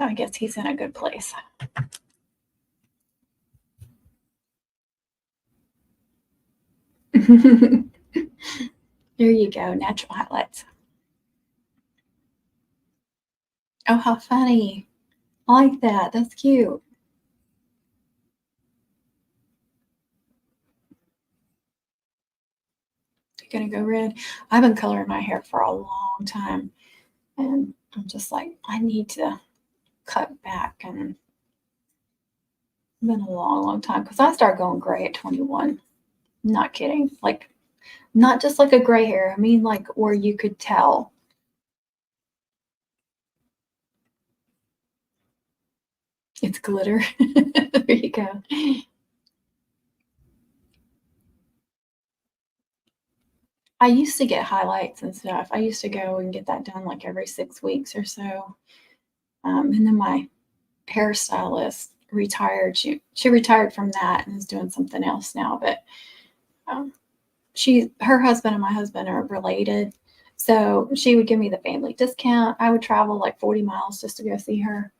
So I guess he's in a good place. There you go, natural highlights. Oh, how funny. I like that. That's cute. You're gonna go red. I've been coloring my hair for a long time, and I'm just like, I need to cut back, and it's been a long, long time because I started going gray at 21. Not kidding. Like, not just like a gray hair. I mean, like where you could tell. It's glitter. There you go. I used to get highlights and stuff. I used to go and get that done like every 6 weeks or so. And then my hairstylist retired. She retired from that and is doing something else now. But um, her husband and my husband are related, so she would give me the family discount. I would travel like 40 miles just to go see her.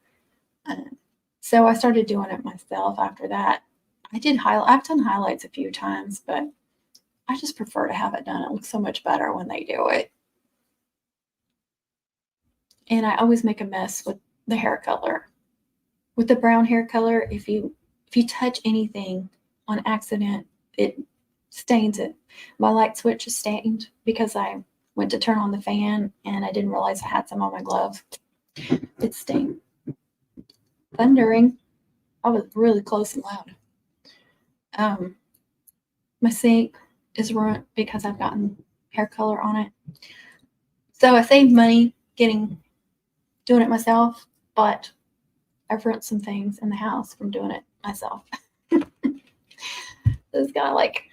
So I started doing it myself after that. I've done highlights a few times, but I just prefer to have it done. It looks so much better when they do it. And I always make a mess with the hair color. With the brown hair color, if you touch anything on accident, it stains it. My light switch is stained because I went to turn on the fan and I didn't realize I had some on my glove. It's stained. Thundering. I was really close and loud. My sink is ruined because I've gotten hair color on it. So I saved money doing it myself, but I've ruined some things in the house from doing it myself. It's kind of like,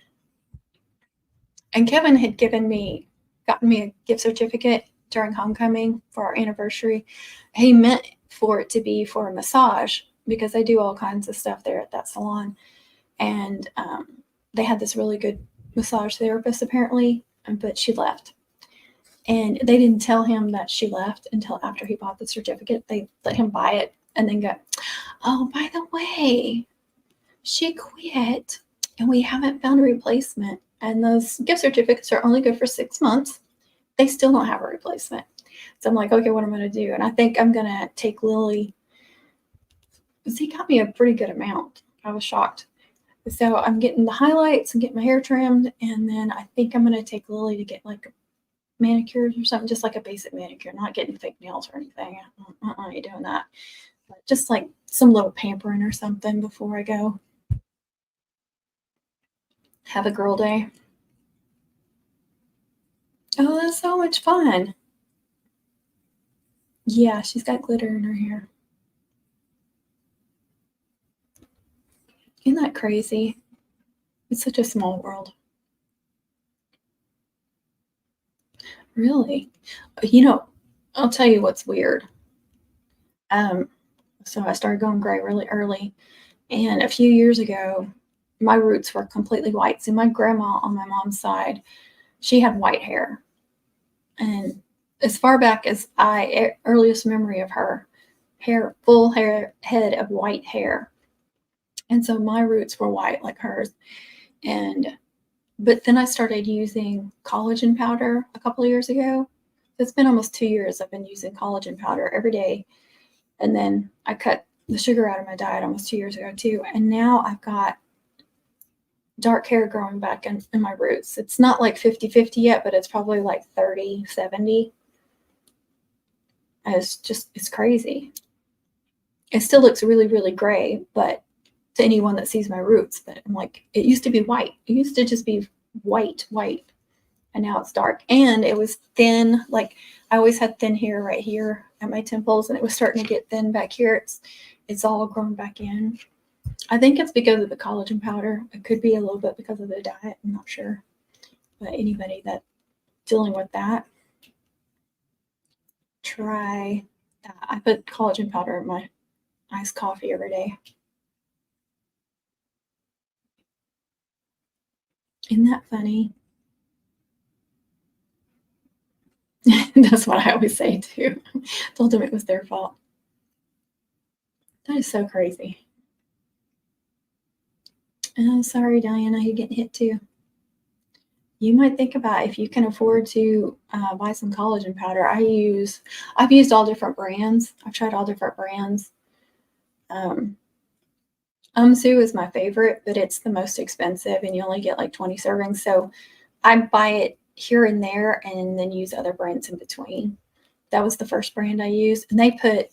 and Kevin had gotten me a gift certificate during homecoming for our anniversary. He meant for it to be for a massage because I do all kinds of stuff there at that salon. And they had this really good massage therapist apparently, but she left. And they didn't tell him that she left until after he bought the certificate. They let him buy it and then go, oh, by the way, she quit and we haven't found a replacement. And those gift certificates are only good for 6 months. They still don't have a replacement. So I'm like, okay, what am I going to do? And I think I'm going to take Lily. He got me a pretty good amount. I was shocked. So I'm getting the highlights and getting my hair trimmed. And then I think I'm going to take Lily to get like manicures or something, just like a basic manicure, not getting fake nails or anything. I ain't doing that. But just like some little pampering or something before I go. Have a girl day. Oh, that's so much fun. Yeah, she's got glitter in her hair. Isn't that crazy? It's such a small world. Really? I'll tell you what's weird. So I started going gray really early. And a few years ago, my roots were completely white. So my grandma on my mom's side, she had white hair. And as far back as earliest memory of her, full head of white hair. And so my roots were white like hers. But then I started using collagen powder a couple of years ago. It's been almost 2 years I've been using collagen powder every day. And then I cut the sugar out of my diet almost 2 years ago too. And now I've got dark hair growing back in my roots. It's not like 50-50 yet, but it's probably like 30-70. It's crazy. It still looks really, really gray, but to anyone that sees my roots, but I'm like, it used to be white. It used to just be white. And now it's dark. And it was thin. Like I always had thin hair right here at my temples, and it was starting to get thin back here. It's all grown back in. I think it's because of the collagen powder. It could be a little bit because of the diet. I'm not sure. But anybody that's dealing with that, try that. I put collagen powder in my iced coffee every day. Isn't that funny? That's what I always say too. Told them it was their fault. That is so crazy. Oh, sorry, Diana, you're getting hit too. You might think about if you can afford to buy some collagen powder. I've used all different brands. I've tried all different brands. Umsu is my favorite, but it's the most expensive and you only get like 20 servings. So I buy it here and there and then use other brands in between. That was the first brand I used. And they put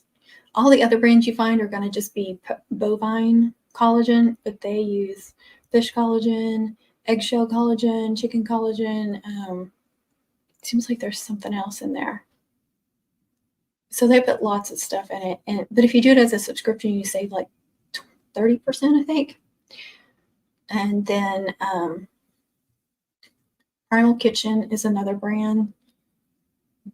all the other brands you find are going to just be bovine collagen, but they use fish collagen, eggshell collagen, chicken collagen. Seems like there's something else in there. So they put lots of stuff in it. But if you do it as a subscription, you save like 30%, I think. And then Primal Kitchen is another brand.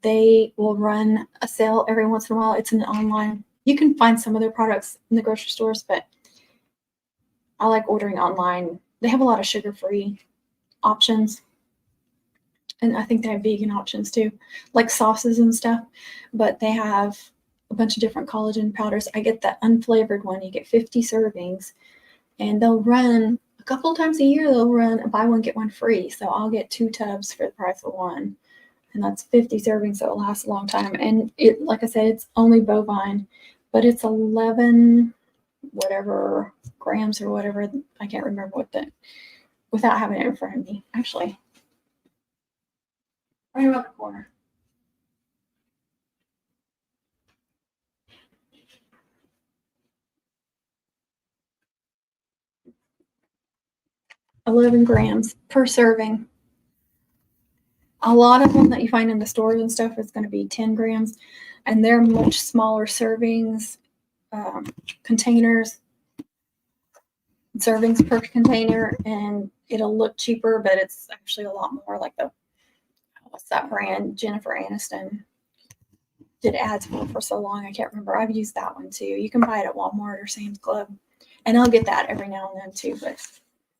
They will run a sale every once in a while. It's an online. You can find some of their products in the grocery stores, but I like ordering online. They have a lot of sugar-free options. And I think they have vegan options too, like sauces and stuff. But they have a bunch of different collagen powders. I get the unflavored one. You get 50 servings, and they'll run a couple times a year. They'll run a buy one get one free. So I'll get 2 tubs for the price of one, and that's 50 servings. So it'll last a long time. And it, like I said, it's only bovine, but it's 11 whatever grams or whatever. I can't remember what the, without having it in front of me. Actually, right around the corner. $11 grams per serving. A lot of them that you find in the stores and stuff is going to be 10 grams, and they're much smaller servings, containers, servings per container, and it'll look cheaper, but it's actually a lot more. Like the, what's that brand? Jennifer Aniston did ads for so long. I can't remember. I've used that one too. You can buy it at Walmart or Sam's Club, and I'll get that every now and then too. But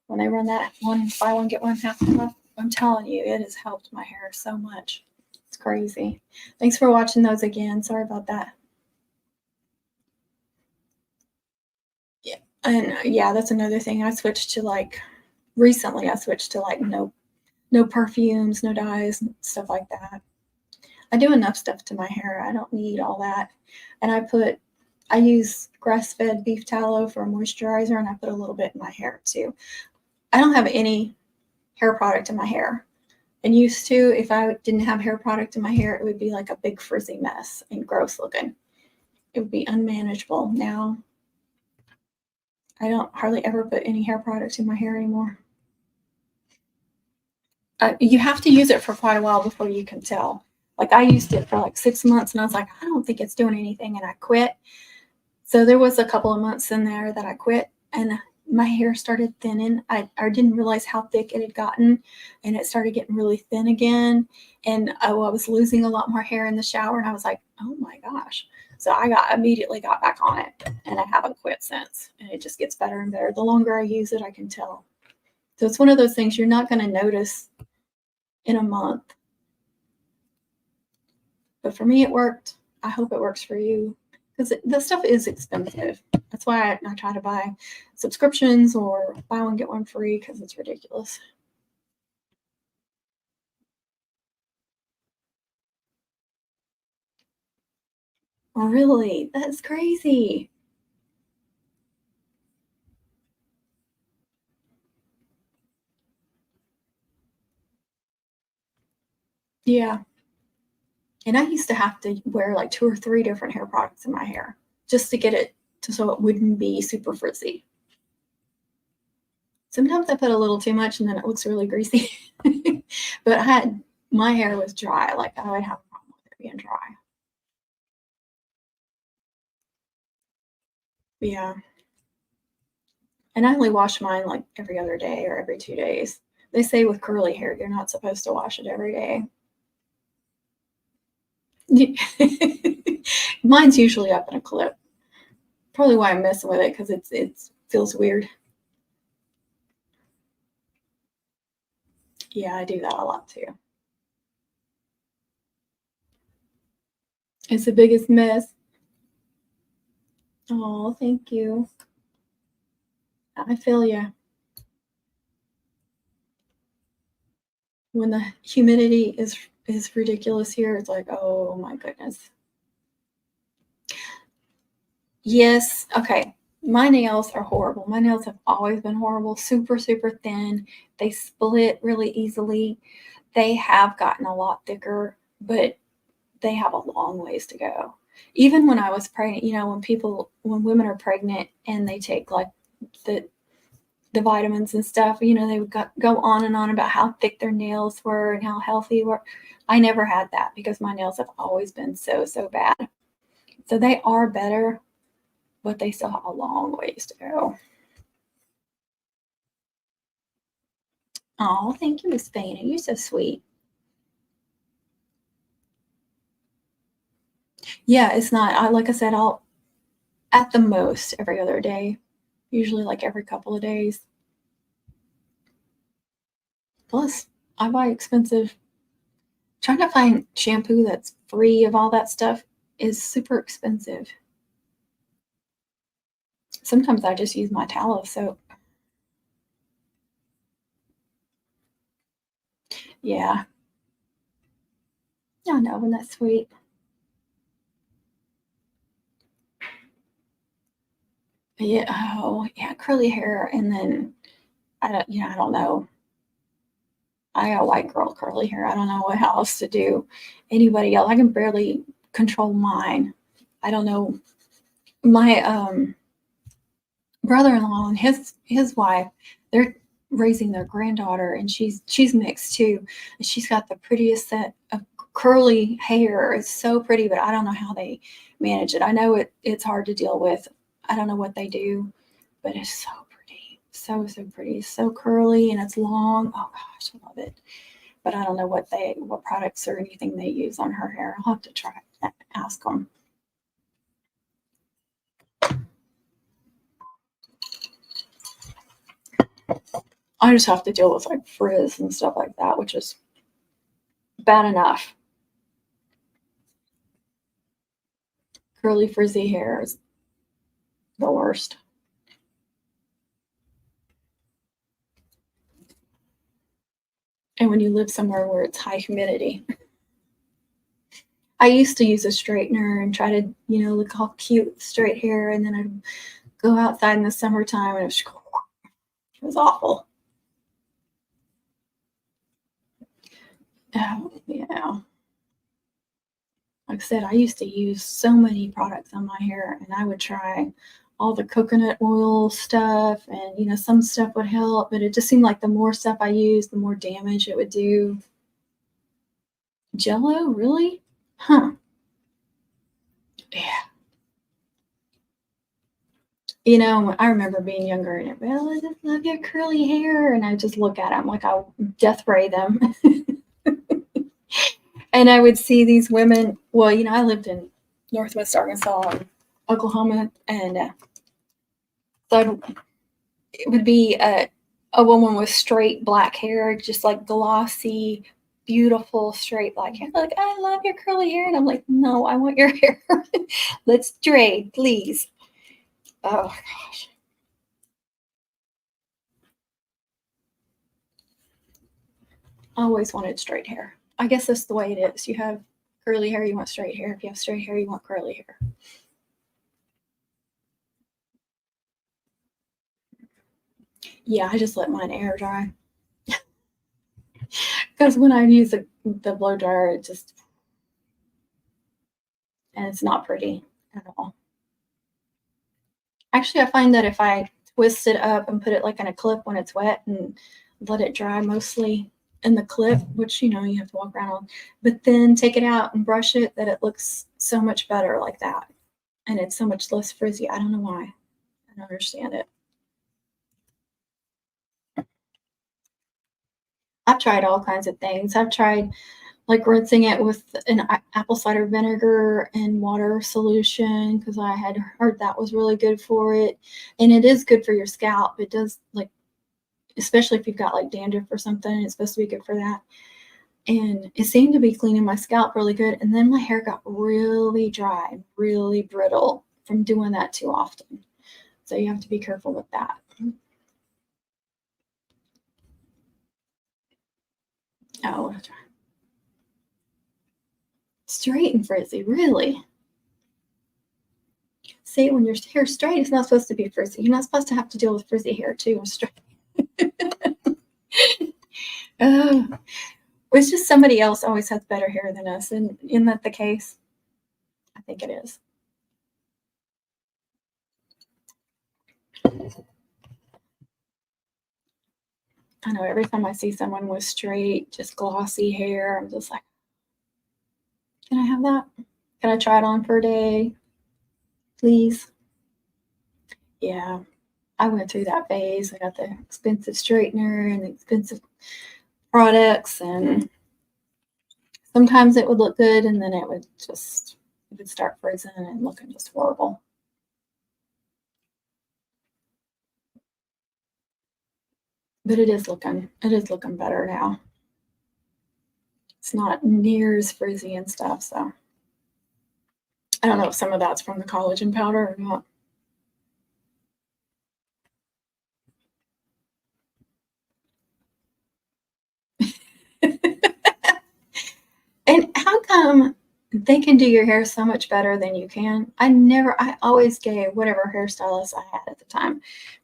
when they run that one buy one get one half off, I'm telling you, it has helped my hair so much. It's crazy. Thanks for watching those again. Sorry about that. Yeah, and yeah, that's another thing. I switched to like recently. I switched to like no perfumes, no dyes, stuff like that. I do enough stuff to my hair. I don't need all that. And I use grass-fed beef tallow for a moisturizer, and I put a little bit in my hair too. I don't have any hair product in my hair. And used to, if I didn't have hair product in my hair, it would be like a big frizzy mess and gross looking. It would be unmanageable. Now, I don't hardly ever put any hair product in my hair anymore. You have to use it for quite a while before you can tell. Like I used it for like 6 months, and I was like, I don't think it's doing anything, and I quit. So there was a couple of months in there that I quit, and my hair started thinning. I didn't realize how thick it had gotten, and it started getting really thin again. And I was losing a lot more hair in the shower, and I was like, oh my gosh. So I immediately got back on it, and I haven't quit since. And it just gets better and better. The longer I use it, I can tell. So it's one of those things you're not going to notice in a month. But for me, it worked. I hope it works for you, because the stuff is expensive. That's why I try to buy subscriptions or buy one, get one free, because it's ridiculous. Oh, really? That's crazy. Yeah. And I used to have to wear like 2 or 3 different hair products in my hair just to get it to so it wouldn't be super frizzy. Sometimes I put a little too much and then it looks really greasy. But my hair was dry. Like I would have a problem with it being dry. Yeah. And I only wash mine like every other day or every 2 days. They say with curly hair, you're not supposed to wash it every day. Mine's usually up in a clip. Probably why I'm messing with it, because it feels weird. Yeah, I do that a lot too. It's the biggest mess. Oh, thank you. I feel you. When the humidity is ridiculous here, it's like, oh my goodness. Yes. Okay. My nails are horrible. My nails have always been horrible, super, super thin. They split really easily. They have gotten a lot thicker, but they have a long ways to go. Even when I was pregnant, when women are pregnant and they take like the vitamins and stuff, they would go on and on about how thick their nails were and how healthy they were. I never had that because my nails have always been so, so bad. So they are better, but they still have a long ways to go. Oh, thank you, Miss Fana. You're so sweet. Yeah, it's not. I like I said, I'll at the most every other day, usually like every couple of days. Plus, I buy expensive. Trying to find shampoo that's free of all that stuff is super expensive. Sometimes I just use my tallow soap. Yeah, I know, and that's sweet. Yeah. Oh, yeah, curly hair, and then I don't. I don't know. I got white girl curly hair. I don't know what else to do. Anybody else? I can barely control mine. I don't know. My brother-in-law and his wife, they're raising their granddaughter, and she's mixed too. And she's got the prettiest set of curly hair. It's so pretty, but I don't know how they manage it. I know it's hard to deal with. I don't know what they do, but it's so pretty. So pretty. It's so curly and it's long. Oh gosh, I love it. But I don't know what products or anything they use on her hair. I'll have to try ask them. I just have to deal with like frizz and stuff like that, which is bad enough. Curly frizzy hair is the worst. And when you live somewhere where it's high humidity. I used to use a straightener and try to, look all cute with straight hair, and then I'd go outside in the summertime and it was awful. Yeah. Like I said, I used to use so many products on my hair, and I would try all the coconut oil stuff, and some stuff would help, but it just seemed like the more stuff I used, the more damage it would do. Jello, really? Huh. Yeah. I remember being younger and everybody, oh, I just love your curly hair. And I just look at them like I'll death ray them. And I would see these women. Well, I lived in Northwest Arkansas and Oklahoma. And so it would be a woman with straight black hair, just like glossy, beautiful, straight black hair. Like, I love your curly hair. And I'm like, no, I want your hair. Let's trade, please. Oh, gosh. I always wanted straight hair. I guess that's the way it is. You have curly hair, you want straight hair. If you have straight hair, you want curly hair. Yeah, I just let mine air dry. Because when I use the blow dryer, and it's not pretty at all. Actually, I find that if I twist it up and put it like in a clip when it's wet and let it dry mostly in the clip, which you have to walk around on, but then take it out and brush it, that it looks so much better like that. And it's so much less frizzy. I don't know why. I don't understand it. I've tried all kinds of things. I've tried like rinsing it with an apple cider vinegar and water solution because I had heard that was really good for it. And it is good for your scalp. It does, like, especially if you've got like dandruff or something, it's supposed to be good for that. And it seemed to be cleaning my scalp really good. And then my hair got really dry, really brittle from doing that too often. So you have to be careful with that. Oh, straight and frizzy, really? See, when your hair's straight, it's not supposed to be frizzy. You're not supposed to have to deal with frizzy hair too. Straight. It's just somebody else always has better hair than us, and isn't that the case? I think it is. I know every time I see someone with straight, just glossy hair, I'm just like, can I have that? Can I try it on for a day, please? Yeah, I went through that phase. I got the expensive straightener and the expensive products, and sometimes it would look good, and then it would start freezing and looking just horrible. But it is looking better now. It's not near as frizzy and stuff, so I don't know if some of that's from the collagen powder or not. And how come they can do your hair so much better than you can? I always gave whatever hairstylist I had at the time,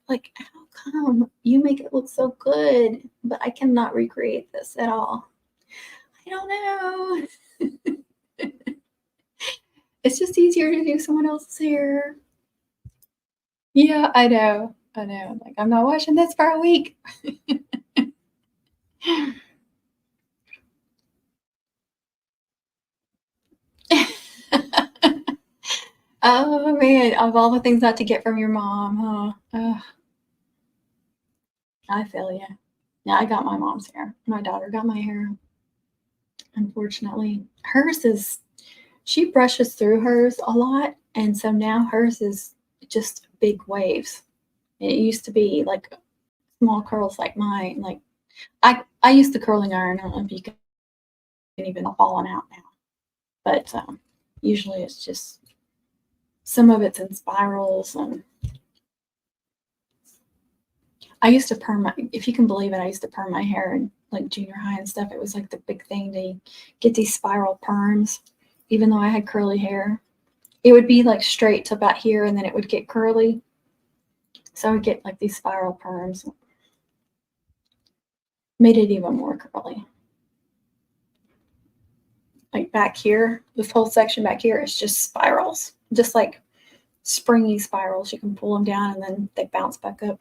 like, how come you make it look so good, but I cannot recreate this at all? I don't know. It's just easier to do someone else's hair. Yeah, I know. I know. Like, I'm not washing this for a week. Oh man, of all the things not to get from your mom, huh? Ugh, I feel you. Yeah, I got my mom's hair. My daughter got my hair. Unfortunately, she brushes through hers a lot, and so now hers is just big waves. And it used to be like small curls like mine. Like I use the curling iron. I don't know if you can even falling out now, but usually it's just some of it's in spirals. And I used to perm my, if you can believe it, I used to perm my hair in like junior high and stuff. It was like the big thing to get these spiral perms, even though I had curly hair. It would be like straight to about here, and then it would get curly. So I would get like these spiral perms. Made it even more curly. Like back here, this whole section back here is just spirals, just like springy spirals. You can pull them down and then they bounce back up.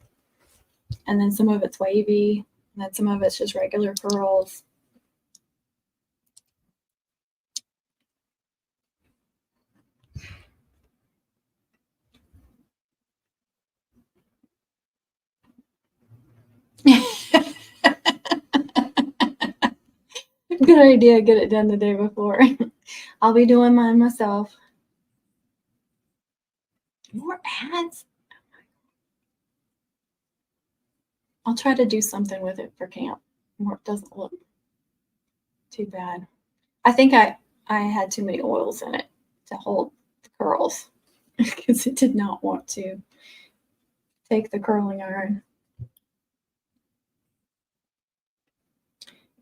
And then some of it's wavy, and then some of it's just regular curls. Good idea. Get it done the day before. I'll be doing mine myself. More ads? I'll try to do something with it for camp where it doesn't look too bad. I think I had too many oils in it to hold the curls because it did not want to take the curling iron.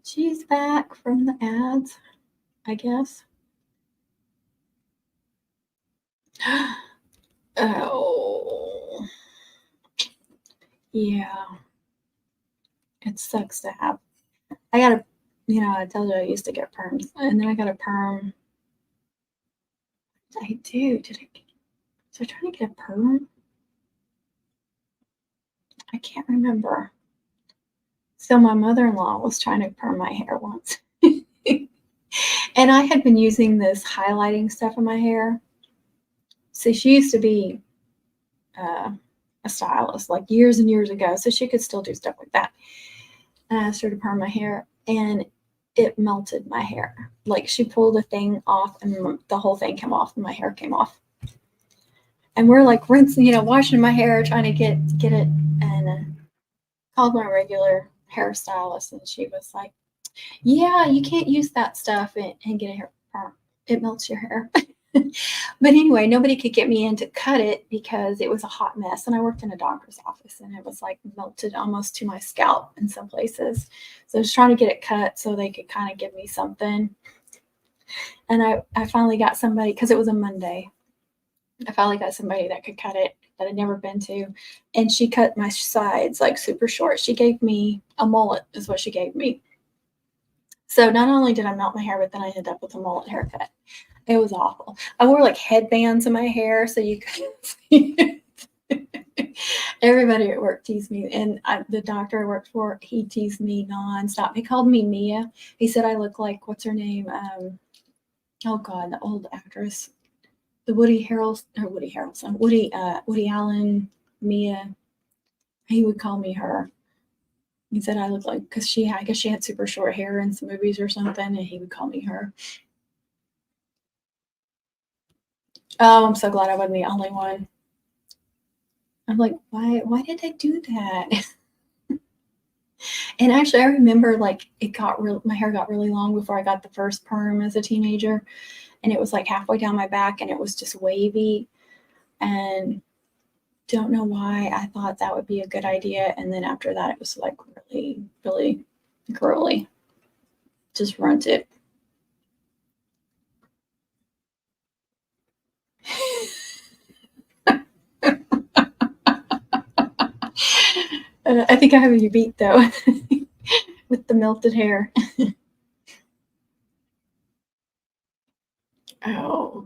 She's back from the ads, I guess. Oh, yeah. It sucks to have. I got a, I told you I used to get perms, and then I got a perm. What did I do? Was I trying to get a perm? I can't remember. So my mother-in-law was trying to perm my hair once. And I had been using this highlighting stuff in my hair. See, she used to be a stylist like years and years ago, so she could still do stuff like that. And I asked her to perm my hair, and it melted my hair. Like she pulled a thing off, and the whole thing came off, and my hair came off. And we're like rinsing, washing my hair, trying to get it, and called my regular hairstylist, and she was like, "Yeah, you can't use that stuff and get a hair perm. It melts your hair." But anyway, nobody could get me in to cut it because it was a hot mess. And I worked in a doctor's office, and it was like melted almost to my scalp in some places. So I was trying to get it cut so they could kind of give me something. And I finally got somebody, because it was a Monday. I finally got somebody that could cut it that I'd never been to. And she cut my sides like super short. She gave me a mullet, is what she gave me. So not only did I melt my hair, but then I ended up with a mullet haircut. It was awful. I wore like headbands in my hair so you could see it. Everybody at work teased me, and the doctor I worked for, he teased me nonstop. He called me Mia. He said I look like, what's her name? Oh God, the old actress, the Woody Allen, Mia. he would call me her. He said I looked like, because I guess she had super short hair in some movies or something, and he would call me her. Oh, I'm so glad I wasn't the only one. I'm like, why did I do that? And actually, I remember like my hair got really long before I got the first perm as a teenager, and it was like halfway down my back, and it was just wavy, and don't know why I thought that would be a good idea. And then after that, it was like really, really curly. Just runt it. I think I have you beat though with the melted hair. Oh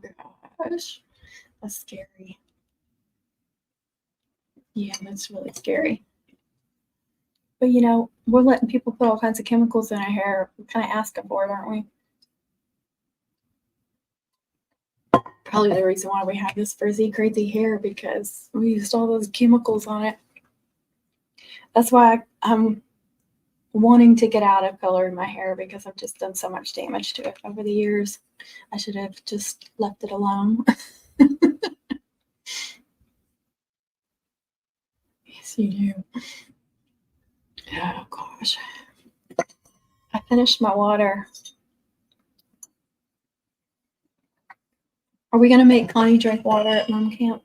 gosh, that's scary. Yeah, that's really scary. But we're letting people put all kinds of chemicals in our hair. We're kind of asking for it, aren't we? Probably the reason why we have this frizzy, crazy hair, because we used all those chemicals on it. That's why I'm wanting to get out of coloring my hair, because I've just done so much damage to it over the years. I should have just left it alone. Yes, you do. Oh gosh. I finished my water. Are we gonna make Connie drink water at mom camp?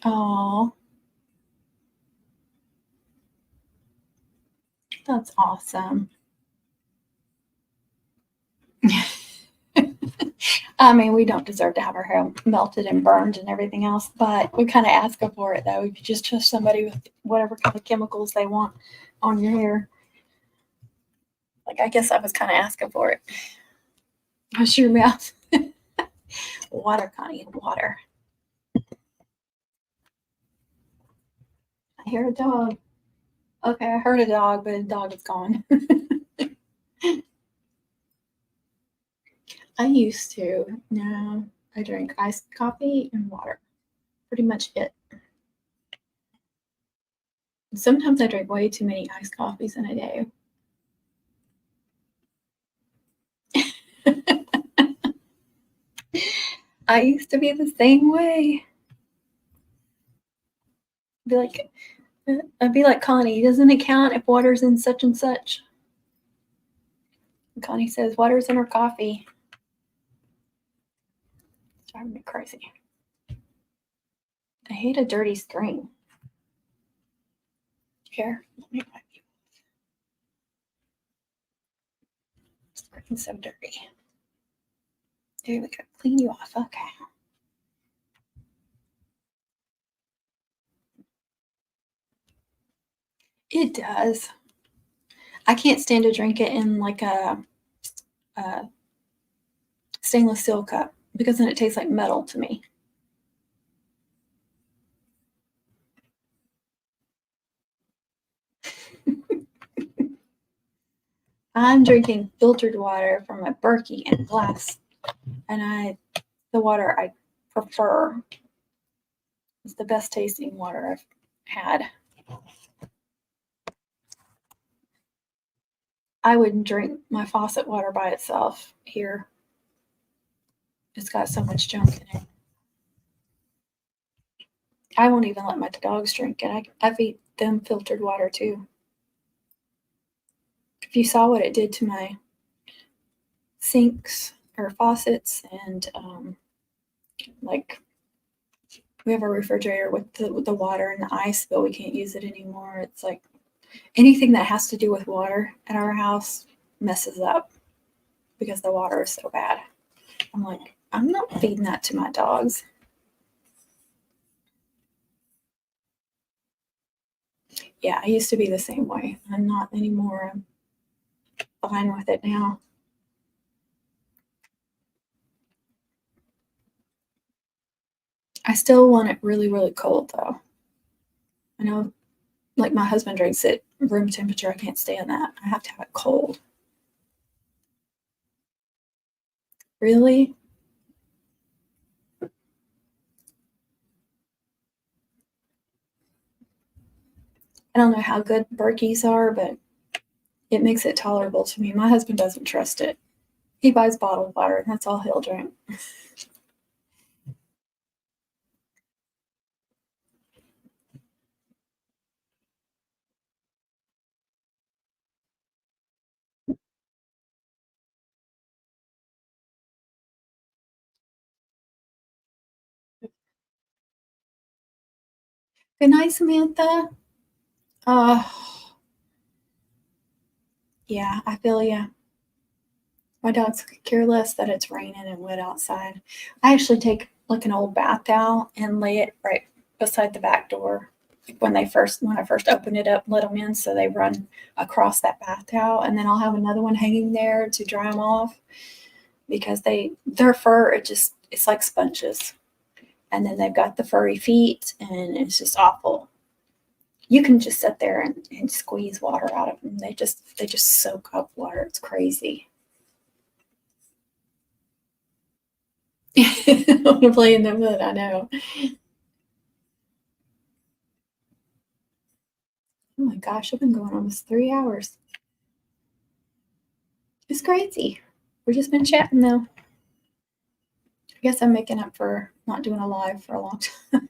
Oh, that's awesome. I mean, we don't deserve to have our hair melted and burned and everything else, but we kind of ask for it though. If you just trust somebody with whatever kind of chemicals they want on your hair. Like, I guess I was kind of asking for it. Hush your mouth. Water, Connie, water. I hear a dog. Okay, I heard a dog, but the dog is gone. I used to. Now I drink iced coffee and water. Pretty much it. Sometimes I drink way too many iced coffees in a day. I used to be the same way. Be like, I'd be like, Connie, doesn't it count if water's in such and such? And Connie says, water's in her coffee. It's driving me crazy. I hate a dirty screen. Here, let me wipe you. Screen's so dirty. There we go. Clean you off. Okay. It does. I can't stand to drink it in like a stainless steel cup, because then it tastes like metal to me. I'm drinking filtered water from a Berkey in glass, and the water I prefer is the best tasting water I've had. I wouldn't drink my faucet water by itself here. It's got so much junk in it. I won't even let my dogs drink it. I feed them filtered water too. If you saw what it did to my sinks or faucets, and like, we have a refrigerator with the water and the ice, but we can't use it anymore. It's like anything that has to do with water at our house messes up because the water is so bad. I'm like, I'm not feeding that to my dogs. Yeah, I used to be the same way. I'm not anymore. I'm fine with it now. I still want it really, really cold though. I know, like, my husband drinks it room temperature. I can't stand that. I have to have it cold. Really? I don't know how good Berkey's are, but it makes it tolerable to me. My husband doesn't trust it. He buys bottled water, and that's all he'll drink. Good night, Samantha. Uh, yeah, I feel ya. My dogs could care less that it's raining and wet outside. I actually take like an old bath towel and lay it right beside the back door. Like when I first open it up, and let them in, so they run across that bath towel, and then I'll have another one hanging there to dry them off because their fur it's like sponges, and then they've got the furry feet, and it's just awful. You can just sit there and squeeze water out of them. They just soak up water. It's crazy. I want to play in the mud. I know. Oh my gosh, I've been going almost 3 hours. It's crazy. We've just been chatting though. I guess I'm making up for not doing a live for a long time.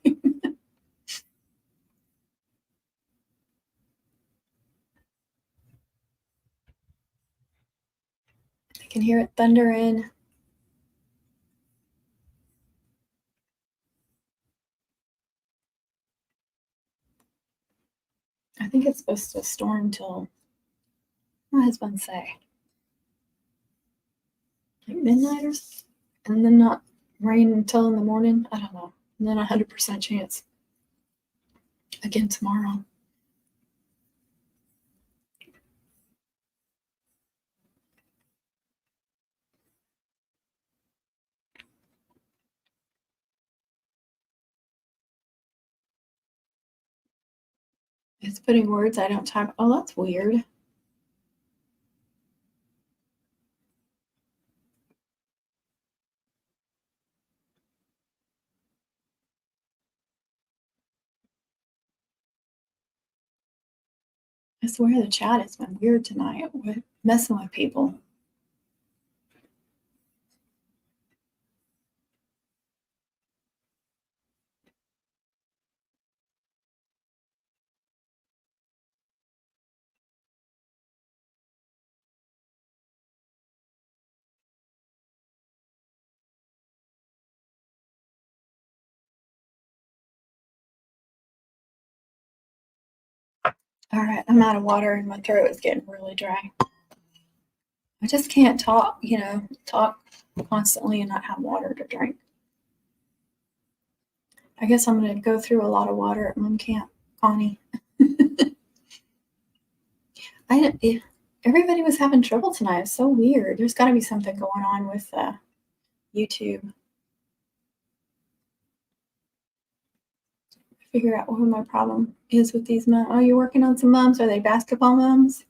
I can hear it thundering. I think it's supposed to storm till, my husband say, like midnight or something, and then not rain until in the morning. I don't know. And then 100% chance again tomorrow. It's putting words I don't type. Oh, that's weird. I swear the chat has been weird tonight with messing with people. All right, I'm out of water and my throat is getting really dry. I just can't talk constantly and not have water to drink. I guess I'm going to go through a lot of water at mom camp, Connie. Everybody was having trouble tonight. It's so weird. There's got to be something going on with YouTube. Figure out what my problem is with these moms. Oh, you're working on some moms? Are they basketball moms?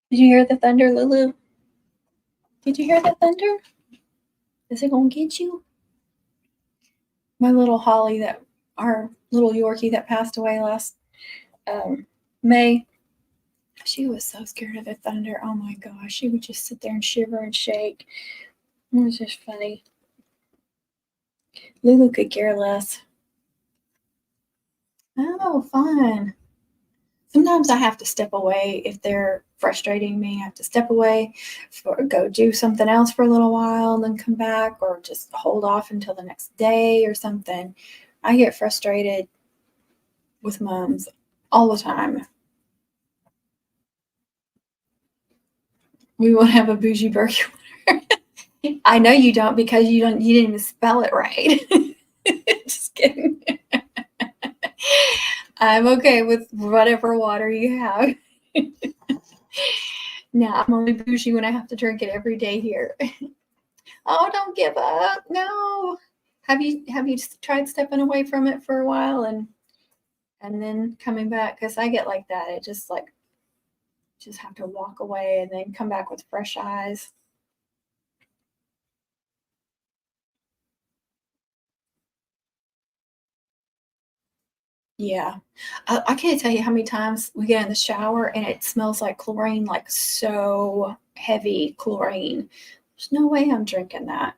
Did you hear the thunder, Lulu? Did you hear the thunder? Is it gonna get you? My little Holly, our little Yorkie that passed away last May, she was so scared of the thunder. Oh my gosh, she would just sit there and shiver and shake. It was just funny. Lulu could care less. Oh, fun. Sometimes I have to step away if they're frustrating me. I have to step away, go do something else for a little while, and then come back, or just hold off until the next day or something. I get frustrated with moms all the time. We won't have a bougie burger. I know you don't, because you didn't even spell it right. Just kidding. I'm okay with whatever water you have. Now I'm only bougie when I have to drink it every day here. Oh, don't give up. No. Have you tried stepping away from it for a while and then coming back? Because I get like that. It just have to walk away and then come back with fresh eyes. Yeah. I can't tell you how many times we get in the shower and it smells like chlorine, like so heavy chlorine. There's no way I'm drinking that.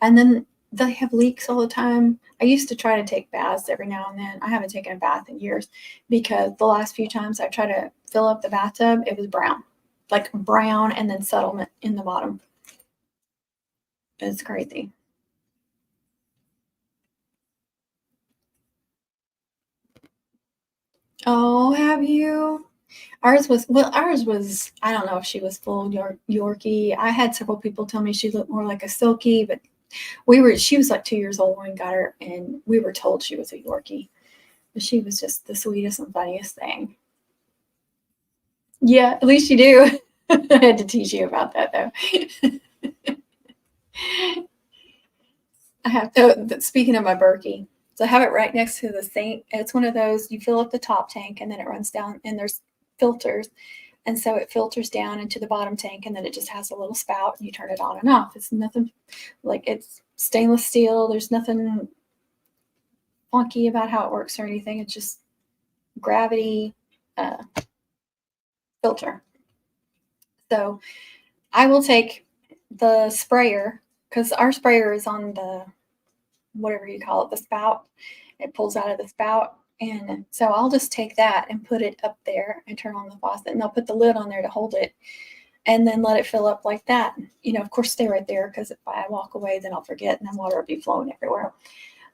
And then they have leaks all the time. I used to try to take baths every now and then. I haven't taken a bath in years because the last few times I tried to fill up the bathtub, it was brown, like brown and then settlement in the bottom. It's crazy. Oh, have you? Ours was, I don't know if she was full Yorkie. I had several people tell me she looked more like a Silky, but she was like 2 years old when we got her, and we were told she was a Yorkie. But she was just the sweetest and funniest thing. Yeah, at least you do. I had to teach you about that though. I have to, speaking of my Berkey, so I have it right next to the sink. It's one of those you fill up the top tank and then it runs down and there's filters. And so it filters down into the bottom tank and then it just has a little spout and you turn it on and off. It's nothing like it's stainless steel. There's nothing funky about how it works or anything. It's just gravity uh, filter. So I will take the sprayer because our sprayer is on the whatever you call it, the spout. It pulls out of the spout. And so I'll just take that and put it up there and turn on the faucet. And I'll put the lid on there to hold it and then let it fill up like that. You know, of course, stay right there because if I walk away, then I'll forget and then water will be flowing everywhere.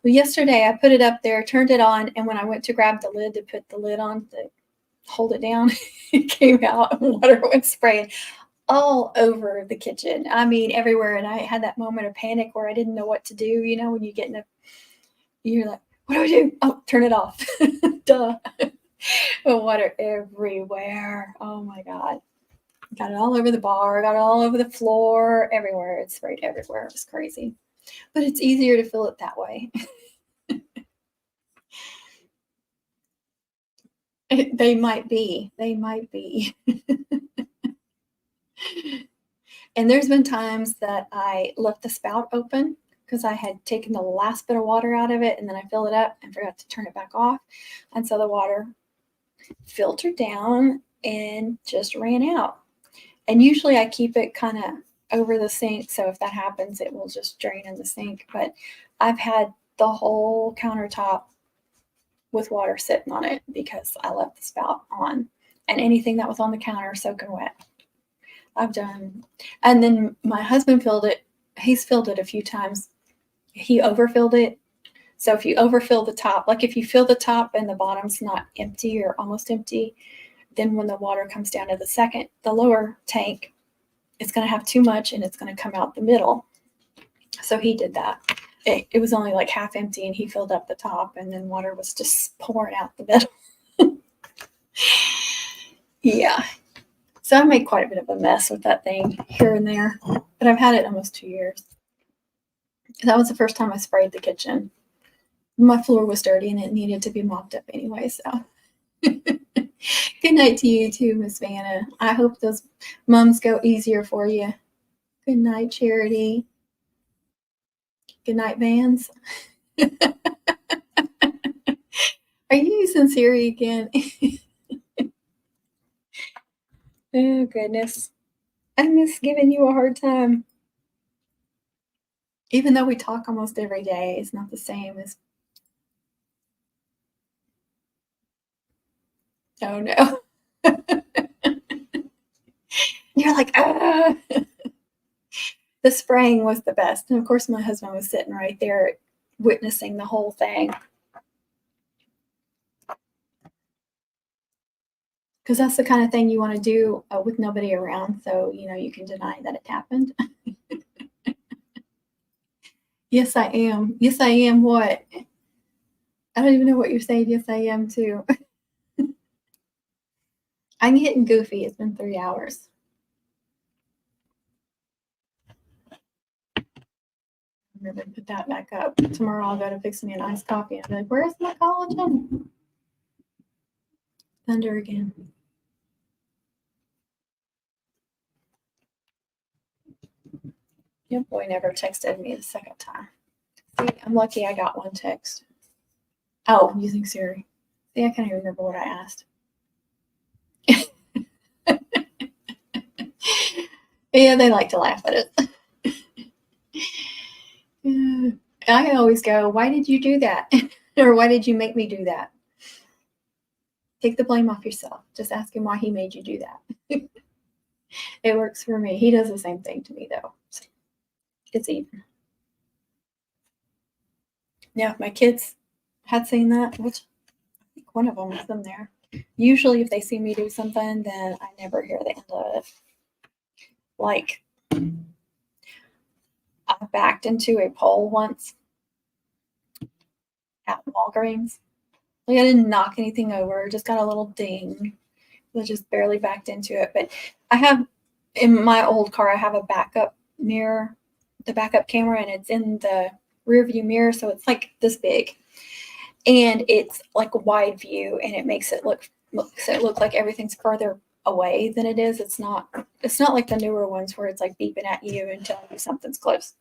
But yesterday I put it up there, turned it on. And when I went to grab the lid to put the lid on to hold it down, it came out and water went spraying all over the kitchen. I mean, everywhere. And I had that moment of panic where I didn't know what to do. You know, when you get in you're like, what do I do? Oh, turn it off. Duh. But water everywhere. Oh my God. Got it all over the bar, got it all over the floor, everywhere. It's sprayed everywhere. It was crazy. But it's easier to fill it that way. They might be. They might be. And there's been times that I left the spout open because I had taken the last bit of water out of it and then I filled it up and forgot to turn it back off. And so the water filtered down and just ran out. And usually I keep it kind of over the sink. So if that happens, it will just drain in the sink. But I've had the whole countertop with water sitting on it because I left the spout on and anything that was on the counter soaking wet. I've done. And then my husband filled it. He's filled it a few times. He overfilled it. So if you overfill the top, like if you fill the top and the bottom's not empty or almost empty, then when the water comes down to the lower tank, it's going to have too much and it's going to come out the middle. So he did that. It was only like half empty and he filled up the top and then water was just pouring out the middle. Yeah. So I made quite a bit of a mess with that thing here and there, but I've had it almost 2 years. That was the first time I sprayed the kitchen. My floor was dirty and it needed to be mopped up anyway. So good night to you too, Miss Vanna. I hope those mums go easier for you. Good night, Charity. Good night, Vans. Are you using Siri again? Oh, goodness. I miss giving you a hard time. Even though we talk almost every day, it's not the same as. Oh, no. You're like, ah. The spraying was the best. And of course, my husband was sitting right there witnessing the whole thing. Because that's the kind of thing you want to do with nobody around. So, you know, you can deny that it happened. Yes, I am. Yes, I am. What? I don't even know what you're saying. Yes, I am too. I'm getting goofy. It's been 3 hours. remember to put that back up. Tomorrow I'll go to fix me an iced coffee. And I'm like, where's my collagen? Thunder again. Your boy never texted me the second time. See, I'm lucky I got one text. Oh, using Siri. See, I can't even remember what I asked. Yeah, they like to laugh at it. Yeah. I always go, why did you do that? Or why did you make me do that? Take the blame off yourself. Just ask him why he made you do that. It works for me. He does the same thing to me, though. So it's even. Yeah, my kids had seen that, which I think one of them was in there. Usually, if they see me do something, then I never hear the end of it. Like, I backed into a pole once at Walgreens. Like, I didn't knock anything over, just got a little ding. I just barely backed into it. But I have, in my old car, I have a backup mirror, the backup camera, and it's in the rear view mirror. So it's like this big. And it's like a wide view, and it makes it look like everything's further away than it is. It's not like the newer ones where it's like beeping at you and telling you something's close.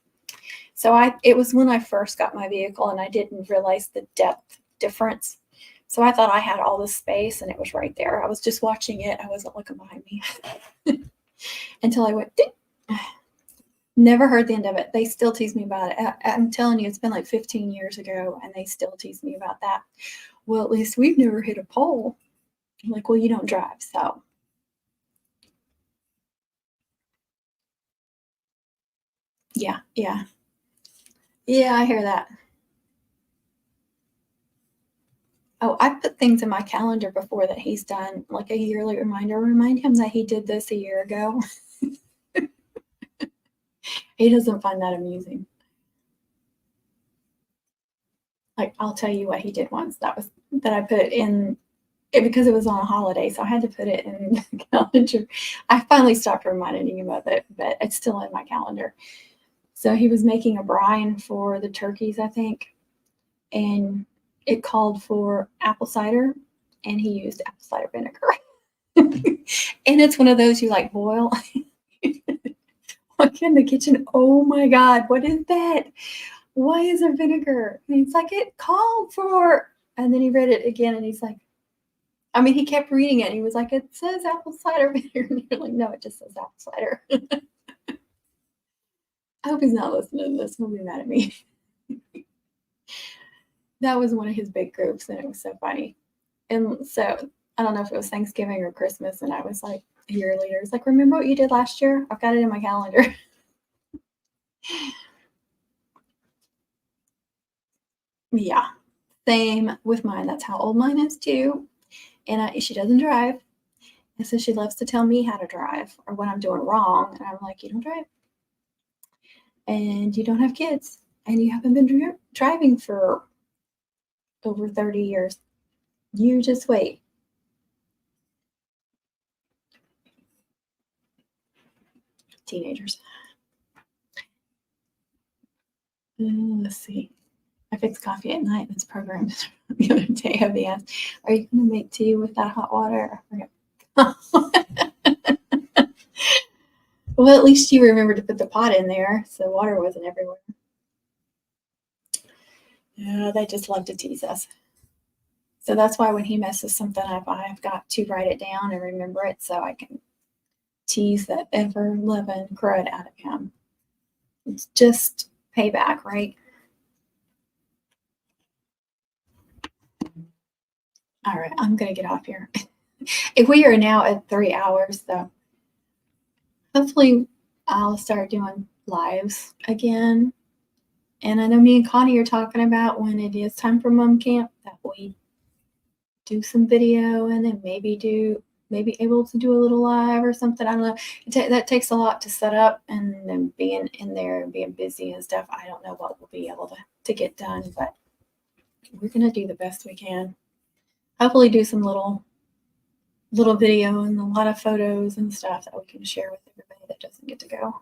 So it was when I first got my vehicle, and I didn't realize the depth difference. So I thought I had all this space, and it was right there. I was just watching it. I wasn't looking behind me until I went, ding. Never heard the end of it. They still tease me about it. I'm telling you, it's been like 15 years ago, and they still tease me about that. Well, at least we've never hit a pole. I'm like, well, you don't drive, so. Yeah. Yeah, I hear that. Oh, I put things in my calendar before that he's done, like a yearly reminder. Remind him that he did this a year ago. He doesn't find that amusing. Like, I'll tell you what he did once. That I put in it because it was on a holiday, so I had to put it in the calendar. I finally stopped reminding him of it, but it's still in my calendar. So he was making a brine for the turkeys, I think, and it called for apple cider, and he used apple cider vinegar. And it's one of those you like boil. Walk in the kitchen. Oh my God, what is that? Why is there vinegar? And he's like, it called for. And then he read it again, and he's like, I mean, he kept reading it. And he was like, it says apple cider vinegar. And you're like, no, it just says apple cider. I hope he's not listening to this. He'll be mad at me. That was one of his big groups, and it was so funny. And so I don't know if it was Thanksgiving or Christmas, and I was like, a year later, it's like, remember what you did last year? I've got it in my calendar. Yeah, same with mine. That's how old mine is too. And she doesn't drive. And so she loves to tell me how to drive or what I'm doing wrong. And I'm like, you don't drive. And you don't have kids. And you haven't been driving for over 30 years. You just wait. Teenagers. Let's see. I fix coffee at night. It's programmed the other day. Heavy asked, are you going to make tea with that hot water? I forget. Well, at least you remembered to put the pot in there so water wasn't everywhere. Yeah, they just love to tease us. So that's why when he messes something up, I've got to write it down and remember it so I can tease the ever living crud out of him. It's just payback, right? All right, I'm going to get off here. If we are now at 3 hours, though, hopefully I'll start doing lives again. And I know me and Connie are talking about when it is time for mom camp that we do some video and then maybe able to do a little live or something. I don't know. That takes a lot to set up, and then being in there and being busy and stuff. I don't know what we'll be able to get done, but we're going to do the best we can. Hopefully do some little video and a lot of photos and stuff that we can share with everybody that doesn't get to go.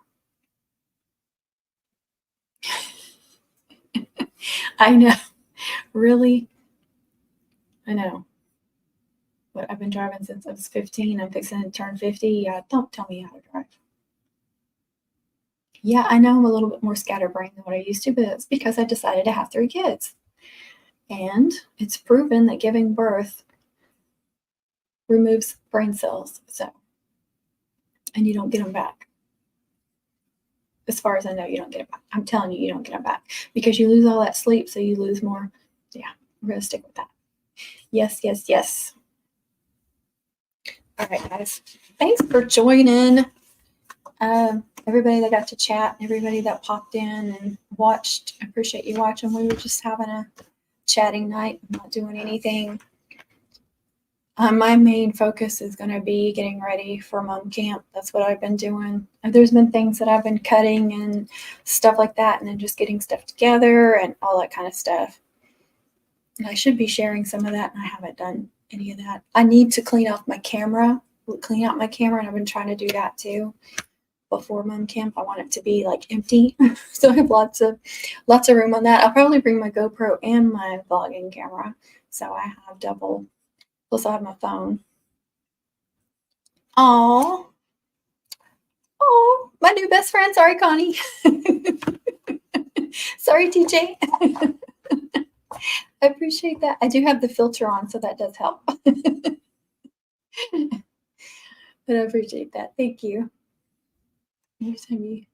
I know. Really? I know. But I've been driving since I was 15. I'm fixing to turn 50. Yeah, don't tell me how to drive. Yeah, I know I'm a little bit more scatterbrained than what I used to, but it's because I decided to have 3 kids. And it's proven that giving birth removes brain cells. So, and you don't get them back. As far as I know, you don't get it back. I'm telling you, you don't get them back because you lose all that sleep, so you lose more. Yeah, we're gonna stick with that. Yes, yes, yes. All right, guys. Thanks for joining. Everybody that got to chat, everybody that popped in and watched. I appreciate you watching. We were just having a chatting night, not doing anything. My main focus is going to be getting ready for mom camp. That's what I've been doing. There's been things that I've been cutting and stuff like that, and then just getting stuff together and all that kind of stuff. And I should be sharing some of that, and I haven't done any of that. I need to clean out my camera, and I've been trying to do that too. Before mom camp, I want it to be like empty, so I have lots of room on that. I'll probably bring my GoPro and my vlogging camera, so I have double. Plus, I have my phone. Oh, my new best friend. Sorry, Connie. Sorry, TJ. I appreciate that. I do have the filter on, so that does help. But I appreciate that. Thank you. Every time you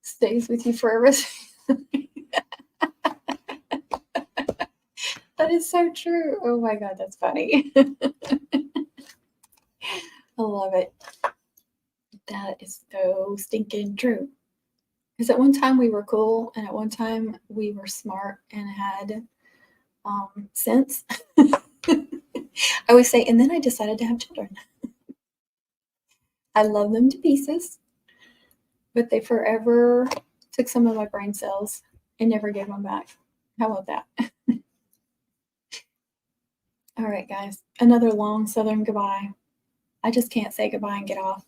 stays with you forever. That is so true. Oh my God, that's funny. I love it. That is so stinking true. Because at one time we were cool, and at one time we were smart and had sense. I always say, and then I decided to have children. I love them to pieces, but they forever took some of my brain cells and never gave them back. How about that? All right, guys, another long Southern goodbye. I just can't say goodbye and get off.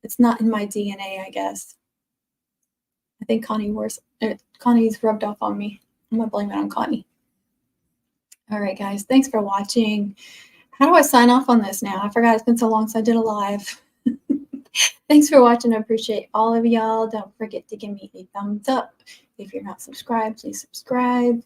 It's not in my DNA, I guess. I think Connie's rubbed off on me. I'm gonna blame it on Connie. All right, guys, thanks for watching. How do I sign off on this now? I forgot. It's been so long since I did a live. Thanks for watching. I appreciate all of y'all. Don't forget to give me a thumbs up. If you're not subscribed, please subscribe.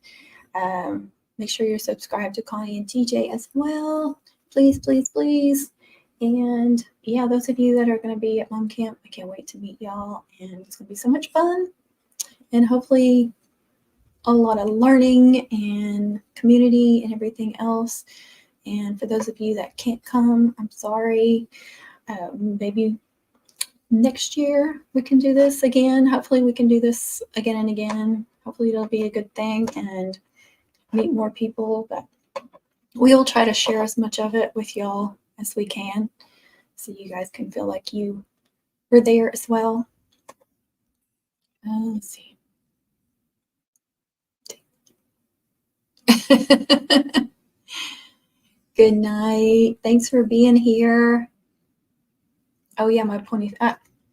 Make sure you're subscribed to Connie and TJ as well. Please, please, please. And yeah, those of you that are going to be at mom camp, I can't wait to meet y'all. And it's going to be so much fun. And hopefully a lot of learning and community and everything else. And for those of you that can't come, I'm sorry. Maybe next year we can do this again. Hopefully we can do this again and again. Hopefully it'll be a good thing and meet more people. But we'll try to share as much of it with y'all as we can, so you guys can feel like you were there as well. Let's see. Good night. Thanks for being here. Oh yeah, my pony.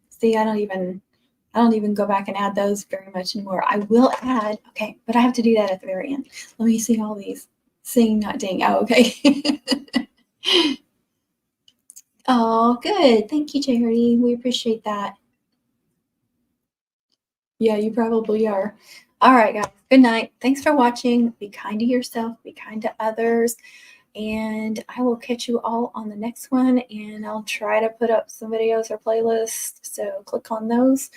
See, I don't even go back and add those very much anymore. I will add. Okay, but I have to do that at the very end. Let me see all these. Sing, not ding. Oh, okay. Oh, good. Thank you, Charity. We appreciate that. Yeah, you probably are. All right, guys. Good night. Thanks for watching. Be kind to yourself. Be kind to others. And I will catch you all on the next one. And I'll try to put up some videos or playlists. So click on those.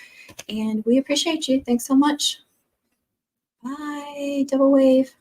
And we appreciate you. Thanks so much. Bye. Double wave.